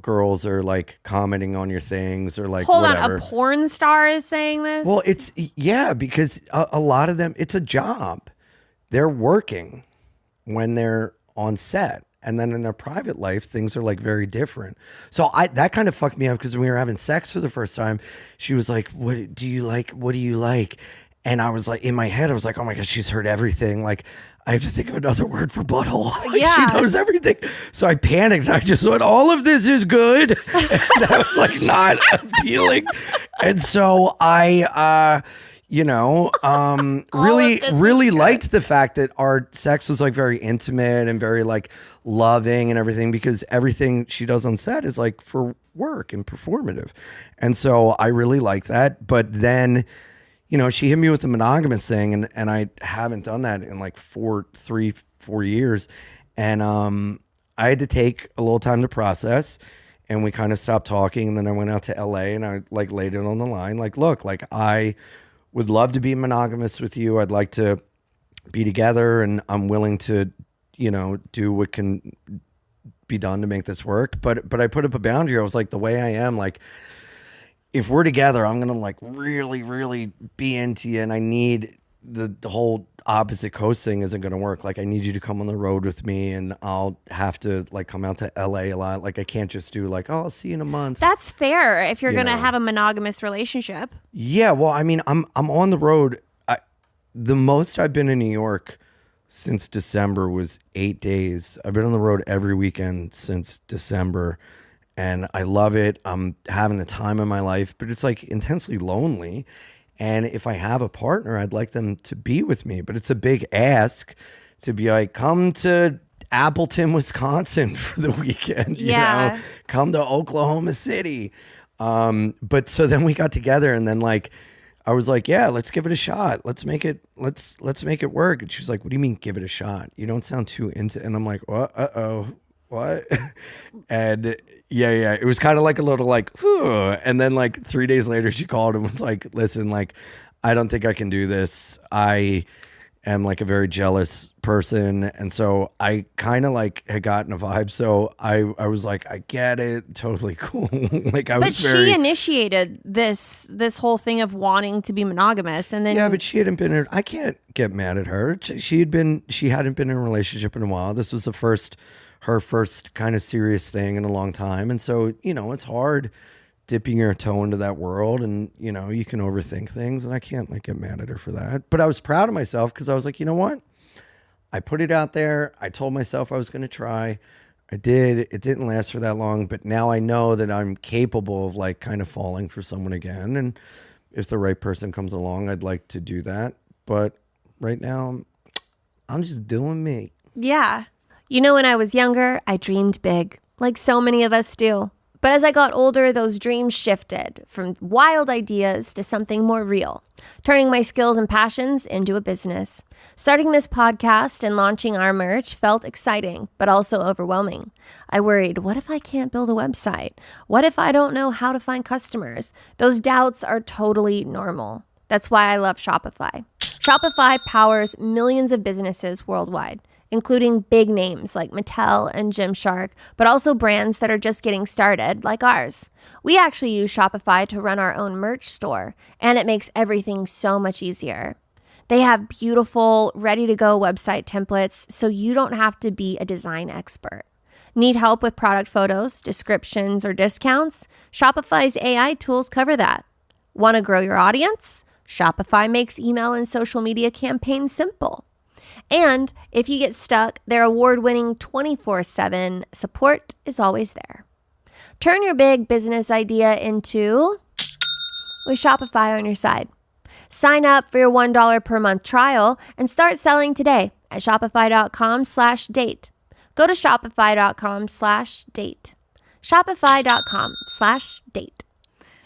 Speaker 8: girls are like commenting on your things or like
Speaker 3: Hold
Speaker 8: whatever.
Speaker 3: on, a porn star is saying this?
Speaker 8: Well, because a lot of them, it's a job. They're working when they're on set. And then in their private life, things are like very different. So that kind of fucked me up because when we were having sex for the first time, she was like, what do you like? What do you like? And I was like, in my head, I was like, oh my God, she's heard everything. Like, I have to think of another word for butthole. Like,
Speaker 3: Yeah.
Speaker 8: She knows everything. So I panicked. I just went, all of this is good. And that was like not appealing. And so I, really liked the fact that our sex was like very intimate and very like loving and everything because everything she does on set is like for work and performative. And so I really like that. But then, she hit me with the monogamous thing and I haven't done that in like 4 years. And I had to take a little time to process and we kind of stopped talking. And then I went out to LA and I like laid it on the line. Like, look, like I would love to be monogamous with you. I'd like to be together and I'm willing to, do what can be done to make this work. But I put up a boundary. I was like, the way I am, like, if we're together, I'm gonna like really, really be into you, and I need the whole opposite coast thing isn't gonna work. Like I need you to come on the road with me, and I'll have to like come out to LA a lot. Like I can't just do like, oh, I'll see you in a month.
Speaker 3: That's fair if you're
Speaker 8: You
Speaker 3: going to
Speaker 8: know.
Speaker 3: have a monogamous relationship.
Speaker 8: Yeah, well, I mean, I'm on the road. The most I've been in New York since December was 8 days. I've been on the road every weekend since December, and I love it. I'm having the time of my life, but it's like intensely lonely. And if I have a partner, I'd like them to be with me, but it's a big ask to be like, come to Appleton, Wisconsin for the weekend. You
Speaker 3: Yeah.
Speaker 8: know, come to Oklahoma City. But so then we got together, and then like I was like, yeah, let's give it a shot. Let's make it work. And she was like, what do you mean give it a shot? You don't sound too into it. And I'm like, what? What? And yeah. It was kind of like a little like, whew. And then like 3 days later, she called and was like, listen, like, I don't think I can do this. I am like a very jealous person, and so I kind of like had gotten a vibe. So I was like, I get it, totally cool. Like I
Speaker 3: But
Speaker 8: was very.
Speaker 3: she initiated this whole thing of wanting to be monogamous, and then
Speaker 8: Yeah, but she hadn't been in. I can't get mad at her. She hadn't been in a relationship in a while. This was her first kind of serious thing in a long time, and so it's hard dipping your toe into that world, and you can overthink things, and I can't like get mad at her for that. But I was proud of myself because I was like, you know what? I put it out there. I told myself I was going to try. I did. It didn't last for that long, but now I know that I'm capable of like kind of falling for someone again. And if the right person comes along, I'd like to do that. But right now, I'm just doing me.
Speaker 3: yeah. When I was younger, I dreamed big, like so many of us do. But as I got older, those dreams shifted from wild ideas to something more real, turning my skills and passions into a business. Starting this podcast and launching our merch felt exciting, but also overwhelming. I worried, what if I can't build a website? What if I don't know how to find customers? Those doubts are totally normal. That's why I love Shopify. Shopify powers millions of businesses worldwide, including big names like Mattel and Gymshark, but also brands that are just getting started, like ours. We actually use Shopify to run our own merch store, and it makes everything so much easier. They have beautiful, ready-to-go website templates, so you don't have to be a design expert. Need help with product photos, descriptions, or discounts? Shopify's AI tools cover that. Want to grow your audience? Shopify makes email and social media campaigns simple. And if you get stuck, their award-winning 24/7 support is always there. Turn your big business idea into with Shopify on your side. Sign up for your $1 per month trial and start selling today at shopify.com/date. Go to shopify.com/date. Shopify.com/date.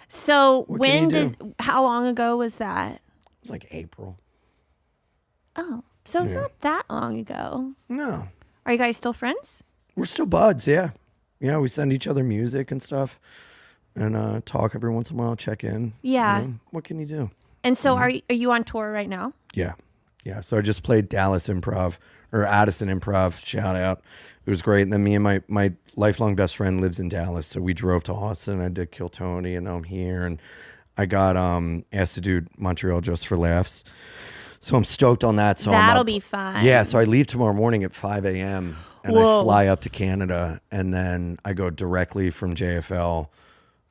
Speaker 3: So
Speaker 8: What can you
Speaker 3: how long ago was that?
Speaker 8: It was like April.
Speaker 3: Oh, so it's not that long ago.
Speaker 8: No,
Speaker 3: Are you guys still friends?
Speaker 8: we're still buds. Yeah, we send each other music and stuff, and talk every once in a while. Check in.
Speaker 3: Yeah.
Speaker 8: What can you do?
Speaker 3: And so are you on tour right now?
Speaker 8: Yeah. So I just played Dallas Improv or Addison Improv. Shout out. It was great. And then me and my lifelong best friend lives in Dallas, so we drove to Austin. I did Kill Tony, and now I'm here, and I got asked to do Montreal just for laughs. So I'm stoked on that. So
Speaker 3: That'll be fun.
Speaker 8: Yeah. So I leave tomorrow morning at 5 a.m. and
Speaker 3: Whoa.
Speaker 8: I fly up to Canada, and then I go directly from JFL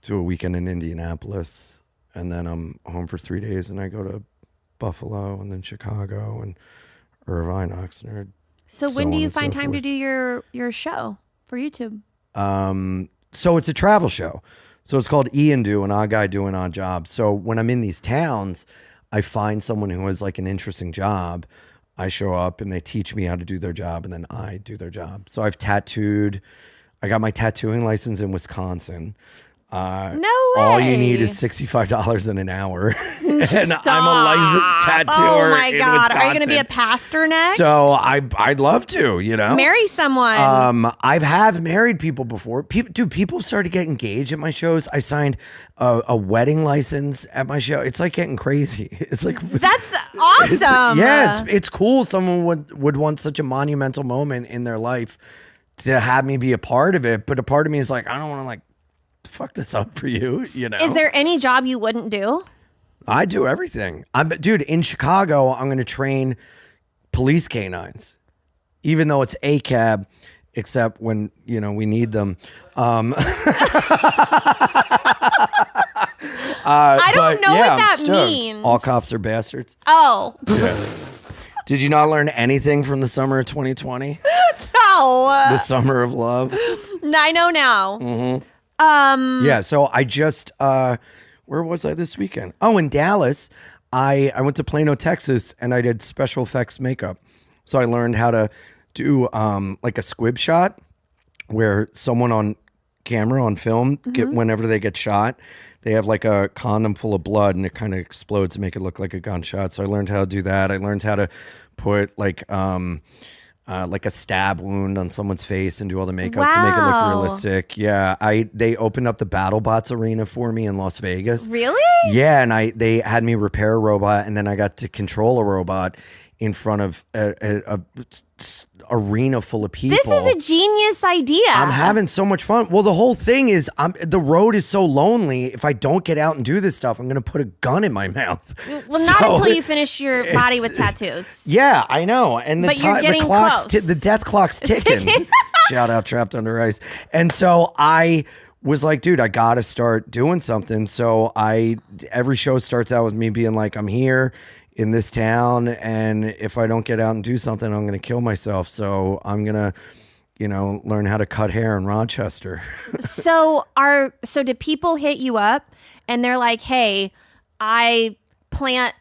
Speaker 8: to a weekend in Indianapolis, and then I'm home for 3 days, and I go to Buffalo and then Chicago and Irvine, Oxnard.
Speaker 3: So
Speaker 8: So
Speaker 3: when do
Speaker 8: on
Speaker 3: you
Speaker 8: and so
Speaker 3: find time to
Speaker 8: forth.
Speaker 3: do your show for YouTube?
Speaker 8: So it's a travel show. So it's called Ian Do, an odd guy doing odd jobs. So when I'm in these towns, I find someone who has like an interesting job. I show up and they teach me how to do their job, and then I do their job. So I've tattooed. I got my tattooing license in Wisconsin.
Speaker 3: No
Speaker 8: All you
Speaker 3: way.
Speaker 8: need is $65 in an hour. And
Speaker 3: Stop.
Speaker 8: I'm a licensed tattooer
Speaker 3: Oh my
Speaker 8: in
Speaker 3: God. Are you going to be a
Speaker 8: Wisconsin.
Speaker 3: pastor next?
Speaker 8: So I'd love to,
Speaker 3: marry someone.
Speaker 8: I've married people before. People started getting engaged at my shows. I signed a wedding license at my show. It's like getting crazy. It's like
Speaker 3: That's awesome.
Speaker 8: it's cool. Someone would want such a monumental moment in their life to have me be a part of it. But a part of me is like, I don't want to like fuck this up for you, you know?
Speaker 3: Is there any job you wouldn't do?
Speaker 8: I do everything. Dude, in Chicago, I'm going to train police canines, even though it's a cab, except when, you know, we need them.
Speaker 3: I don't know what that means.
Speaker 8: All cops are bastards.
Speaker 3: Oh.
Speaker 8: Did you not learn anything from the summer of 2020?
Speaker 3: No.
Speaker 8: The summer of love?
Speaker 3: I know now.
Speaker 8: Mm-hmm. Yeah, so I just, where was I this weekend? Oh, in Dallas. I went to Plano, Texas, and I did special effects makeup. So I learned how to do like a squib shot where someone on camera, on film, whenever they get shot, they have like a condom full of blood and it kind of explodes to make it look like a gunshot. So I learned how to do that. I learned how to put like a stab wound on someone's face and do all the makeup to make it look realistic. Yeah, they opened up the BattleBots arena for me in Las Vegas.
Speaker 3: Really?
Speaker 8: Yeah, and they had me repair a robot, and then I got to control a robot in front of a arena full of people.
Speaker 3: This is a genius idea.
Speaker 8: I'm having so much fun. Well, the whole thing is, the road is so lonely. If I don't get out and do this stuff, I'm going to put a gun in my mouth.
Speaker 3: Well, not until you finish your body with tattoos.
Speaker 8: Yeah, I know. And
Speaker 3: But you're getting
Speaker 8: the clock's
Speaker 3: close.
Speaker 8: the death clock's ticking. Shout out Trapped Under Ice. And so I was like, dude, I got to start doing something. So every show starts out with me being like, I'm here in this town, and if I don't get out and do something, I'm going to kill myself. So I'm going to, you know, learn how to cut hair in Rochester.
Speaker 3: So do people hit you up and they're like, hey, I plant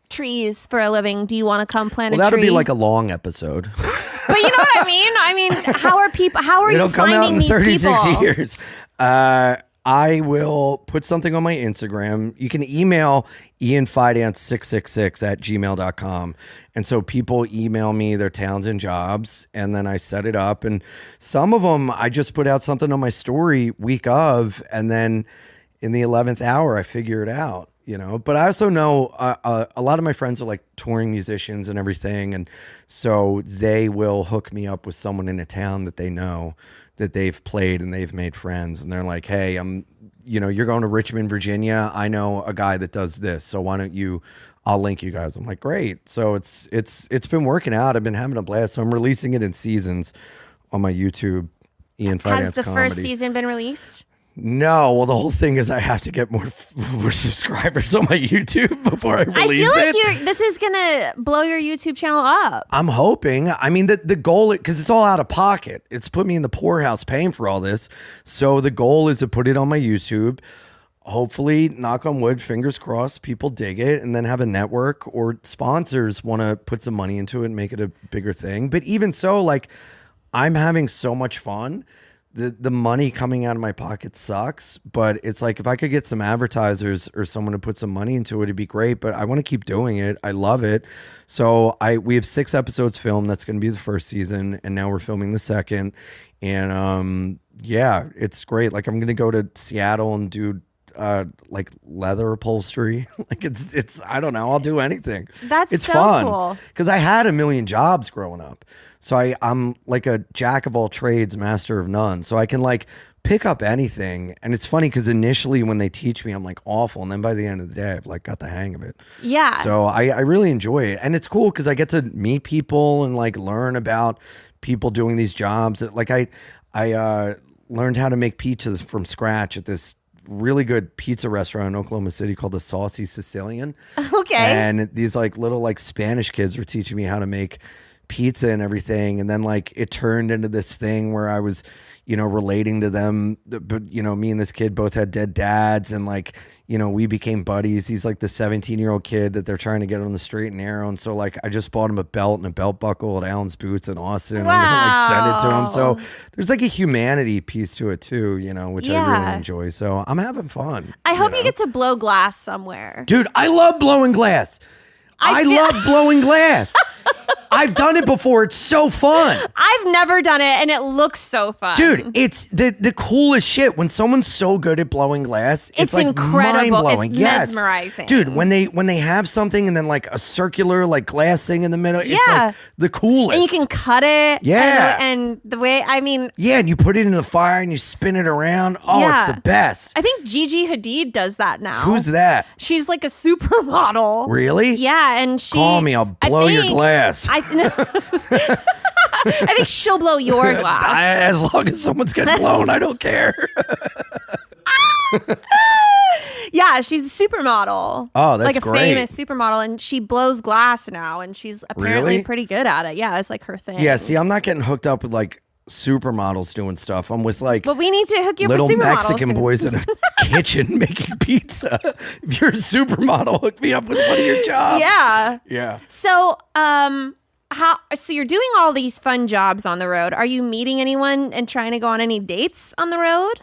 Speaker 3: trees for a living. Do you want to come plant a tree?
Speaker 8: Well, that'll be like a long episode.
Speaker 3: But you know what I mean? I mean, how are you
Speaker 8: come out
Speaker 3: finding
Speaker 8: in
Speaker 3: these
Speaker 8: 36
Speaker 3: people?
Speaker 8: years. I will put something on my Instagram. You can email ianfidance666@gmail.com. And so people email me their towns and jobs, and then I set it up. And some of them, I just put out something on my story week of, and then in the 11th hour, I figure it out. You know, but I also know a lot of my friends are like touring musicians and everything. And so they will hook me up with someone in a town that they know, that they've played and they've made friends. And they're like, hey, you're going to Richmond, Virginia. I know a guy that does this. So why don't I'll link you guys. I'm like, great. So it's been working out. I've been having a blast. So I'm releasing it in seasons on my YouTube, Ian Finance
Speaker 3: Has the
Speaker 8: Comedy.
Speaker 3: first season been released?
Speaker 8: No, well, the whole thing is I have to get more subscribers on my YouTube before I release it.
Speaker 3: I feel like this is gonna blow your YouTube channel up.
Speaker 8: I'm hoping. I mean, the goal, because it's all out of pocket. It's put me in the poorhouse paying for all this. So the goal is to put it on my YouTube. Hopefully, knock on wood, fingers crossed, people dig it, and then have a network or sponsors want to put some money into it and make it a bigger thing. But even so, like, I'm having so much fun. The money coming out of my pocket sucks, but it's like if I could get some advertisers or someone to put some money into it, it'd be great. But I want to keep doing it. I love it. So we have 6 episodes filmed. That's going to be the first season, and now we're filming the second. And yeah, it's great. Like I'm going to go to Seattle and do like leather upholstery. Like it's I don't know. I'll do anything.
Speaker 3: It's so
Speaker 8: fun
Speaker 3: cool.
Speaker 8: because I had a million jobs growing up. So I'm like a jack of all trades, master of none. So I can like pick up anything. And it's funny because initially when they teach me, I'm like awful. And then by the end of the day, I've like got the hang of it.
Speaker 3: Yeah.
Speaker 8: So I really enjoy it. And it's cool because I get to meet people and like learn about people doing these jobs. Like I learned how to make pizzas from scratch at this really good pizza restaurant in Oklahoma City called the Saucy Sicilian.
Speaker 3: Okay.
Speaker 8: And these like little like Spanish kids were teaching me how to make pizza and everything, and then like it turned into this thing where I was, you know, relating to them. But you know, me and this kid both had dead dads, and like, you know, we became buddies. He's like the 17-year-old kid that they're trying to get on the straight and narrow, and so like I just bought him a belt and a belt buckle at Allen's Boots in Austin.
Speaker 3: Wow.
Speaker 8: I'm gonna like send it to him. So there's like a humanity piece to it too, you know, which I really
Speaker 3: Yeah.
Speaker 8: enjoy. So I'm having fun.
Speaker 3: I hope
Speaker 8: know?
Speaker 3: you get to blow glass somewhere.
Speaker 8: Dude, I love blowing glass. I love blowing glass. I've done it before. It's so fun.
Speaker 3: I've never done it, and it looks so fun.
Speaker 8: Dude, it's the coolest shit. When someone's so good at blowing glass, it's like
Speaker 3: incredible.
Speaker 8: mind-blowing.
Speaker 3: It's
Speaker 8: Yes.
Speaker 3: mesmerizing.
Speaker 8: Dude, when they have something and then like a circular like glass thing in the middle, it's
Speaker 3: Yeah.
Speaker 8: like the coolest.
Speaker 3: And you can cut it.
Speaker 8: Yeah.
Speaker 3: And the way, I mean,
Speaker 8: yeah, and you put it in the fire and you spin it around. Oh,
Speaker 3: Yeah.
Speaker 8: it's the best.
Speaker 3: I think Gigi Hadid does that now.
Speaker 8: Who's that?
Speaker 3: She's like a supermodel.
Speaker 8: Really?
Speaker 3: Yeah, and she.
Speaker 8: Call me, I'll blow your glass.
Speaker 3: I think she'll blow your glass.
Speaker 8: As long as someone's getting blown, I don't care.
Speaker 3: Yeah, she's a supermodel.
Speaker 8: Oh, that's
Speaker 3: like a
Speaker 8: great.
Speaker 3: famous supermodel, and she blows glass now, and she's apparently
Speaker 8: Really?
Speaker 3: pretty good at it. Yeah, it's like her thing.
Speaker 8: Yeah, see, I'm not getting hooked up with like supermodels doing stuff. I'm with like
Speaker 3: But we need to hook you up
Speaker 8: little
Speaker 3: with supermodels.
Speaker 8: Mexican boys in a kitchen making pizza. If you're a supermodel, hook me up with one of your jobs.
Speaker 3: Yeah.
Speaker 8: Yeah.
Speaker 3: So, so you're doing all these fun jobs on the road. Are you meeting anyone and trying to go on any dates on the road?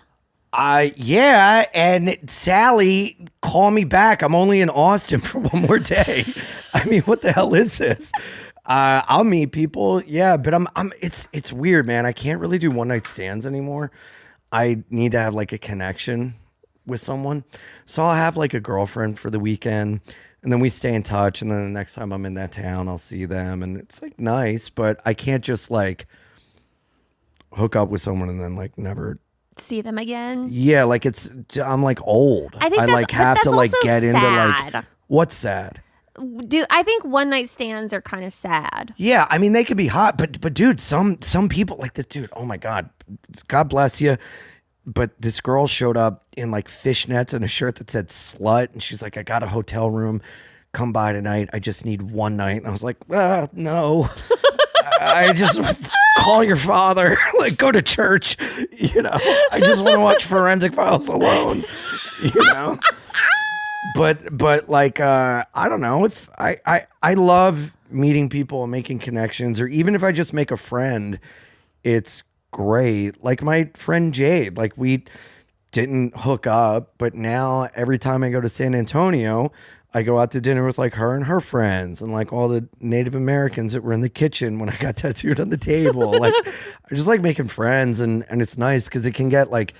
Speaker 8: Yeah, and Sally, call me back. I'm only in Austin for one more day. I mean, what the hell is this? I'll meet people, yeah, but it's weird, man. I can't really do one night stands anymore. I need to have like a connection with someone. So I'll have like a girlfriend for the weekend, and then we stay in touch, and then the next time I'm in that town, I'll see them, and it's like nice, but I can't just like hook up with someone and then like never
Speaker 3: See them again?
Speaker 8: yeah, like I'm like old.
Speaker 3: I think
Speaker 8: like have to like get into like
Speaker 3: sad.
Speaker 8: what's sad.
Speaker 3: I think one night stands are kind of sad.
Speaker 8: Yeah, I mean they could be hot, but dude, some people like this dude. Oh my god, God bless you. But this girl showed up in like fishnets and a shirt that said "slut," and she's like, "I got a hotel room. Come by tonight. I just need one night." And I was like, "No, I just." Call your father, like go to church, you know. I just want to watch Forensic Files alone, you know. But like I don't know if I love meeting people and making connections, or even if I just make a friend, it's great. Like my friend Jade, like we didn't hook up, but now every time I go to San Antonio, I go out to dinner with like her and her friends and like all the Native Americans that were in the kitchen when I got tattooed on the table. Like I just like making friends, and it's nice because it can get like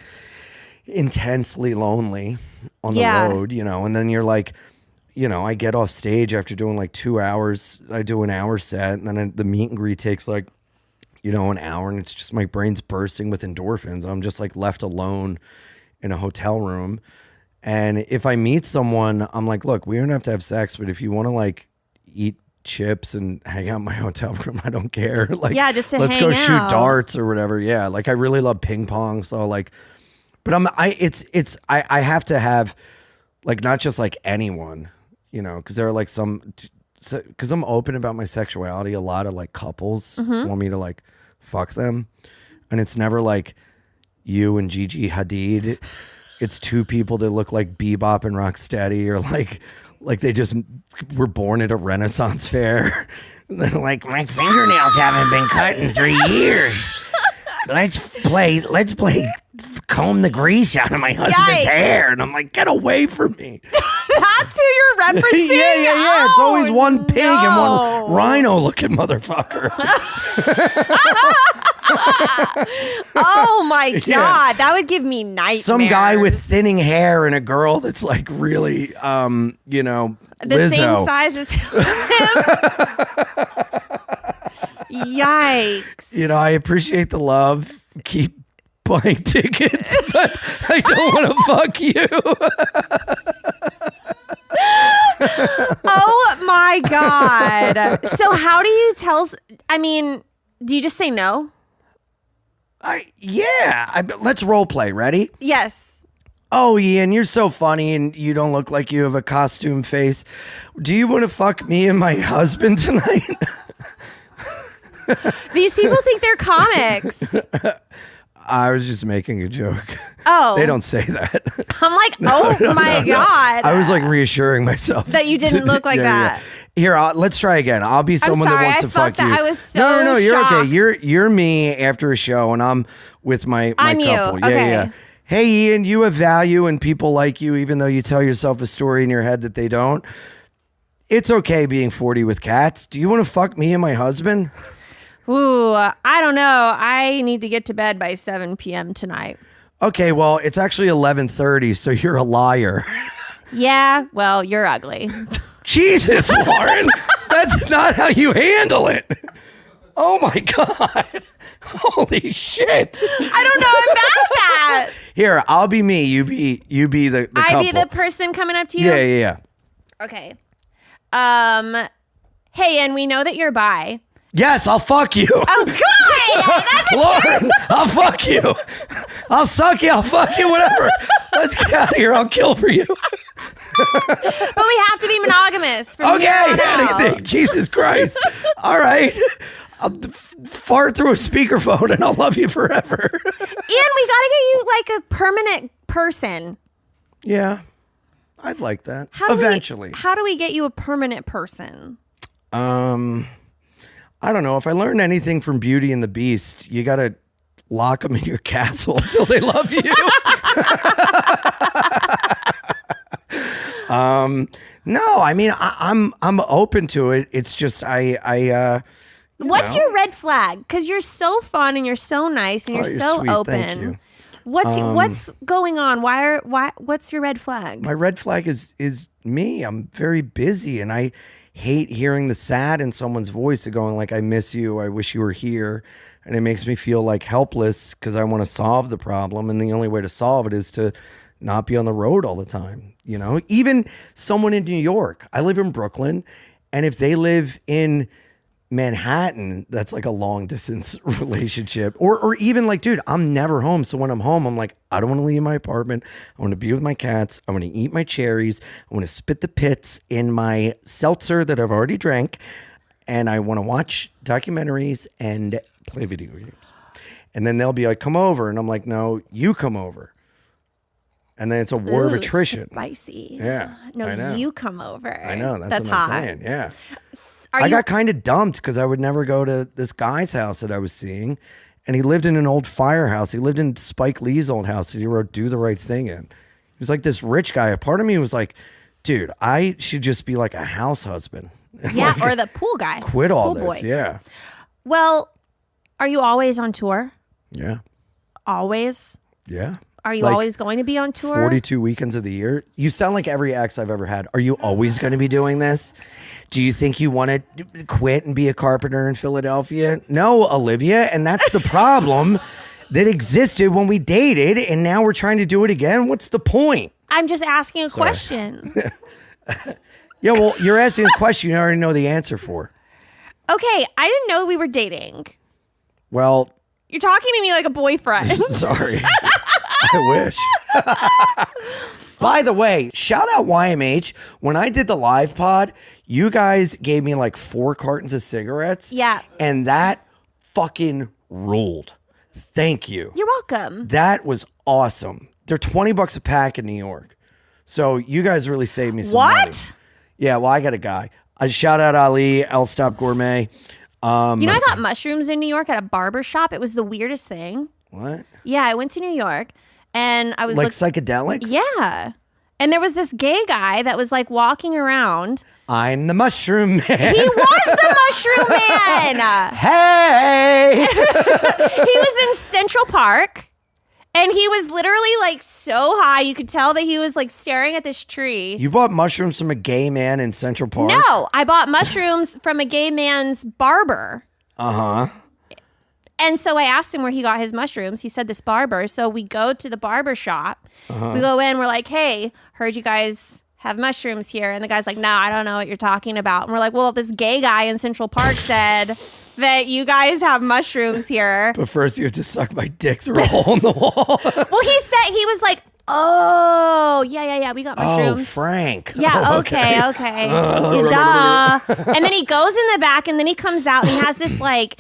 Speaker 8: intensely lonely on the road, you know, and then you're like, you know, I get off stage after doing like 2 hours. I do an hour set, and then the meet and greet takes like, you know, an hour, and it's just my brain's bursting with endorphins. I'm just like left alone in a hotel room. And if I meet someone, I'm like, look, we don't have to have sex, but if you want to like eat chips and hang out in my hotel room, I don't care. Like,
Speaker 3: Yeah, just to
Speaker 8: let's
Speaker 3: hang
Speaker 8: go
Speaker 3: out.
Speaker 8: shoot darts or whatever. Yeah, like I really love ping pong, so like, but I have to have like not just like anyone, you know, because there are like because I'm open about my sexuality. A lot of like couples want me to like fuck them, and it's never like you and Gigi Hadid. It's two people that look like Bebop and Rocksteady, or like they just were born at a Renaissance fair. They're like, my fingernails haven't been cut in 3 years. Let's play comb the grease out of my husband's
Speaker 3: Yikes.
Speaker 8: hair. And I'm like, get away from me.
Speaker 3: That's who you're referencing?
Speaker 8: yeah. It's always one pig and
Speaker 3: no.
Speaker 8: one rhino looking motherfucker.
Speaker 3: Oh my God. That would give me nightmares.
Speaker 8: Some guy with thinning hair and a girl that's like really, you know,
Speaker 3: the
Speaker 8: Lizzo.
Speaker 3: same size as him. Yikes.
Speaker 8: You know, I appreciate the love. Keep buying tickets, but I don't want to fuck you.
Speaker 3: Oh my God. So how do you tell? I mean, do you just say no?
Speaker 8: Let's role play. Ready?
Speaker 3: Yes.
Speaker 8: Oh, Ian, you're so funny and you don't look like you have a costume face. Do you want to fuck me and my husband tonight?
Speaker 3: These people think they're comics.
Speaker 8: I was just making a joke.
Speaker 3: Oh.
Speaker 8: They don't say that.
Speaker 3: I'm like, oh my God.
Speaker 8: I was like reassuring myself.
Speaker 3: That you didn't look like that.
Speaker 8: Here, let's try again. I'll be someone
Speaker 3: sorry,
Speaker 8: that wants
Speaker 3: I
Speaker 8: to
Speaker 3: felt
Speaker 8: fuck you.
Speaker 3: that. I was so
Speaker 8: No, you're
Speaker 3: shocked.
Speaker 8: okay. You're me after a show, and I'm with my
Speaker 3: I'm you.
Speaker 8: couple.
Speaker 3: Okay.
Speaker 8: Yeah. Hey, Ian, you have value, and people like you, even though you tell yourself a story in your head that they don't. It's okay being 40 with cats. Do you want to fuck me and my husband?
Speaker 3: Ooh, I don't know. I need to get to bed by 7 p.m. tonight.
Speaker 8: Okay, well, it's actually 11:30, so you're a liar.
Speaker 3: Yeah, well, you're ugly.
Speaker 8: Jesus, Lauren. That's not how you handle it. Oh my God. Holy shit.
Speaker 3: I don't know about that.
Speaker 8: Here, I'll be me. You be the couple.
Speaker 3: I be the person coming up to you?
Speaker 8: Yeah.
Speaker 3: Okay. Hey, and we know that you're bi.
Speaker 8: Yes, I'll fuck you.
Speaker 3: Oh, God! That's a
Speaker 8: Lauren, I'll fuck you. I'll suck you. I'll fuck you. Whatever. Let's get out of here. I'll kill for you.
Speaker 3: But we have to be monogamous from
Speaker 8: Okay,
Speaker 3: here on out.
Speaker 8: anything. Jesus Christ. All right. I'll fart through a speakerphone and I'll love you forever.
Speaker 3: Ian, we gotta get you like a permanent person.
Speaker 8: Yeah, I'd like that.
Speaker 3: How do
Speaker 8: Eventually.
Speaker 3: how do we get you a permanent person?
Speaker 8: I don't know. If I learned anything from Beauty and the Beast, you got to lock them in your castle until they love you. No, I mean, I'm open to it. It's just
Speaker 3: What's your red flag? Because you're so fun and you're so nice and you're
Speaker 8: you're
Speaker 3: so
Speaker 8: sweet.
Speaker 3: open.
Speaker 8: Thank you.
Speaker 3: What's going on? What's your red flag?
Speaker 8: My red flag is me. I'm very busy and I hate hearing the sad in someone's voice of going like, I miss you. I wish you were here. And it makes me feel like helpless because I want to solve the problem. And the only way to solve it is to not be on the road all the time. You know, even someone in New York, I live in Brooklyn. And if they live in Manhattan, that's like a long distance relationship. Or even like, dude, I'm never home. So when I'm home, I'm like, I don't want to leave my apartment. I want to be with my cats. I want to eat my cherries. I want to spit the pits in my seltzer that I've already drank. And I want to watch documentaries and play video games. And then they'll be like, come over. And I'm like, no, you come over. And then it's a war of attrition.
Speaker 3: Spicy.
Speaker 8: Yeah.
Speaker 3: No,
Speaker 8: I know.
Speaker 3: you come over.
Speaker 8: I know. That's what
Speaker 3: hot.
Speaker 8: I'm saying. Yeah.
Speaker 3: Are
Speaker 8: I
Speaker 3: you
Speaker 8: got kind of dumped because I would never go to this guy's house that I was seeing. And he lived in an old firehouse. He lived in Spike Lee's old house that he wrote Do the Right Thing in. He was like this rich guy. A part of me was like, dude, I should just be like a house husband.
Speaker 3: Yeah,
Speaker 8: Like,
Speaker 3: or the pool guy.
Speaker 8: quit all
Speaker 3: pool
Speaker 8: this.
Speaker 3: boy.
Speaker 8: Yeah.
Speaker 3: Well, are you always on tour?
Speaker 8: Yeah.
Speaker 3: Always?
Speaker 8: Yeah.
Speaker 3: Are you
Speaker 8: Like,
Speaker 3: always going to be on tour?
Speaker 8: 42 weekends of the year. You sound like every ex I've ever had. Are you always going to be doing this? Do you think you want to quit and be a carpenter in Philadelphia? No, Olivia. And that's the problem that existed when we dated. And now we're trying to do it again. What's the point?
Speaker 3: I'm just asking a question.
Speaker 8: Yeah, well, you're asking a question you already know the answer for.
Speaker 3: Okay, I didn't know we were dating.
Speaker 8: Well,
Speaker 3: You're talking to me like a boyfriend.
Speaker 8: sorry. I wish. By the way, shout out YMH. When I did the live pod, you guys gave me like 4 cartons of cigarettes.
Speaker 3: Yeah.
Speaker 8: And that fucking ruled. Thank you.
Speaker 3: You're welcome.
Speaker 8: That was awesome. They're $20 a pack in New York. So you guys really saved me some money.
Speaker 3: What?
Speaker 8: Yeah, well, I got a guy. Shout out Ali, El Stop Gourmet.
Speaker 3: You know, I got mushrooms in New York at a barber shop. It was the weirdest thing.
Speaker 8: What?
Speaker 3: Yeah, I went to New York and I was
Speaker 8: Like psychedelics?
Speaker 3: yeah. And there was this gay guy that was like walking around.
Speaker 8: I'm the mushroom man.
Speaker 3: He was the mushroom man.
Speaker 8: Hey!
Speaker 3: He was in Central Park and he was literally like so high. You could tell that he was like staring at this tree.
Speaker 8: You bought mushrooms from a gay man in Central Park?
Speaker 3: No, I bought mushrooms from a gay man's barber.
Speaker 8: Uh-huh.
Speaker 3: And so I asked him where he got his mushrooms. He said this barber. So we go to the barber shop. We go in. We're like, hey, heard you guys have mushrooms here. And the guy's like, no, I don't know what you're talking about. And we're like, well, this gay guy in Central Park said that you guys have mushrooms here.
Speaker 8: But first you have to suck my dick through a hole in the wall.
Speaker 3: Well, he was like, oh, yeah, we got mushrooms.
Speaker 8: Oh, Frank.
Speaker 3: Yeah,
Speaker 8: Oh,
Speaker 3: okay. Yeah, duh. And then he goes in the back and then he comes out and he has this like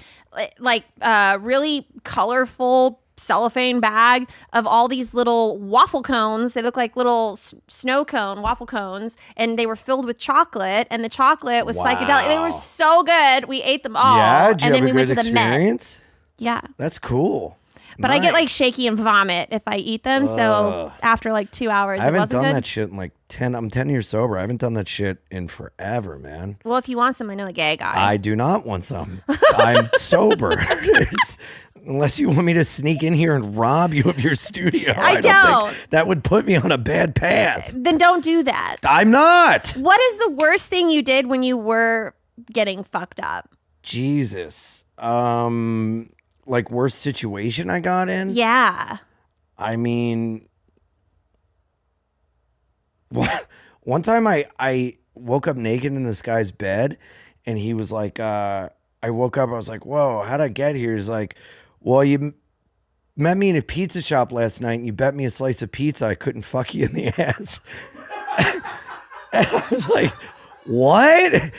Speaker 3: really colorful cellophane bag of all these little waffle cones. They look like little snow cone waffle cones, and they were filled with chocolate, and the chocolate was psychedelic. They were so good. We ate them all.
Speaker 8: Yeah, did you
Speaker 3: and then
Speaker 8: have
Speaker 3: we
Speaker 8: a
Speaker 3: went
Speaker 8: good
Speaker 3: to the Met.
Speaker 8: experience?
Speaker 3: Yeah.
Speaker 8: That's cool.
Speaker 3: But I get like
Speaker 8: Nice.
Speaker 3: shaky and vomit if I eat them. So after like 2 hours,
Speaker 8: I
Speaker 3: it
Speaker 8: haven't
Speaker 3: wasn't
Speaker 8: done
Speaker 3: good.
Speaker 8: that shit in like 10. I'm 10 years sober. I haven't done that shit in forever, man.
Speaker 3: Well, if you want some, I know a gay guy.
Speaker 8: I do not want some. I'm sober. Unless you want me to sneak in here and rob you of your studio.
Speaker 3: I
Speaker 8: don't
Speaker 3: don't.
Speaker 8: think that would put me on a bad path.
Speaker 3: Then don't do that.
Speaker 8: I'm not.
Speaker 3: What is the worst thing you did when you were getting fucked up?
Speaker 8: Jesus. Like worst situation I got in?
Speaker 3: Yeah.
Speaker 8: I mean, one time I woke up naked in this guy's bed, and he was like, I woke up, I was like, whoa, how'd I get here? He's like, well, you met me in a pizza shop last night, and you bet me a slice of pizza I couldn't fuck you in the ass. And I was like, what?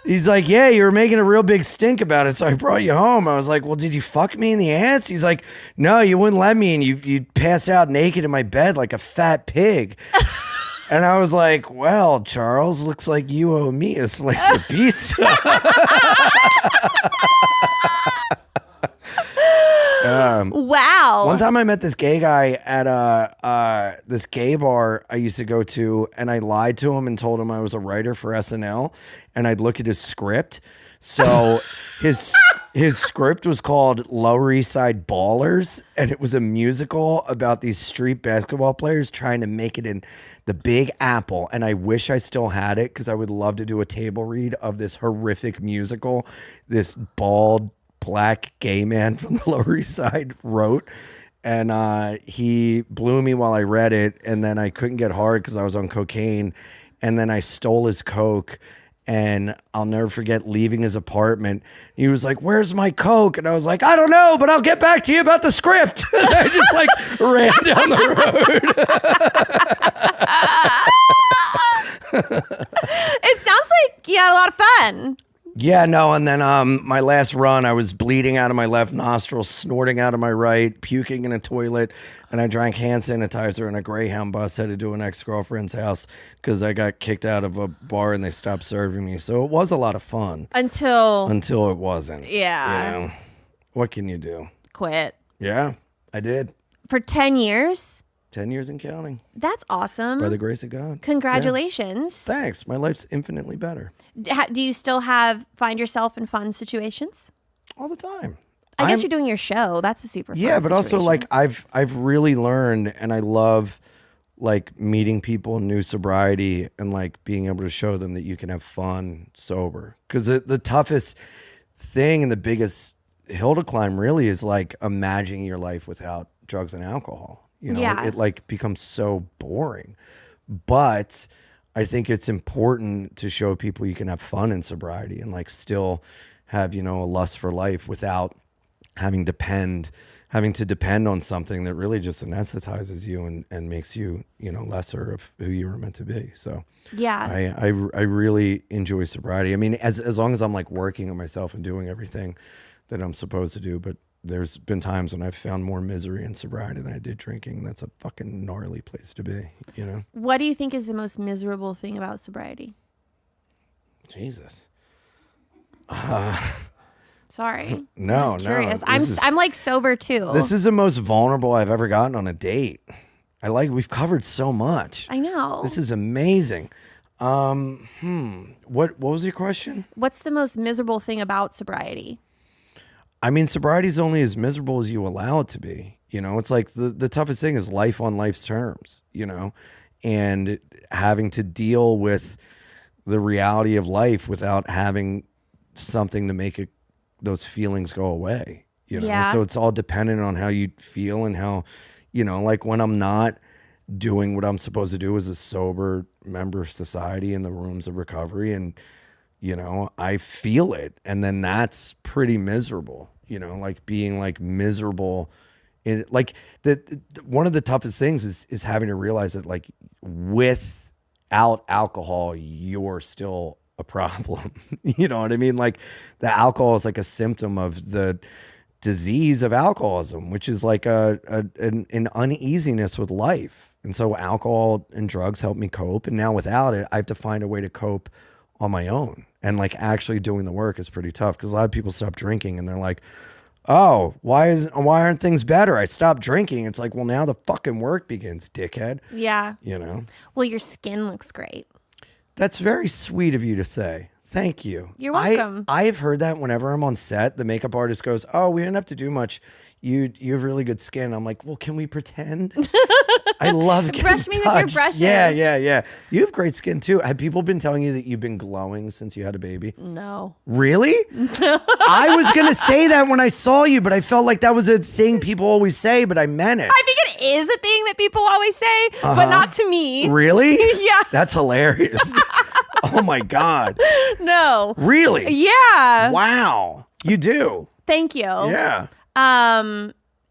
Speaker 8: He's like, yeah, you were making a real big stink about it, so I brought you home. I was like, well, did you fuck me in the ass? He's like, no, you wouldn't let me, and you passed out naked in my bed like a fat pig. And I was like, well, Charles, looks like you owe me a slice of pizza.
Speaker 3: Wow.
Speaker 8: One time I met this gay guy at this gay bar I used to go to, and I lied to him and told him I was a writer for SNL, and I'd look at his script. So his script was called Lower East Side Ballers, and it was a musical about these street basketball players trying to make it in the Big Apple. And I wish I still had it, because I would love to do a table read of this horrific musical this bald black gay man from the Lower East Side wrote. And he blew me while I read it, and then I couldn't get hard because I was on cocaine, and then I stole his coke. And I'll never forget leaving his apartment. He was like, where's my coke? And I was like, I don't know, but I'll get back to you about the script. And I just like ran down the road.
Speaker 3: It sounds like you had a lot of fun.
Speaker 8: Yeah, no. And then my last run, I was bleeding out of my left nostril, snorting out of my right, puking in a toilet. And I drank hand sanitizer in a Greyhound bus headed to an ex-girlfriend's house because I got kicked out of a bar and they stopped serving me. So it was a lot of fun. Until it wasn't.
Speaker 3: Yeah.
Speaker 8: You know, what can you do?
Speaker 3: Quit.
Speaker 8: Yeah, I did.
Speaker 3: For 10 years?
Speaker 8: 10 years and counting.
Speaker 3: That's awesome.
Speaker 8: By the grace of God.
Speaker 3: Congratulations.
Speaker 8: Yeah. Thanks. My life's infinitely better.
Speaker 3: Do you still find yourself in fun situations?
Speaker 8: All the time.
Speaker 3: I guess you're doing your show. That's a super fun
Speaker 8: but also
Speaker 3: situation.
Speaker 8: like I've really learned, and I love like meeting people in new sobriety and like being able to show them that you can have fun sober. Because the toughest thing and the biggest hill to climb really is like imagining your life without drugs and alcohol. You know,
Speaker 3: Yeah.
Speaker 8: it like becomes so boring. But I think it's important to show people you can have fun in sobriety and like still have, you know, a lust for life without having to depend on something that really just anesthetizes you and makes you, you know, lesser of who you were meant to be. So
Speaker 3: yeah,
Speaker 8: I really enjoy sobriety. I mean, as long as I'm like working on myself and doing everything that I'm supposed to do, but there's been times when I've found more misery in sobriety than I did drinking. That's a fucking gnarly place to be, you know?
Speaker 3: What do you think is the most miserable thing about sobriety?
Speaker 8: Jesus.
Speaker 3: Sorry.
Speaker 8: No,
Speaker 3: I'm just curious.
Speaker 8: no.
Speaker 3: I'm like sober too.
Speaker 8: This is the most vulnerable I've ever gotten on a date. We've covered so much.
Speaker 3: I know.
Speaker 8: This is amazing. What was your question?
Speaker 3: What's the most miserable thing about sobriety?
Speaker 8: I mean, sobriety is only as miserable as you allow it to be. You know, it's like the toughest thing is life on life's terms, you know, and having to deal with the reality of life without having something to make those feelings go away, you know?
Speaker 3: Yeah.
Speaker 8: So it's all dependent on how you feel and how, you know, like when I'm not doing what I'm supposed to do as a sober member of society in the rooms of recovery, and you know, I feel it, and then that's pretty miserable, you know, like being like miserable in like one of the toughest things is having to realize that like without alcohol you're still a problem. You know what I mean? Like the alcohol is like a symptom of the disease of alcoholism, which is like an uneasiness with life. And so alcohol and drugs help me cope, and now without it I have to find a way to cope on my own. And like actually doing the work is pretty tough, because a lot of people stop drinking and they're like, oh, why aren't things better? I stopped drinking. It's like, well, now the fucking work begins, dickhead.
Speaker 3: Yeah.
Speaker 8: You know?
Speaker 3: Well, your skin looks great.
Speaker 8: That's very sweet of you to say. Thank you.
Speaker 3: You're welcome.
Speaker 8: I've heard that whenever I'm on set, the makeup artist goes, oh, we didn't have to do much. You have really good skin. I'm like, well, can we pretend? I love getting
Speaker 3: Brush me with your
Speaker 8: touched.
Speaker 3: brushes.
Speaker 8: Yeah. You have great skin too. Have people been telling you that you've been glowing since you had a baby?
Speaker 3: No.
Speaker 8: Really? I was going to say that when I saw you, but I felt like that was a thing people always say, but I meant it.
Speaker 3: I think it is a thing that people always say, but not to me.
Speaker 8: Really?
Speaker 3: Yeah.
Speaker 8: That's hilarious. Oh my God.
Speaker 3: No.
Speaker 8: Really?
Speaker 3: Yeah.
Speaker 8: Wow. You do.
Speaker 3: Thank you.
Speaker 8: Yeah.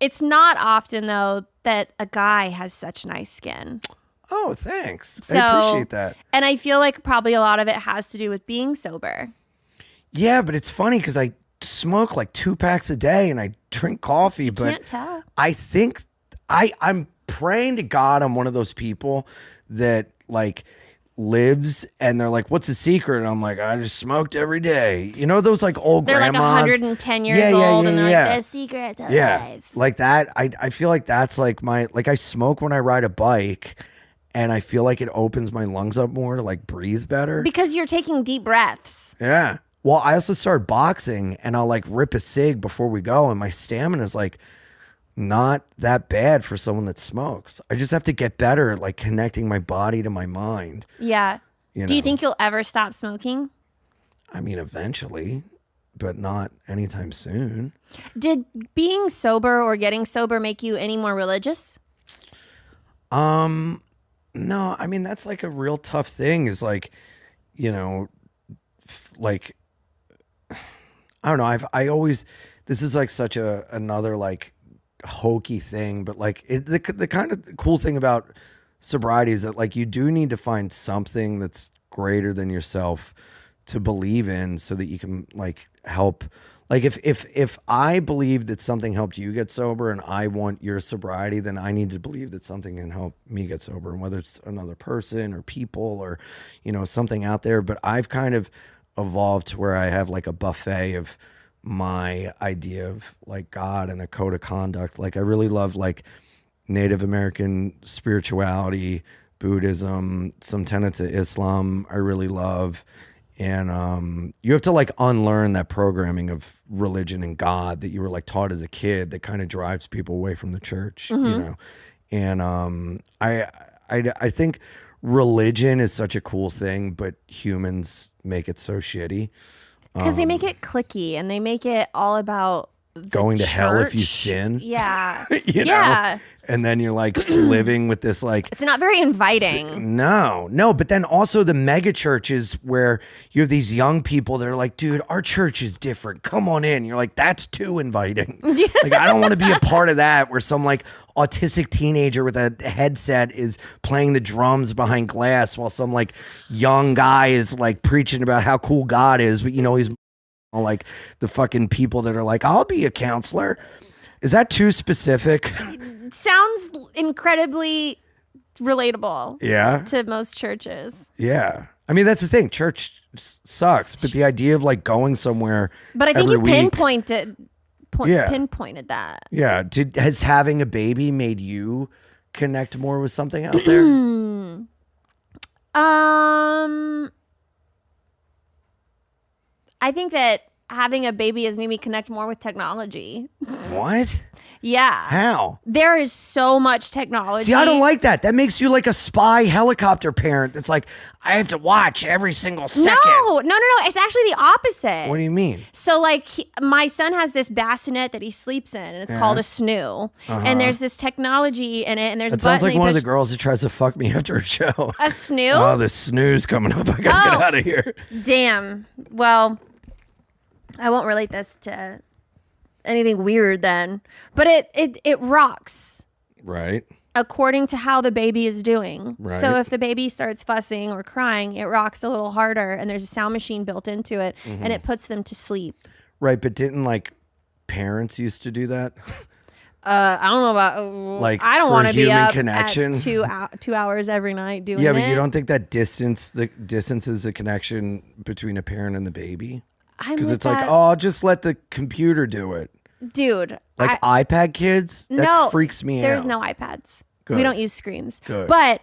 Speaker 3: It's not often though that a guy has such nice skin.
Speaker 8: Oh, thanks.
Speaker 3: So,
Speaker 8: I appreciate that.
Speaker 3: And I feel like probably a lot of it has to do with being sober.
Speaker 8: Yeah, but it's funny because I smoke like 2 packs a day and I drink coffee, but
Speaker 3: Can't tell.
Speaker 8: I think I'm praying to God I'm one of those people that like lives and they're like, what's the secret? And I'm like, I just smoked every day. You know those like old
Speaker 3: They're
Speaker 8: grandmas?
Speaker 3: like 110 years old and they're like, the secret to
Speaker 8: Yeah,
Speaker 3: life.
Speaker 8: like that. I feel like that's like I smoke when I ride a bike and I feel like it opens my lungs up more to like breathe better.
Speaker 3: Because you're taking deep breaths.
Speaker 8: Yeah. Well, I also started boxing and I'll like rip a cig before we go and my stamina is like not that bad for someone that smokes. I just have to get better at like connecting my body to my mind.
Speaker 3: Yeah.
Speaker 8: You
Speaker 3: Do you
Speaker 8: know?
Speaker 3: think you'll ever stop smoking?
Speaker 8: I mean, eventually, but not anytime soon.
Speaker 3: Did being sober or getting sober make you any more religious?
Speaker 8: No, I mean, that's like a real tough thing is like, you know, like, I don't know. I always, this is like such another like hokey thing, but like the kind of cool thing about sobriety is that like you do need to find something that's greater than yourself to believe in so that you can like help. Like if I believe that something helped you get sober and I want your sobriety, then I need to believe that something can help me get sober, and whether it's another person or people or, you know, something out there. But I've kind of evolved to where I have like a buffet of my idea of like God and a code of conduct. Like I really love like Native American spirituality, Buddhism, some tenets of Islam I really love. And you have to like unlearn that programming of religion and God that you were like taught as a kid that kind of drives people away from the church, you know? And I think religion is such a cool thing, but humans make it so shitty.
Speaker 3: Because they make it clicky and they make it all about
Speaker 8: Going to hell if you
Speaker 3: church.
Speaker 8: sin.
Speaker 3: Yeah.
Speaker 8: You know?
Speaker 3: Yeah.
Speaker 8: And then you're like living with this like
Speaker 3: It's not very inviting.
Speaker 8: no, but then also the mega churches where you have these young people that are like, dude, our church is different. Come on in. You're like, that's too inviting. Like, I don't want to be a part of that where some like autistic teenager with a headset is playing the drums behind glass while some like young guy is like preaching about how cool God is, but you know, he's like the fucking people that are like, I'll be a counselor. Is that too specific?
Speaker 3: Sounds incredibly relatable
Speaker 8: Yeah.
Speaker 3: to most churches.
Speaker 8: Yeah. I mean, that's the thing. Church sucks, but the idea of like going somewhere
Speaker 3: But I think
Speaker 8: every
Speaker 3: you
Speaker 8: week,
Speaker 3: pinpointed
Speaker 8: Yeah.
Speaker 3: pinpointed that.
Speaker 8: Yeah. Has having a baby made you connect more with something out there?
Speaker 3: I think that having a baby has made me connect more with technology.
Speaker 8: What?
Speaker 3: Yeah.
Speaker 8: How?
Speaker 3: There is so much technology.
Speaker 8: See, I don't like that. That makes you like a spy helicopter parent that's like, I have to watch every single second.
Speaker 3: No. It's actually the opposite.
Speaker 8: What do you mean?
Speaker 3: So, like, my son has this bassinet that he sleeps in, and it's called a snoo. And there's this technology in it, and there's
Speaker 8: That
Speaker 3: a
Speaker 8: sounds
Speaker 3: button
Speaker 8: like
Speaker 3: that
Speaker 8: one of
Speaker 3: you
Speaker 8: the girls that tries to fuck me after a show.
Speaker 3: push- a snoo?
Speaker 8: Oh, the snooze coming up. I gotta get out of here.
Speaker 3: Damn. Well, I won't relate this to anything weird then, but it rocks
Speaker 8: Right.
Speaker 3: according to how the baby is doing.
Speaker 8: Right.
Speaker 3: So if the baby starts fussing or crying, it rocks a little harder, and there's a sound machine built into it, and it puts them to sleep.
Speaker 8: Right. But didn't like parents used to do that?
Speaker 3: I don't know about
Speaker 8: Like,
Speaker 3: I don't
Speaker 8: for
Speaker 3: want to be
Speaker 8: human
Speaker 3: up
Speaker 8: connection?
Speaker 3: at 2 hours every night doing
Speaker 8: Yeah,
Speaker 3: it.
Speaker 8: but you don't think that the distance is a connection between a parent and the baby?
Speaker 3: I'm
Speaker 8: Because
Speaker 3: with
Speaker 8: it's like,
Speaker 3: that.
Speaker 8: oh, I'll just let the computer do it.
Speaker 3: dude.
Speaker 8: Like iPad kids? That
Speaker 3: No,
Speaker 8: freaks me out.
Speaker 3: There's no iPads. We
Speaker 8: Good.
Speaker 3: don't use screens.
Speaker 8: Good.
Speaker 3: But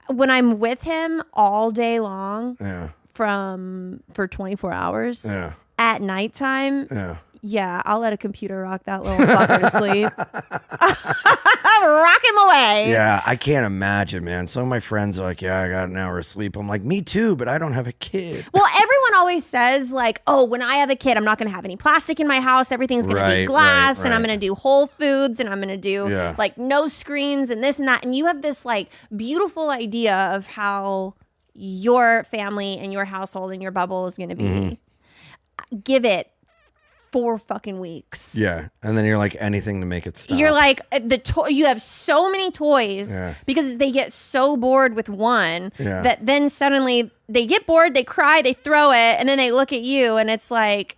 Speaker 3: when I'm with him all day long
Speaker 8: Yeah.
Speaker 3: for 24 hours
Speaker 8: Yeah.
Speaker 3: at nighttime,
Speaker 8: Yeah.
Speaker 3: yeah, I'll let a computer rock that little fucker to sleep. Rock him away.
Speaker 8: Yeah, I can't imagine, man. Some of my friends are like, yeah, I got an hour of sleep. I'm like, me too, but I don't have a kid.
Speaker 3: Well, everyone always says like, oh, when I have a kid, I'm not going to have any plastic in my house. Everything's going to be
Speaker 8: Right,
Speaker 3: glass
Speaker 8: right,
Speaker 3: and I'm
Speaker 8: right.
Speaker 3: going to do Whole Foods and I'm going to do
Speaker 8: Yeah.
Speaker 3: like no screens and this and that. And you have this like beautiful idea of how your family and your household and your bubble is going to be.
Speaker 8: Mm-hmm.
Speaker 3: Give it 4 fucking weeks.
Speaker 8: Yeah, and then you're like, anything to make it stop.
Speaker 3: You're like you have so many toys
Speaker 8: Yeah.
Speaker 3: because they get so bored with one
Speaker 8: Yeah.
Speaker 3: that then suddenly they get bored, they cry, they throw it, and then they look at you and it's like,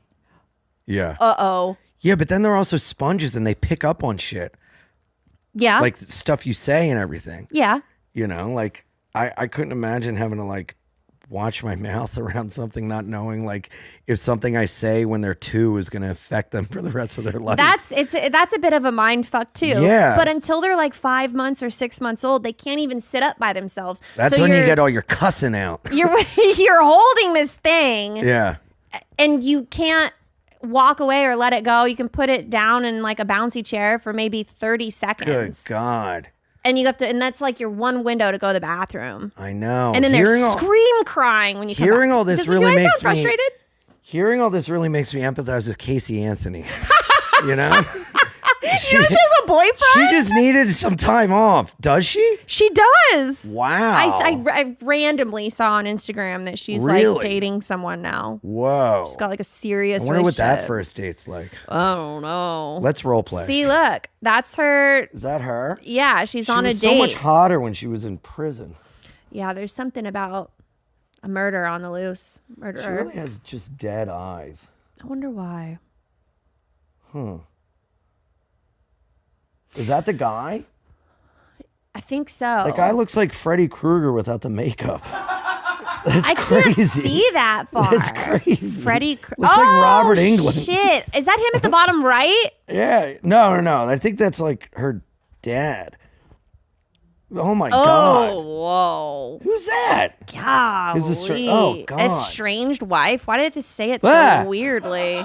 Speaker 8: yeah.
Speaker 3: uh-oh.
Speaker 8: Yeah, but then they're also sponges and they pick up on shit.
Speaker 3: Yeah.
Speaker 8: Like stuff you say and everything.
Speaker 3: Yeah.
Speaker 8: You know, like I couldn't imagine having to like watch my mouth around something, not knowing like if something I say when they're 2 is going to affect them for the rest of their life.
Speaker 3: That's a bit of a mind fuck too.
Speaker 8: Yeah.
Speaker 3: But until they're like 5 months or 6 months old, they can't even sit up by themselves.
Speaker 8: That's
Speaker 3: So
Speaker 8: when you
Speaker 3: you're-
Speaker 8: get all your cussing out.
Speaker 3: you're holding this thing
Speaker 8: Yeah.
Speaker 3: and you can't walk away or let it go. You can put it down in like a bouncy chair for maybe 30
Speaker 8: Good
Speaker 3: seconds.
Speaker 8: God.
Speaker 3: And you have to, and that's like your one window to go to the bathroom.
Speaker 8: I know.
Speaker 3: And then they're
Speaker 8: Hearing all-
Speaker 3: scream crying when you come
Speaker 8: Hearing
Speaker 3: back.
Speaker 8: all this
Speaker 3: Do
Speaker 8: really
Speaker 3: I
Speaker 8: makes
Speaker 3: sound
Speaker 8: me-
Speaker 3: frustrated?
Speaker 8: Hearing all this really makes me empathize with Casey Anthony. You know?
Speaker 3: You know she has a boyfriend?
Speaker 8: She just needed some time off. Does she?
Speaker 3: She does.
Speaker 8: Wow.
Speaker 3: I randomly saw on Instagram that she's
Speaker 8: Really?
Speaker 3: like dating someone now.
Speaker 8: Whoa.
Speaker 3: She's got like a serious
Speaker 8: I wonder what that
Speaker 3: relationship.
Speaker 8: first date's like.
Speaker 3: I don't know.
Speaker 8: Let's role play.
Speaker 3: See, look, that's her.
Speaker 8: Is that her?
Speaker 3: Yeah, she's
Speaker 8: She
Speaker 3: on a
Speaker 8: was
Speaker 3: date.
Speaker 8: so much hotter when she was in prison.
Speaker 3: Yeah, there's something about a murder on the loose.
Speaker 8: She
Speaker 3: Murderer.
Speaker 8: really has just dead eyes.
Speaker 3: I wonder why.
Speaker 8: Is that the guy?
Speaker 3: I think so.
Speaker 8: That guy looks like Freddy Krueger without the makeup. That's
Speaker 3: I
Speaker 8: crazy.
Speaker 3: can't see that far.
Speaker 8: That's crazy.
Speaker 3: Freddie.
Speaker 8: Looks like Robert Englund.
Speaker 3: Shit, is that him at the bottom right?
Speaker 8: Yeah. No. I think that's like her dad. Oh my God.
Speaker 3: Oh, whoa.
Speaker 8: Who's that?
Speaker 3: Golly.
Speaker 8: Oh, God.
Speaker 3: Estranged wife? Why did I have to say it
Speaker 8: Ah.
Speaker 3: so weirdly?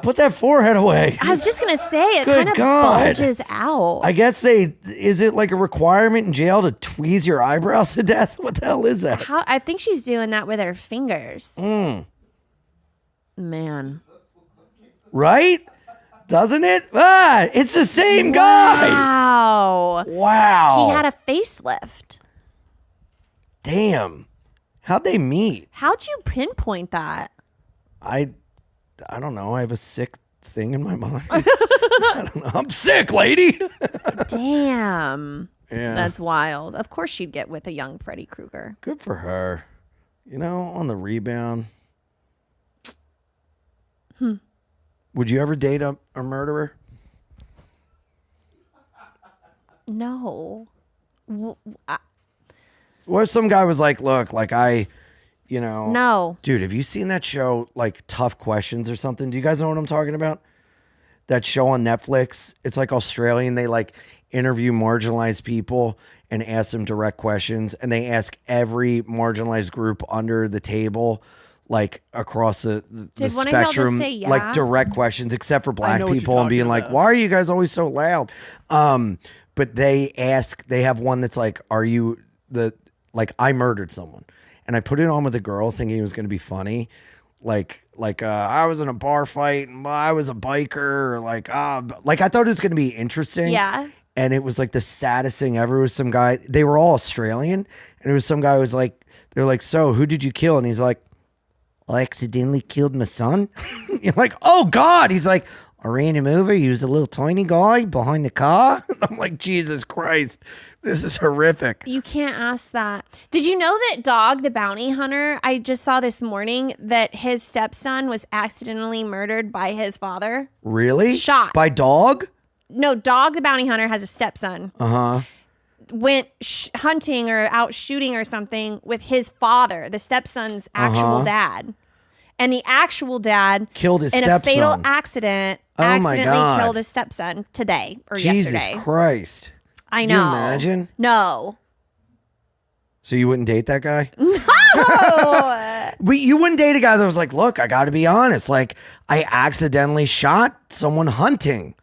Speaker 8: Put that forehead away.
Speaker 3: I was just going to say, it
Speaker 8: Good
Speaker 3: kind of
Speaker 8: God.
Speaker 3: bulges out.
Speaker 8: I guess is it like a requirement in jail to tweeze your eyebrows to death? What the hell is that?
Speaker 3: I think she's doing that with her fingers. Man.
Speaker 8: Right? Doesn't it? It's the same guy.
Speaker 3: Wow.
Speaker 8: Wow.
Speaker 3: He had a facelift.
Speaker 8: Damn. How'd they meet?
Speaker 3: How'd you pinpoint that?
Speaker 8: I don't know. I have a sick thing in my mind. I don't know. I'm sick, lady.
Speaker 3: Damn.
Speaker 8: Yeah.
Speaker 3: That's wild. Of course she'd get with a young Freddy Krueger.
Speaker 8: Good for her. You know, on the rebound. Would you ever date a murderer?
Speaker 3: No.
Speaker 8: What if some guy was like, look, like
Speaker 3: No.
Speaker 8: Dude, have you seen that show, like Tough Questions or something? Do you guys know what I'm talking about? That show on Netflix. It's like Australian. They like interview marginalized people and ask them direct questions. And they ask every marginalized group under the table, like across the
Speaker 3: Did one of y'all just
Speaker 8: spectrum,
Speaker 3: say yeah?
Speaker 8: like direct questions, except for black
Speaker 6: know what you're
Speaker 8: people, and being
Speaker 6: talking
Speaker 8: like,
Speaker 6: about.
Speaker 8: why are you guys always so loud? But they have one that's like, are you I murdered someone. And I put it on with a girl thinking it was going to be funny. I was in a bar fight and I was a biker, or I thought it was going to be interesting.
Speaker 3: Yeah.
Speaker 8: And it was like the saddest thing ever. It was some guy, they were all Australian, and it was some guy who was like, they're like, so who did you kill? And he's like, I accidentally killed my son. You're like, oh God. He's like, I ran him over. He was a little tiny guy behind the car. I'm like, Jesus Christ, this is horrific.
Speaker 3: You can't ask that. Did you know that Dog the Bounty Hunter, I just saw this morning that his stepson was accidentally murdered by his father?
Speaker 8: Really?
Speaker 3: Shot.
Speaker 8: By dog?
Speaker 3: No, Dog the Bounty Hunter has a stepson. Went hunting or out shooting or something with his father, the stepson's actual dad. And the actual dad
Speaker 8: Killed his
Speaker 3: in a fatal
Speaker 8: stepson.
Speaker 3: accident
Speaker 8: Oh my
Speaker 3: accidentally
Speaker 8: God.
Speaker 3: killed his stepson today or
Speaker 8: Jesus
Speaker 3: yesterday.
Speaker 8: Christ.
Speaker 3: I
Speaker 8: Can
Speaker 3: know.
Speaker 8: you imagine?
Speaker 3: No.
Speaker 8: So you wouldn't date that guy?
Speaker 3: No.
Speaker 8: But you wouldn't date a guy that was like, look, I got to be honest. Like, I accidentally shot someone hunting.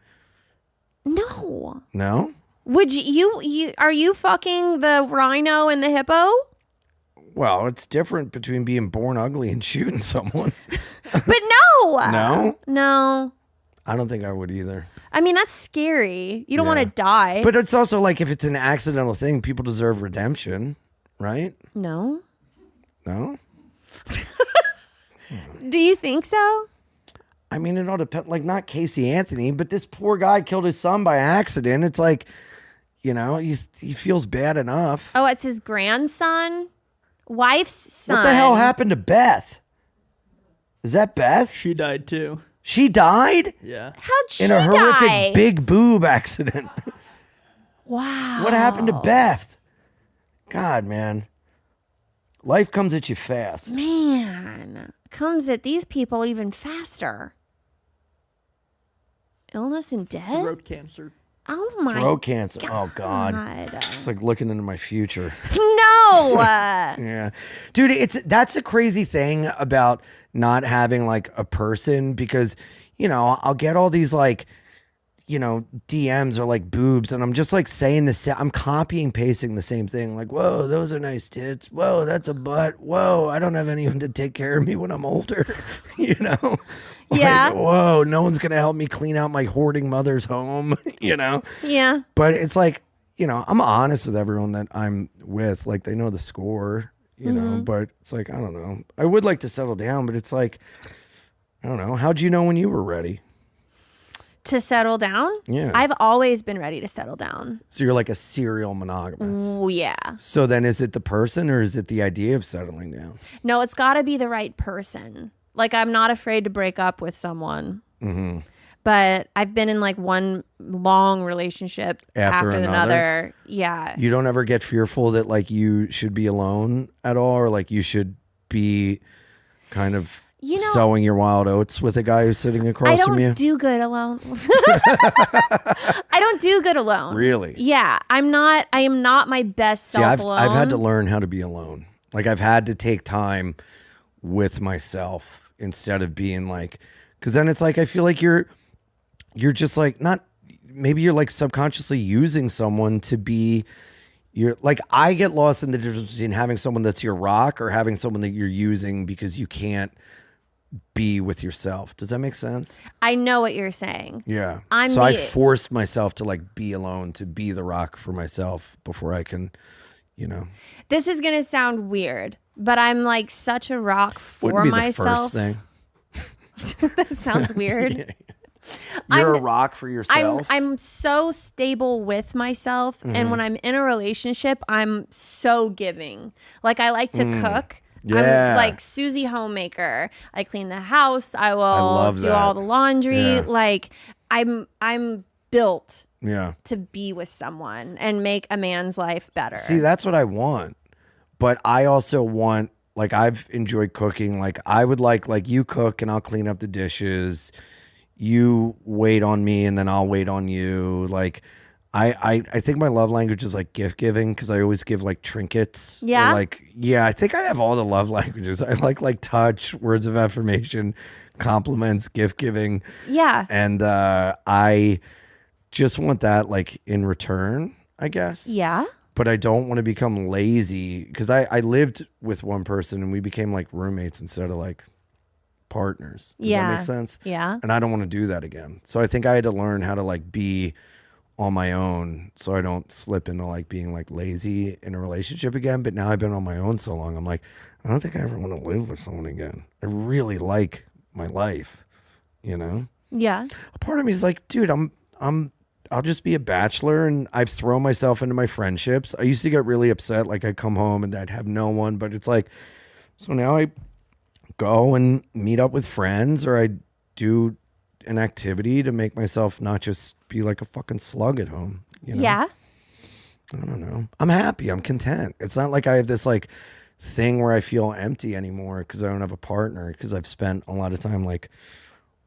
Speaker 3: No.
Speaker 8: No?
Speaker 3: Would you are you fucking the rhino and the hippo?
Speaker 8: Well, it's different between being born ugly and shooting someone.
Speaker 3: But no.
Speaker 8: No?
Speaker 3: No.
Speaker 8: I don't think I would either.
Speaker 3: I mean, that's scary. You don't
Speaker 8: Yeah.
Speaker 3: want to die.
Speaker 8: But it's also like if it's an accidental thing, people deserve redemption, right?
Speaker 3: no.
Speaker 8: No?
Speaker 3: Do you think so?
Speaker 8: I mean, it all depends. Like, not Casey Anthony, but this poor guy killed his son by accident. It's like, you know, he feels bad enough.
Speaker 3: Oh, it's his grandson, wife's son.
Speaker 8: What the hell happened to Beth? Is that Beth?
Speaker 6: She died too.
Speaker 8: She died?
Speaker 6: Yeah.
Speaker 3: How'd she
Speaker 8: In a horrific
Speaker 3: die?
Speaker 8: big boob accident.
Speaker 3: Wow.
Speaker 8: What happened to Beth? God, man. Life comes at you fast.
Speaker 3: Man, comes at these people even faster. Illness and death?
Speaker 6: Throat cancer.
Speaker 3: Oh my
Speaker 8: Throat cancer. Oh, God.
Speaker 3: God.
Speaker 8: It's like looking into my future.
Speaker 3: No.
Speaker 8: Yeah. Dude, that's a crazy thing about not having like a person because, you know, I'll get all these like, you know, DMs or like boobs and I'm just like saying I'm copying, pasting the same thing. Like, whoa, those are nice tits. Whoa, that's a butt. Whoa, I don't have anyone to take care of me when I'm older. You know?
Speaker 3: Yeah.
Speaker 8: Like, whoa, no one's going to help me clean out my hoarding mother's home, you know?
Speaker 3: Yeah.
Speaker 8: But it's like, you know, I'm honest with everyone that I'm with. Like, they know the score, you know, but it's like, I don't know. I would like to settle down, but it's like, I don't know. How'd you know when you were ready?
Speaker 3: To settle down?
Speaker 8: Yeah.
Speaker 3: I've always been ready to settle down.
Speaker 8: So you're like a serial monogamous.
Speaker 3: Oh, yeah.
Speaker 8: So then is it the person or is it the idea of settling down?
Speaker 3: No, it's got to be the right person. Like, I'm not afraid to break up with someone.
Speaker 8: Mm-hmm.
Speaker 3: But I've been in like one long relationship
Speaker 8: After
Speaker 3: after
Speaker 8: another?
Speaker 3: another. Yeah.
Speaker 8: You don't ever get fearful that like you should be alone at all or like you should be kind of
Speaker 3: You know,
Speaker 8: sowing your wild oats with a guy who's sitting
Speaker 3: I
Speaker 8: across from you?
Speaker 3: don't do good alone. I don't do good alone.
Speaker 8: Really?
Speaker 3: Yeah. I am not my best
Speaker 8: See,
Speaker 3: self alone.
Speaker 8: I've had to learn how to be alone. Like I've had to take time with myself instead of being like, because then it's like I feel like you're just like not. Maybe you're like subconsciously using someone to be. You're like I get lost in the difference between having someone that's your rock or having someone that you're using because you can't be with yourself. Does that make sense?
Speaker 3: I know what you're saying.
Speaker 8: Yeah.
Speaker 3: I'm
Speaker 8: so I
Speaker 3: the-
Speaker 8: forced myself to like be alone, to be the rock for myself before I can, you know.
Speaker 3: This is going to sound weird, but I'm like such a rock for
Speaker 8: Wouldn't be
Speaker 3: myself.
Speaker 8: the first thing.
Speaker 3: That sounds weird.
Speaker 8: You're
Speaker 3: I'm-
Speaker 8: a rock for yourself.
Speaker 3: I'm so stable with myself,
Speaker 8: Mm-hmm.
Speaker 3: and when I'm in a relationship, I'm so giving. Like I like to cook.
Speaker 8: Yeah.
Speaker 3: I'm like Susie homemaker. I clean the house. I will
Speaker 8: love
Speaker 3: do
Speaker 8: that.
Speaker 3: all the laundry.
Speaker 8: Yeah.
Speaker 3: Like I'm built
Speaker 8: yeah.
Speaker 3: to be with someone and make a man's life better.
Speaker 8: See, that's what I want. But I also want, like, I've enjoyed cooking. Like, I would like you cook and I'll clean up the dishes. You wait on me and then I'll wait on you. Like, I think my love language is like gift giving because I always give like trinkets. Or,
Speaker 3: Yeah?
Speaker 8: like, yeah, I think I have all the love languages. I like touch, words of affirmation, compliments, gift giving.
Speaker 3: Yeah.
Speaker 8: And I just want that like in return, I guess.
Speaker 3: Yeah.
Speaker 8: But I don't want to become lazy because I lived with one person and we became like roommates instead of like partners. Does that make sense?
Speaker 3: Yeah.
Speaker 8: And I don't want to do that again. So I think I had to learn how to like be on my own so I don't slip into like being like lazy in a relationship again. But now I've been on my own so long, I'm like, I don't think I ever want to live with someone again. I really like my life, you know?
Speaker 3: Yeah.
Speaker 8: A part of me is like, dude, I'll just be a bachelor and I've thrown myself into my friendships. I used to get really upset, like I'd come home and I'd have no one, but it's like, so now I go and meet up with friends or I do an activity to make myself not just be like a fucking slug at home. You know?
Speaker 3: Yeah.
Speaker 8: I don't know. I'm happy. I'm content. It's not like I have this like thing where I feel empty anymore because I don't have a partner, because I've spent a lot of time like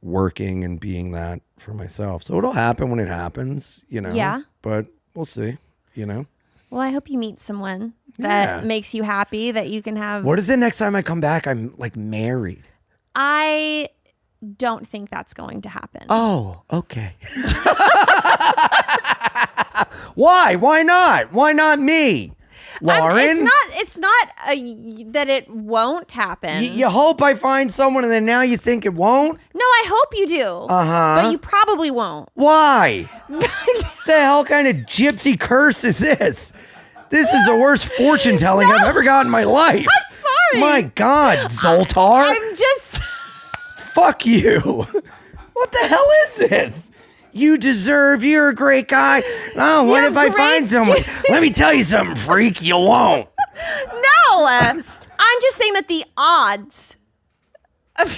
Speaker 8: working and being that for myself. So it'll happen when it happens, you know.
Speaker 3: Yeah.
Speaker 8: But we'll see, you know.
Speaker 3: Well, I hope you meet someone that makes you happy, that you can have.
Speaker 8: What if the next time I come back I'm like married?
Speaker 3: I don't think that's going to happen.
Speaker 8: Oh, okay. Why? Why not? Why not me? Lauren?
Speaker 3: It's not that it won't happen.
Speaker 8: You hope I find someone and then now you think it won't?
Speaker 3: No, I hope you do.
Speaker 8: Uh-huh.
Speaker 3: But you probably won't.
Speaker 8: Why? The hell kind of gypsy curse is this? This is the worst fortune telling I've ever got in my life.
Speaker 3: I'm sorry.
Speaker 8: My God, Zoltar.
Speaker 3: I'm just...
Speaker 8: Fuck you. What the hell is this? You deserve, you're a great guy. Oh, what
Speaker 3: You're
Speaker 8: if I
Speaker 3: great,
Speaker 8: find someone? Let me tell you something, freak, you won't.
Speaker 3: No. I'm just saying that the odds of...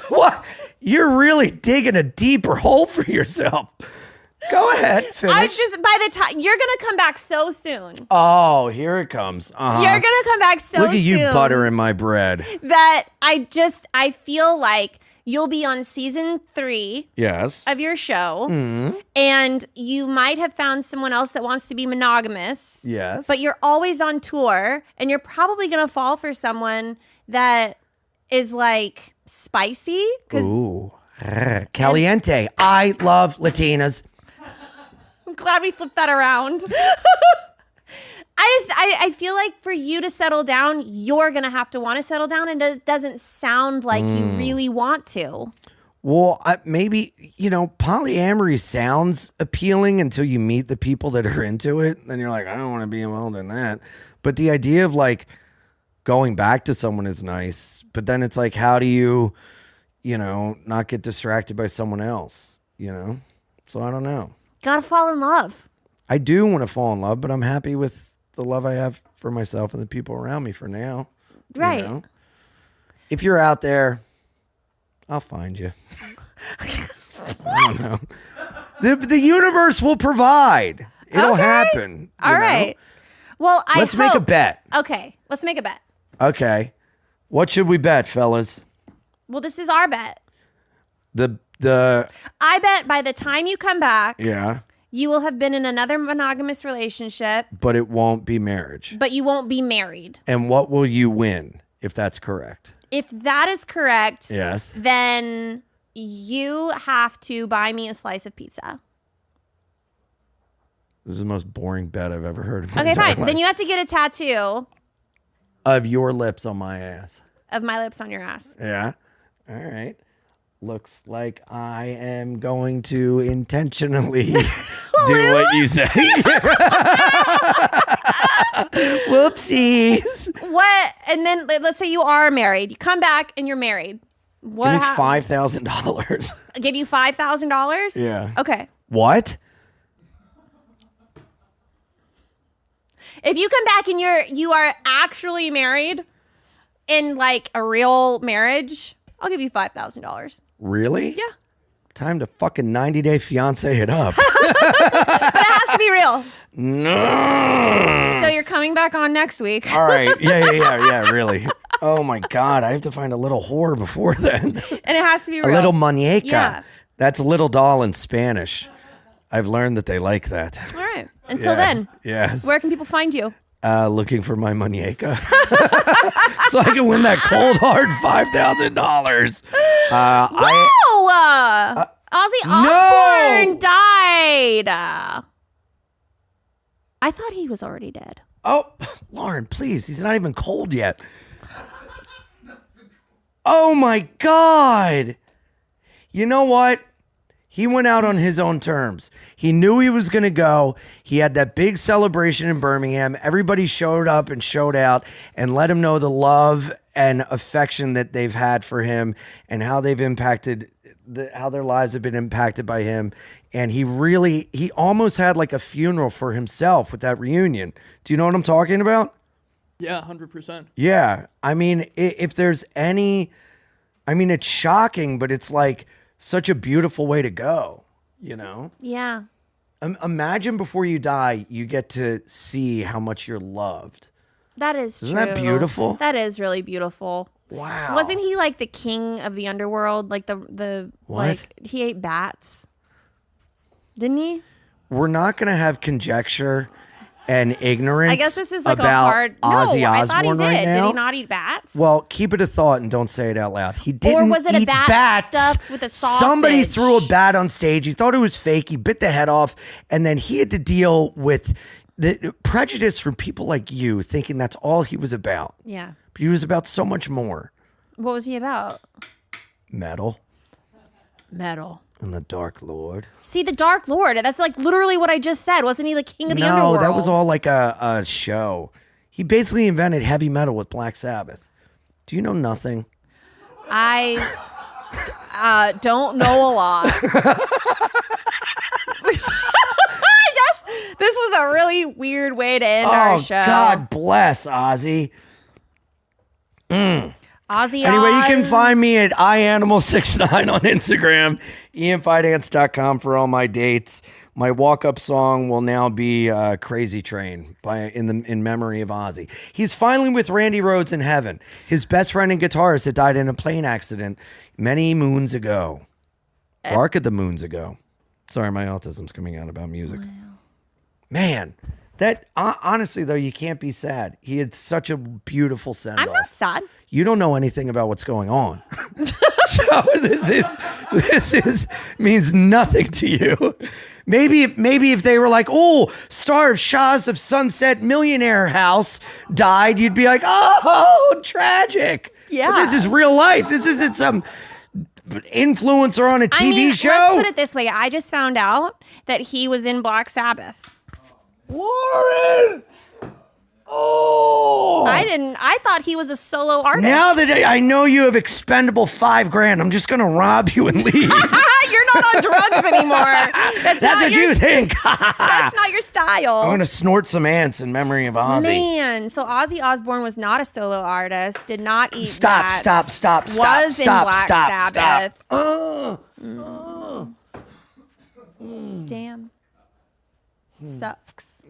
Speaker 8: What? You're really digging a deeper hole for yourself. Go ahead, finish.
Speaker 3: I just, by the time, you're going to come back so soon.
Speaker 8: Oh, here it comes. Uh-huh.
Speaker 3: You're going to come back so soon.
Speaker 8: Look at you buttering my bread.
Speaker 3: That I feel like you'll be on season 3
Speaker 8: Yes.
Speaker 3: of your show.
Speaker 8: Mm-hmm.
Speaker 3: And you might have found someone else that wants to be monogamous.
Speaker 8: Yes.
Speaker 3: But you're always on tour. And you're probably going to fall for someone that is like spicy.
Speaker 8: Ooh. Caliente. I love Latinas.
Speaker 3: I'm glad we flipped that around. I feel like for you to settle down, you're going to have to want to settle down, and it doesn't sound like you really want to.
Speaker 8: Well, maybe, you know, polyamory sounds appealing until you meet the people that are into it. Then you're like, I don't want to be involved in that. But the idea of like going back to someone is nice. But then it's like, how do you, you know, not get distracted by someone else, you know? So I don't know.
Speaker 3: Gotta fall in love.
Speaker 8: I do want to fall in love, but I'm happy with the love I have for myself and the people around me for now.
Speaker 3: Right.
Speaker 8: You know? If you're out there, I'll find you. I don't know. The universe will provide. It'll happen.
Speaker 3: All right. Well,
Speaker 8: Let's make a bet.
Speaker 3: Okay, let's make a bet.
Speaker 8: Okay. What should we bet, fellas?
Speaker 3: Well, this is our bet.
Speaker 8: The
Speaker 3: I bet by the time you come back,
Speaker 8: yeah,
Speaker 3: you will have been in another monogamous relationship,
Speaker 8: but it won't be marriage.
Speaker 3: but you won't be married.
Speaker 8: And what will you win if that's correct?
Speaker 3: If that is correct,
Speaker 8: Yes.
Speaker 3: then you have to buy me a slice of pizza.
Speaker 8: This is the most boring bet I've ever heard in my
Speaker 3: Okay,
Speaker 8: entire
Speaker 3: fine.
Speaker 8: life.
Speaker 3: Then you have to get a tattoo
Speaker 8: Of your lips on my ass.
Speaker 3: of my lips on your ass.
Speaker 8: Yeah. All right. Looks like I am going to intentionally do what you say. Whoopsies.
Speaker 3: What? And then let's say you are married. You come back and you're married. What?
Speaker 8: Give me $5,000.
Speaker 3: Give you $5,000?
Speaker 8: Yeah.
Speaker 3: Okay.
Speaker 8: What?
Speaker 3: If you come back and you are actually married in like a real marriage, I'll give you $5,000.
Speaker 8: Really?
Speaker 3: Yeah.
Speaker 8: Time to fucking 90-day fiance it up.
Speaker 3: But it has to be real.
Speaker 8: No.
Speaker 3: So you're coming back on next week.
Speaker 8: All right. Yeah, really. Oh my God. I have to find a little whore before then.
Speaker 3: And it has to be
Speaker 8: A
Speaker 3: real.
Speaker 8: little muñeca.
Speaker 3: Yeah.
Speaker 8: That's little doll in Spanish. I've learned that they like that.
Speaker 3: All right. Until
Speaker 8: Yes,
Speaker 3: then,
Speaker 8: Yes.
Speaker 3: where can people find you?
Speaker 8: Looking for my muñeca. So I can win that cold hard $5,000.
Speaker 3: Ozzy Osbourne died. I thought he was already dead.
Speaker 8: Oh, Lauren, please. He's not even cold yet. Oh my God. You know what? He went out on his own terms. He knew he was going to go. He had that big celebration in Birmingham. Everybody showed up and showed out and let him know the love and affection that they've had for him and how they've impacted, how their lives have been impacted by him. And he almost had like a funeral for himself with that reunion. Do you know what I'm talking about?
Speaker 6: Yeah, 100%.
Speaker 8: Yeah. I mean, if there's any, I mean, it's shocking, but it's like such a beautiful way to go, you know?
Speaker 3: Yeah.
Speaker 8: Imagine before you die, you get to see how much you're loved.
Speaker 3: That is true.
Speaker 8: Isn't that beautiful?
Speaker 3: That is really beautiful.
Speaker 8: Wow.
Speaker 3: Wasn't he like the king of the underworld? Like the
Speaker 8: What?
Speaker 3: like he ate bats. Didn't he?
Speaker 8: We're not going to have conjecture and ignorance
Speaker 3: I guess this is like a
Speaker 8: about
Speaker 3: hard.
Speaker 8: Ozzy
Speaker 3: No, I thought he
Speaker 8: Osbourne
Speaker 3: did.
Speaker 8: right now.
Speaker 3: Did he not eat bats?
Speaker 8: Well, keep it a thought and don't say it out loud. He didn't
Speaker 3: was it a
Speaker 8: eat
Speaker 3: bat
Speaker 8: bats.
Speaker 3: stuffed with a
Speaker 8: Somebody
Speaker 3: sausage?
Speaker 8: threw a bat on stage. He thought it was fake. He bit the head off, and then he had to deal with the prejudice from people like you, thinking that's all he was about.
Speaker 3: Yeah.
Speaker 8: But he was about so much more.
Speaker 3: What was he about?
Speaker 8: Metal
Speaker 3: Metal.
Speaker 8: and the Dark Lord.
Speaker 3: See, the Dark Lord. That's like literally what I just said. Wasn't he the king of the underworld?
Speaker 8: No, that was all like a show. He basically invented heavy metal with Black Sabbath. Do you know nothing?
Speaker 3: I don't know a lot. I guess this was a really weird way to end our show.
Speaker 8: God bless Ozzy.
Speaker 3: Ozzy
Speaker 8: Anyway, you can
Speaker 3: Oz.
Speaker 8: find me at ianimal69 on Instagram, ianfidance.com for all my dates. My walk-up song will now be "Crazy Train" in memory of Ozzy. He's finally with Randy Rhoads in heaven. His best friend and guitarist that died in a plane accident many moons ago. Dark of the moons ago. Sorry, my autism's coming out about music. Wow. Man, that honestly though, you can't be sad. He had such a beautiful send-off.
Speaker 3: I'm not sad.
Speaker 8: You don't know anything about what's going on. So this means nothing to you. Maybe if they were like, oh, star of Shahs of Sunset Millionaire House died, you'd be like, oh, tragic.
Speaker 3: Yeah.
Speaker 8: But this is real life. This isn't some influencer on a TV show.
Speaker 3: Let's put it this way. I just found out that he was in Black Sabbath.
Speaker 8: Warren! Oh!
Speaker 3: I thought he was a solo artist.
Speaker 8: Now that I know you have expendable $5,000, I'm just gonna rob you and leave.
Speaker 3: You're not on drugs anymore. That's not
Speaker 8: what
Speaker 3: your
Speaker 8: you think.
Speaker 3: That's not your style.
Speaker 8: I'm gonna snort some ants in memory of Ozzy.
Speaker 3: Man, so Ozzy Osbourne was not a solo artist, did not eat
Speaker 8: Stop!
Speaker 3: bats, was in Black Sabbath. Damn. Sucks.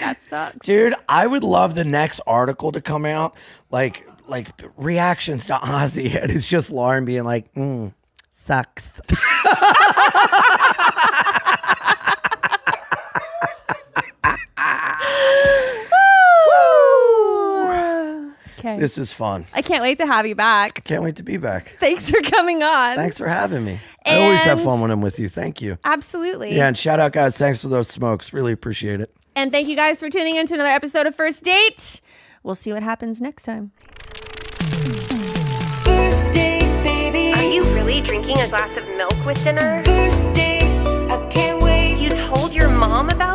Speaker 3: That sucks.
Speaker 8: Dude, I would love the next article to come out, like reactions to Ozzy, and it's just Lauren being like, sucks.
Speaker 3: Okay.
Speaker 8: This is fun.
Speaker 3: I can't wait to have you back.
Speaker 8: Can't wait to be back.
Speaker 3: Thanks for coming on.
Speaker 8: Thanks for having me. I always have
Speaker 3: And-
Speaker 8: fun when I'm with you. Thank you.
Speaker 3: Absolutely.
Speaker 8: Yeah, and shout out, guys. Thanks for those smokes. Really appreciate it.
Speaker 3: And thank you guys for tuning in to another episode of First Date. We'll see what happens next time.
Speaker 2: First date, baby.
Speaker 1: Are you really drinking a glass of milk with dinner?
Speaker 2: First date, I can't wait.
Speaker 1: You told your mom about